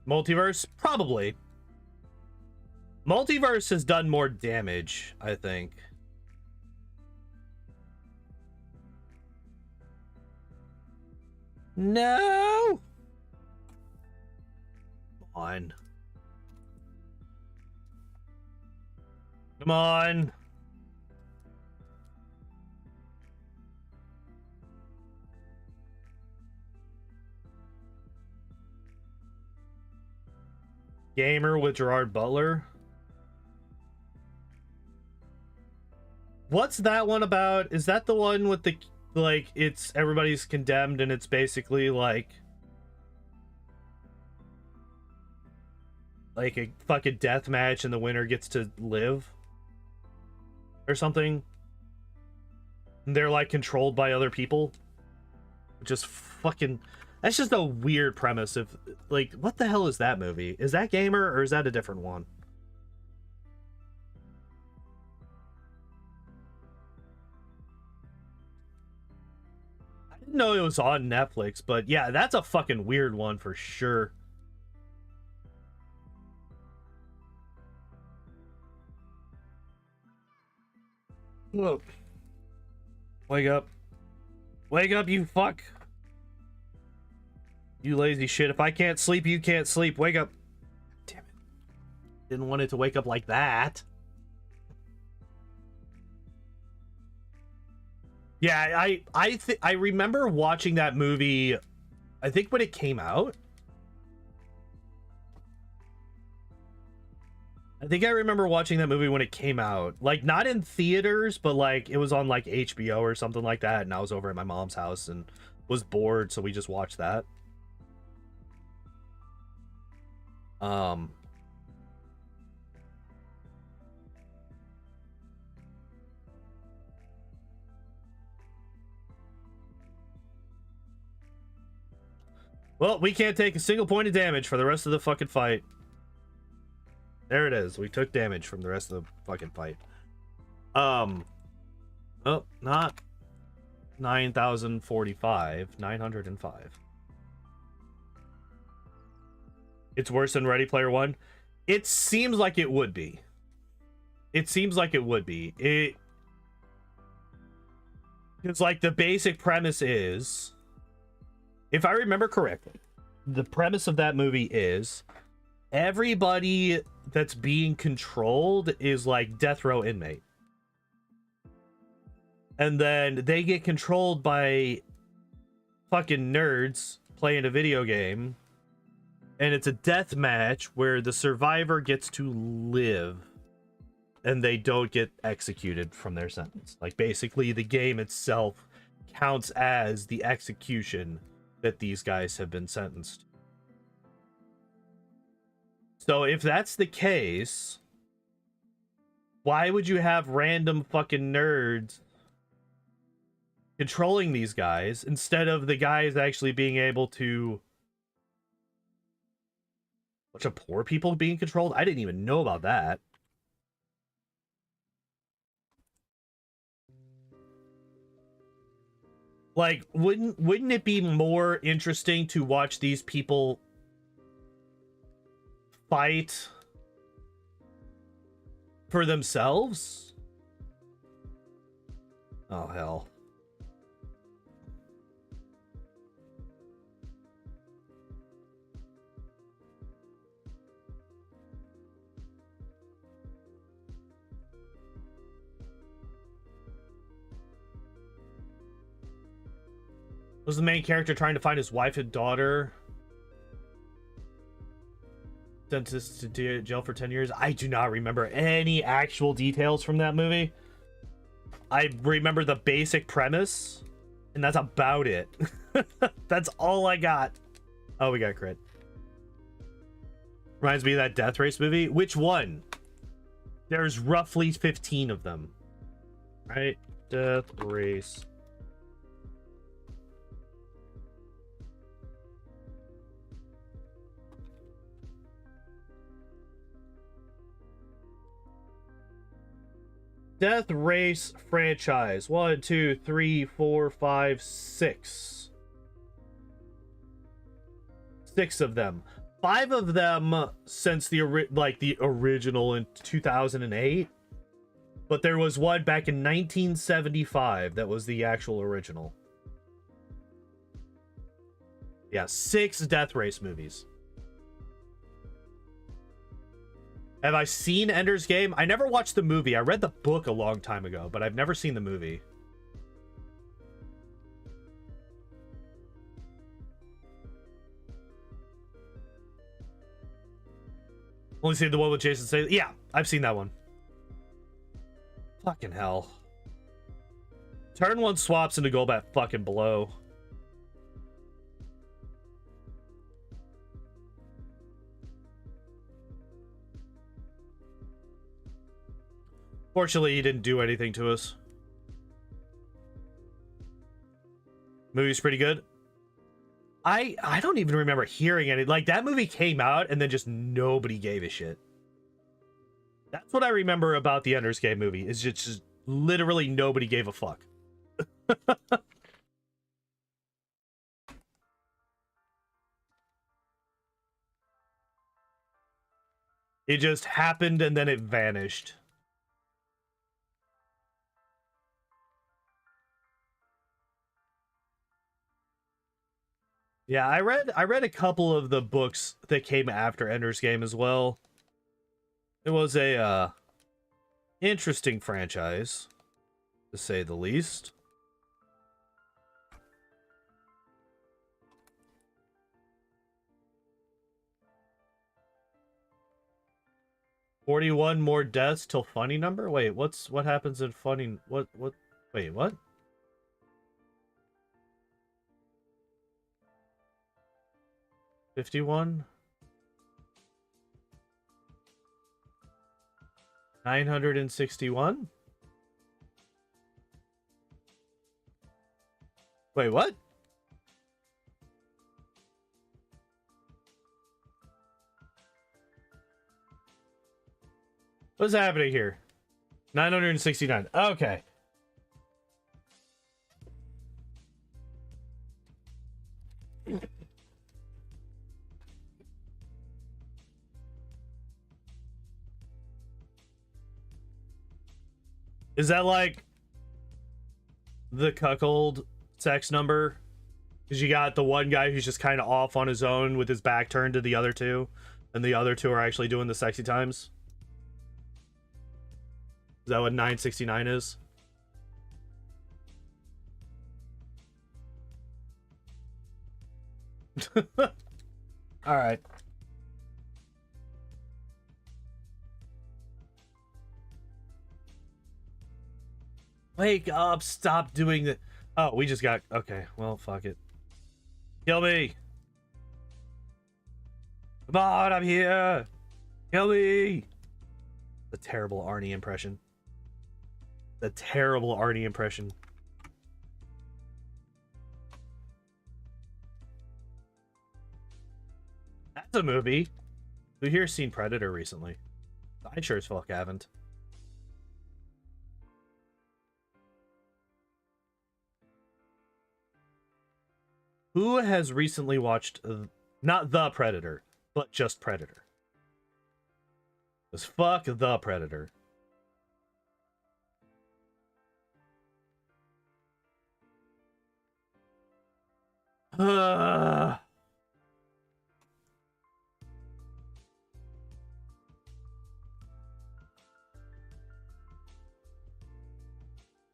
Multiverse? Probably. Multiverse has done more damage, I think. No! on. Come on. Gamer with Gerard Butler. What's that one about? Is that the one with the, like, it's everybody's condemned and it's basically like a fucking death match and the winner gets to live or something? And they're like controlled by other people. Just fucking, that's just a weird premise. Of like, what the hell is that movie? Is that Gamer or is that a different one? I didn't know it was on Netflix, but yeah, that's a fucking weird one for sure. Whoa. Wake up. Wake up, you fuck. You lazy shit. If I can't sleep, you can't sleep. Wake up. Damn it. Didn't want it to wake up like that. Yeah, I remember watching that movie, I think when it came out. I think I remember watching that movie when it came out. Like, not in theaters, but like it was on like HBO or something like that, and I was over at my mom's house and was bored, so we just watched that. Well, we can't take a single point of damage for the rest of the fucking fight. There it is. We took damage from the rest of the fucking fight. Oh, not 9,045. 905. It's worse than Ready Player One. It seems like it would be. It seems like it would be. It's like the basic premise is, if I remember correctly, the premise of that movie is everybody that's being controlled is like death row inmate. And then they get controlled by fucking nerds playing a video game. And it's a death match where the survivor gets to live and they don't get executed from their sentence. Like, basically the game itself counts as the execution that these guys have been sentenced. So if that's the case, why would you have random fucking nerds controlling these guys instead of the guys actually being able to... A bunch of poor people being controlled? I didn't even know about that. Like, wouldn't it be more interesting to watch these people fight for themselves? Oh, hell. Was the main character trying to find his wife and daughter? Sentenced to jail for 10 years. I do not remember any actual details from that movie. I remember the basic premise, and that's about it. That's all I got. Oh, we got crit. Reminds me of that Death Race movie. Which one? There's roughly 15 of them. Right? Death Race. Death Race franchise. 1, 2, 3, 4, 5, 6. 6 of them. 5 of them since the original in 2008. But there was one back in 1975 that was the actual original. Yeah, 6 Death Race movies. Have I seen Ender's Game? I never watched the movie. I read the book a long time ago, but I've never seen the movie. Only seen the one with Jason Statham. Yeah, I've seen that one. Fucking hell. Turn 1 swaps into Golbat fucking below. Fortunately, he didn't do anything to us. Movie's pretty good. I don't even remember hearing any. Like, that movie came out and then just nobody gave a shit. That's what I remember about the Ender's Game movie. Is just literally nobody gave a fuck. It just happened and then it vanished. Yeah, I read a couple of the books that came after Ender's Game as well. It was a interesting franchise, to say the least. "41 more deaths till funny number?" Wait, what happens in funny? Wait, what? "51? 961? Wait, what? What's happening here? 969. Okay. Is that like the cuckold sex number? Because you got the one guy who's just kind of off on his own with his back turned to the other two, and the other two are actually doing the sexy times. Is that what 969 is? All right. Wake up, stop doing the... Oh, we just got... Okay, well, fuck it. Kill me! Come on, I'm here! Kill me! The terrible Arnie impression. The terrible Arnie impression. That's a movie. Who here's seen Predator recently? I sure as fuck haven't. Who has recently watched, not The Predator, but just Predator? Because fuck The Predator.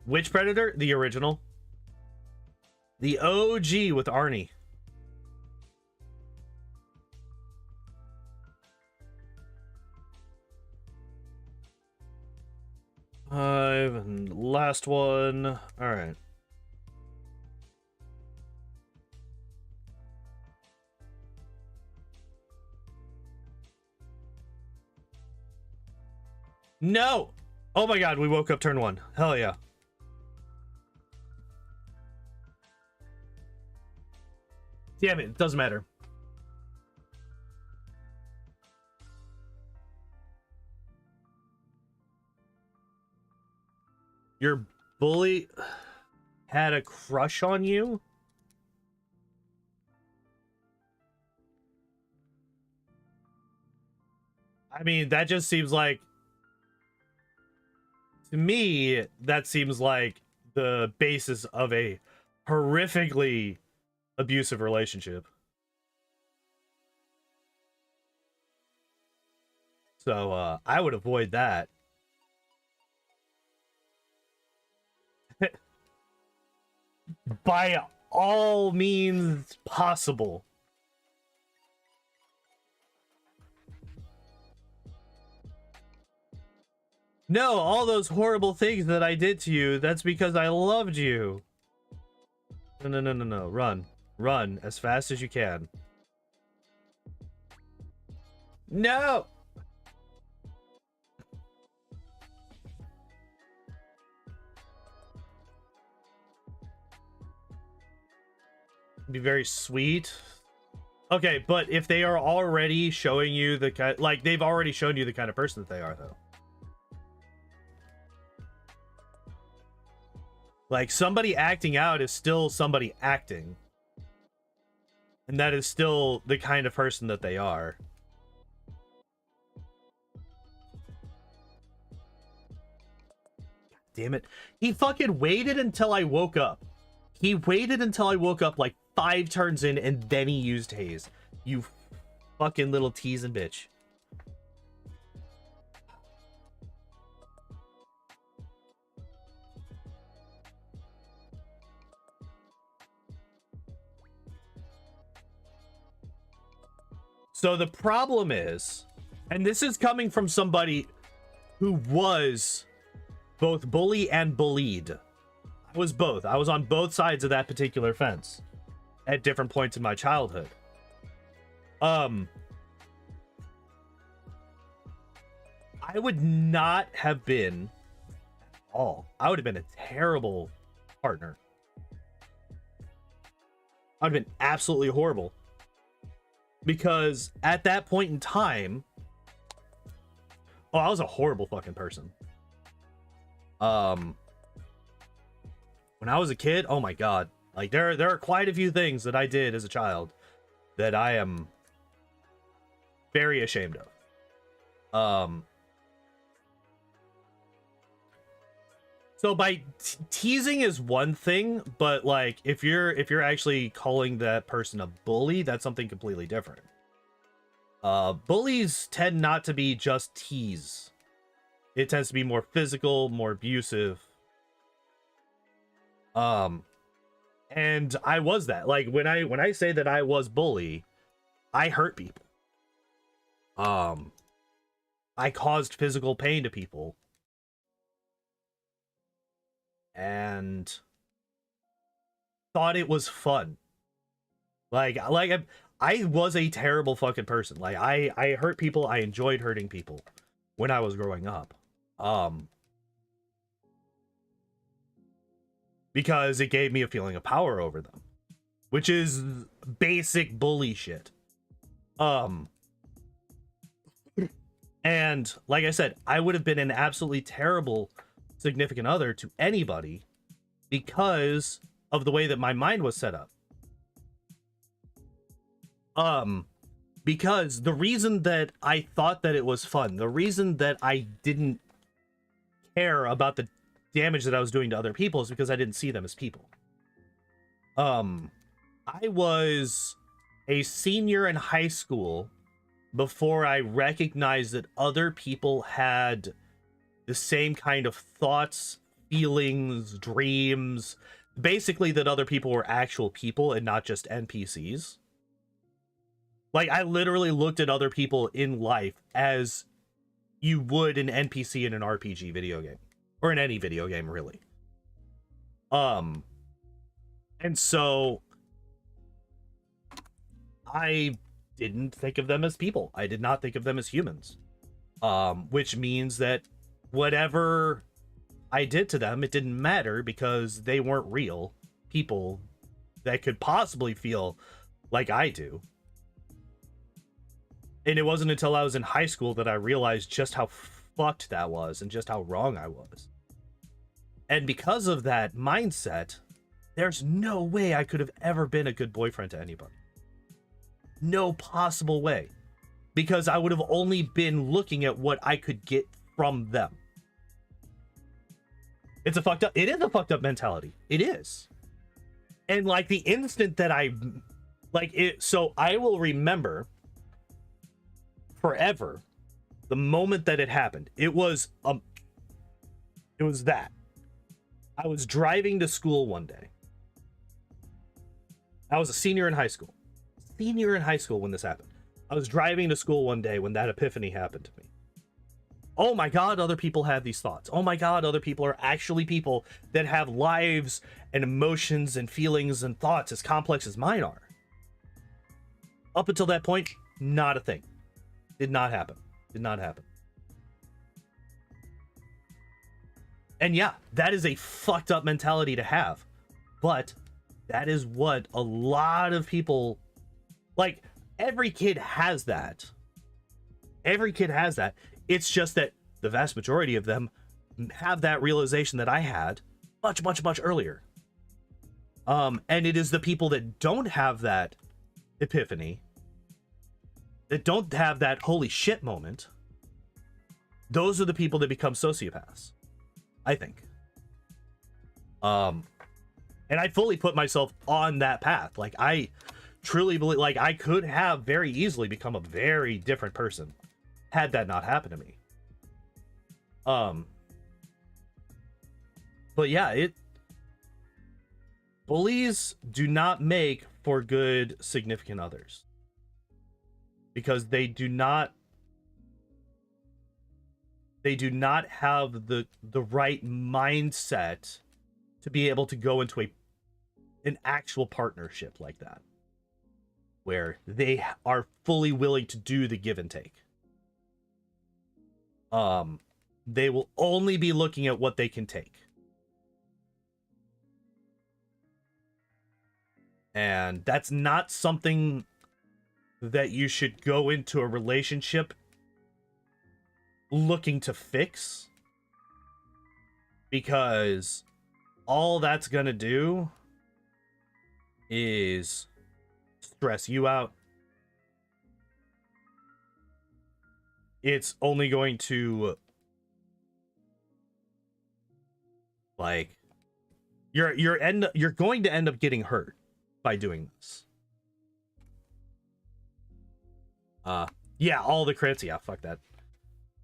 Which Predator? The original. The OG with Arnie. And last one. All right. No! Oh my god, we woke up turn 1. Hell yeah. Damn it, doesn't matter. Your bully had a crush on you? I mean, that just seems like... To me, that seems like the basis of a horrifically abusive relationship. So I would avoid that. By all means possible. No, all those horrible things that I did to you, that's because I loved you. No. Run. Run as fast as you can. No! Be very sweet. Okay, but if they are already showing you the kind, like, they've already shown you the kind of person that they are, though. Like, somebody acting out is still somebody acting. And that is still the kind of person that they are. Damn it. He fucking waited until I woke up. He waited until I woke up like 5 turns in, and then he used haze. You fucking little teasing bitch. So the problem is, and this is coming from somebody who was both bully and bullied. I was both. I was on both sides of that particular fence at different points in my childhood. I would not have been at all. I would have been a terrible partner. I would have been absolutely horrible. Because at that point in time, I was a horrible fucking person. When I was a kid, oh my god. Like, there are quite a few things that I did as a child that I am very ashamed of. So by teasing is one thing, but like if you're actually calling that person a bully, that's something completely different. Bullies tend not to be just tease. It tends to be more physical, more abusive. And I was that. Like when I say that I was bully, I hurt people. I caused physical pain to people. And thought it was fun. Like I was a terrible fucking person. Like I hurt people. I enjoyed hurting people when I was growing up. Because it gave me a feeling of power over them, which is basic bully shit. And like I said, I would have been an absolutely terrible significant other to anybody because of the way that my mind was set up. Because the reason that I thought that it was fun, the reason that I didn't care about the damage that I was doing to other people is because I didn't see them as people. I was a senior in high school before I recognized that other people had the same kind of thoughts, feelings, dreams, basically that other people were actual people and not just NPCs. Like, I literally looked at other people in life as you would an NPC in an RPG video game. Or in any video game, really. And so I didn't think of them as people. I did not think of them as humans. Which means that whatever I did to them, it didn't matter because they weren't real people that could possibly feel like I do. And it wasn't until I was in high school that I realized just how fucked that was and just how wrong I was. And because of that mindset, there's no way I could have ever been a good boyfriend to anybody. No possible way. Because I would have only been looking at what I could get from them. It is a fucked up mentality. It is. And like the instant that so I will remember forever The moment that it happened, it was that. I was driving to school one day. I was a senior in high school. Senior in high school when this happened. I was driving to school one day when that epiphany happened to me. Oh my God, other people have these thoughts. Oh my God, other people are actually people that have lives and emotions and feelings and thoughts as complex as mine are. Up until that point, not a thing. Did not happen. Did not happen. And yeah, that is a fucked up mentality to have. But that is what a lot of people, like, every kid has that. Every kid has that. It's just that the vast majority of them have that realization that I had much, much, much earlier. And it is the people that don't have that epiphany, that don't have that holy shit moment, those are the people that become sociopaths, I think. And I fully put myself on that path. Like, I truly believe, like, I could have very easily become a very different person had that not happened to me. But yeah, bullies do not make for good significant others, because they do not have the right mindset to be able to go into an actual partnership like that, where they are fully willing to do the give and take. They will only be looking at what they can take. And that's not something that you should go into a relationship looking to fix, because all that's gonna do is stress you out. It's only going to, like, you're going to end up getting hurt by doing this. Yeah, all the crits. Yeah, fuck that.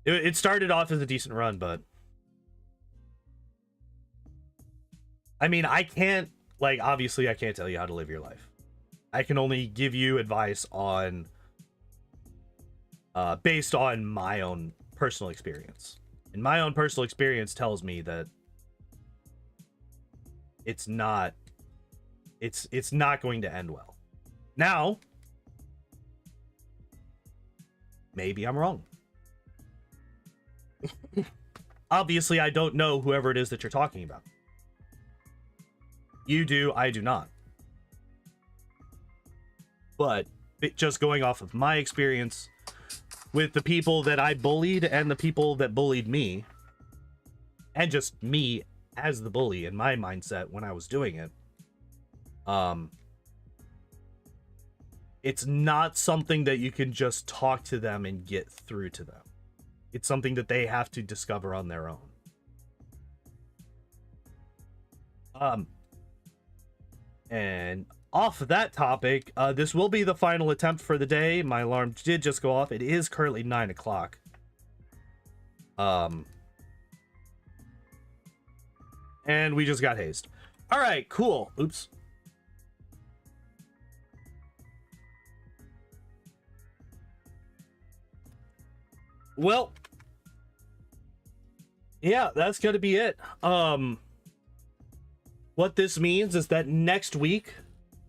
It started off as a decent run, but I mean, I can't, like, obviously I can't tell you how to live your life. I can only give you advice on based on my own personal experience. And my own personal experience tells me that it's not going to end well. Now, maybe I'm wrong. Obviously, I don't know whoever it is that you're talking about. You do, I do not. But just going off of my experience with the people that I bullied and the people that bullied me, and just me as the bully in my mindset when I was doing it, it's not something that you can just talk to them and get through to them. It's something that they have to discover on their own. And off of that topic, this will be the final attempt for the day. My alarm did just go off. It is currently 9 o'clock. And we just got hazed. All right, cool. Oops. Well, yeah, that's gonna be it. What this means is that next week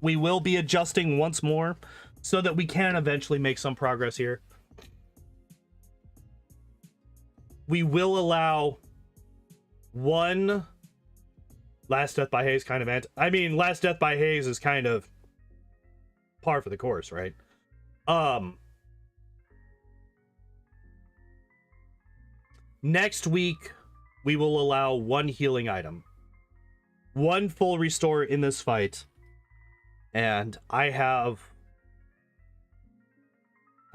we will be adjusting once more so that we can eventually make some progress here. We will allow one Last Death by Haze kind of I mean, Last Death by Haze is kind of par for the course, right? Next week, we will allow one healing item. One full restore in this fight. And I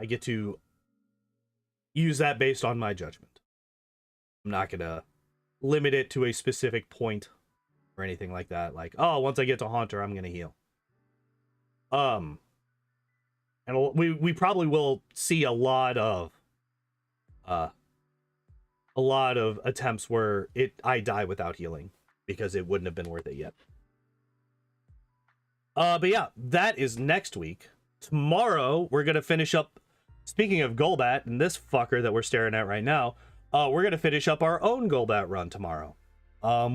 get to use that based on my judgment. I'm not gonna limit it to a specific point or anything like that. Like, oh, once I get to Haunter, I'm gonna heal. And we probably will see a lot of A lot of attempts where I die without healing because it wouldn't have been worth it yet. But yeah, that is next week. Tomorrow we're gonna finish up. Speaking of Golbat and this fucker that we're staring at right now, we're gonna finish up our own Golbat run tomorrow.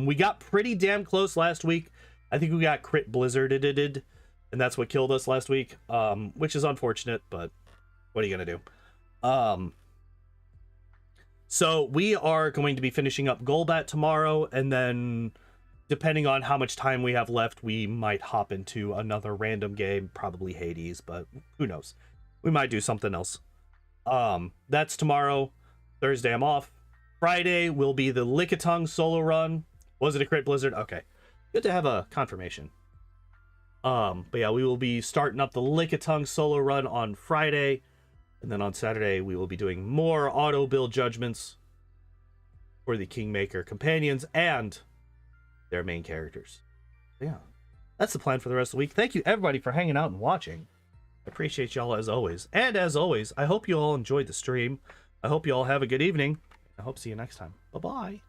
We got pretty damn close last week. I think we got crit blizzarded, and that's what killed us last week, which is unfortunate, but what are you gonna do? So we are going to be finishing up Golbat tomorrow, and then depending on how much time we have left, we might hop into another random game, probably Hades, but who knows? We might do something else. That's tomorrow. Thursday I'm off. Friday will be the Lickitung solo run. Was it a crit blizzard? Okay. Good to have a confirmation. But yeah, we will be starting up the Lickitung solo run on Friday. And then on Saturday, we will be doing more auto build judgments for the Kingmaker companions and their main characters. Yeah, that's the plan for the rest of the week. Thank you, everybody, for hanging out and watching. I appreciate y'all as always. And as always, I hope you all enjoyed the stream. I hope you all have a good evening. I hope to see you next time. Bye-bye.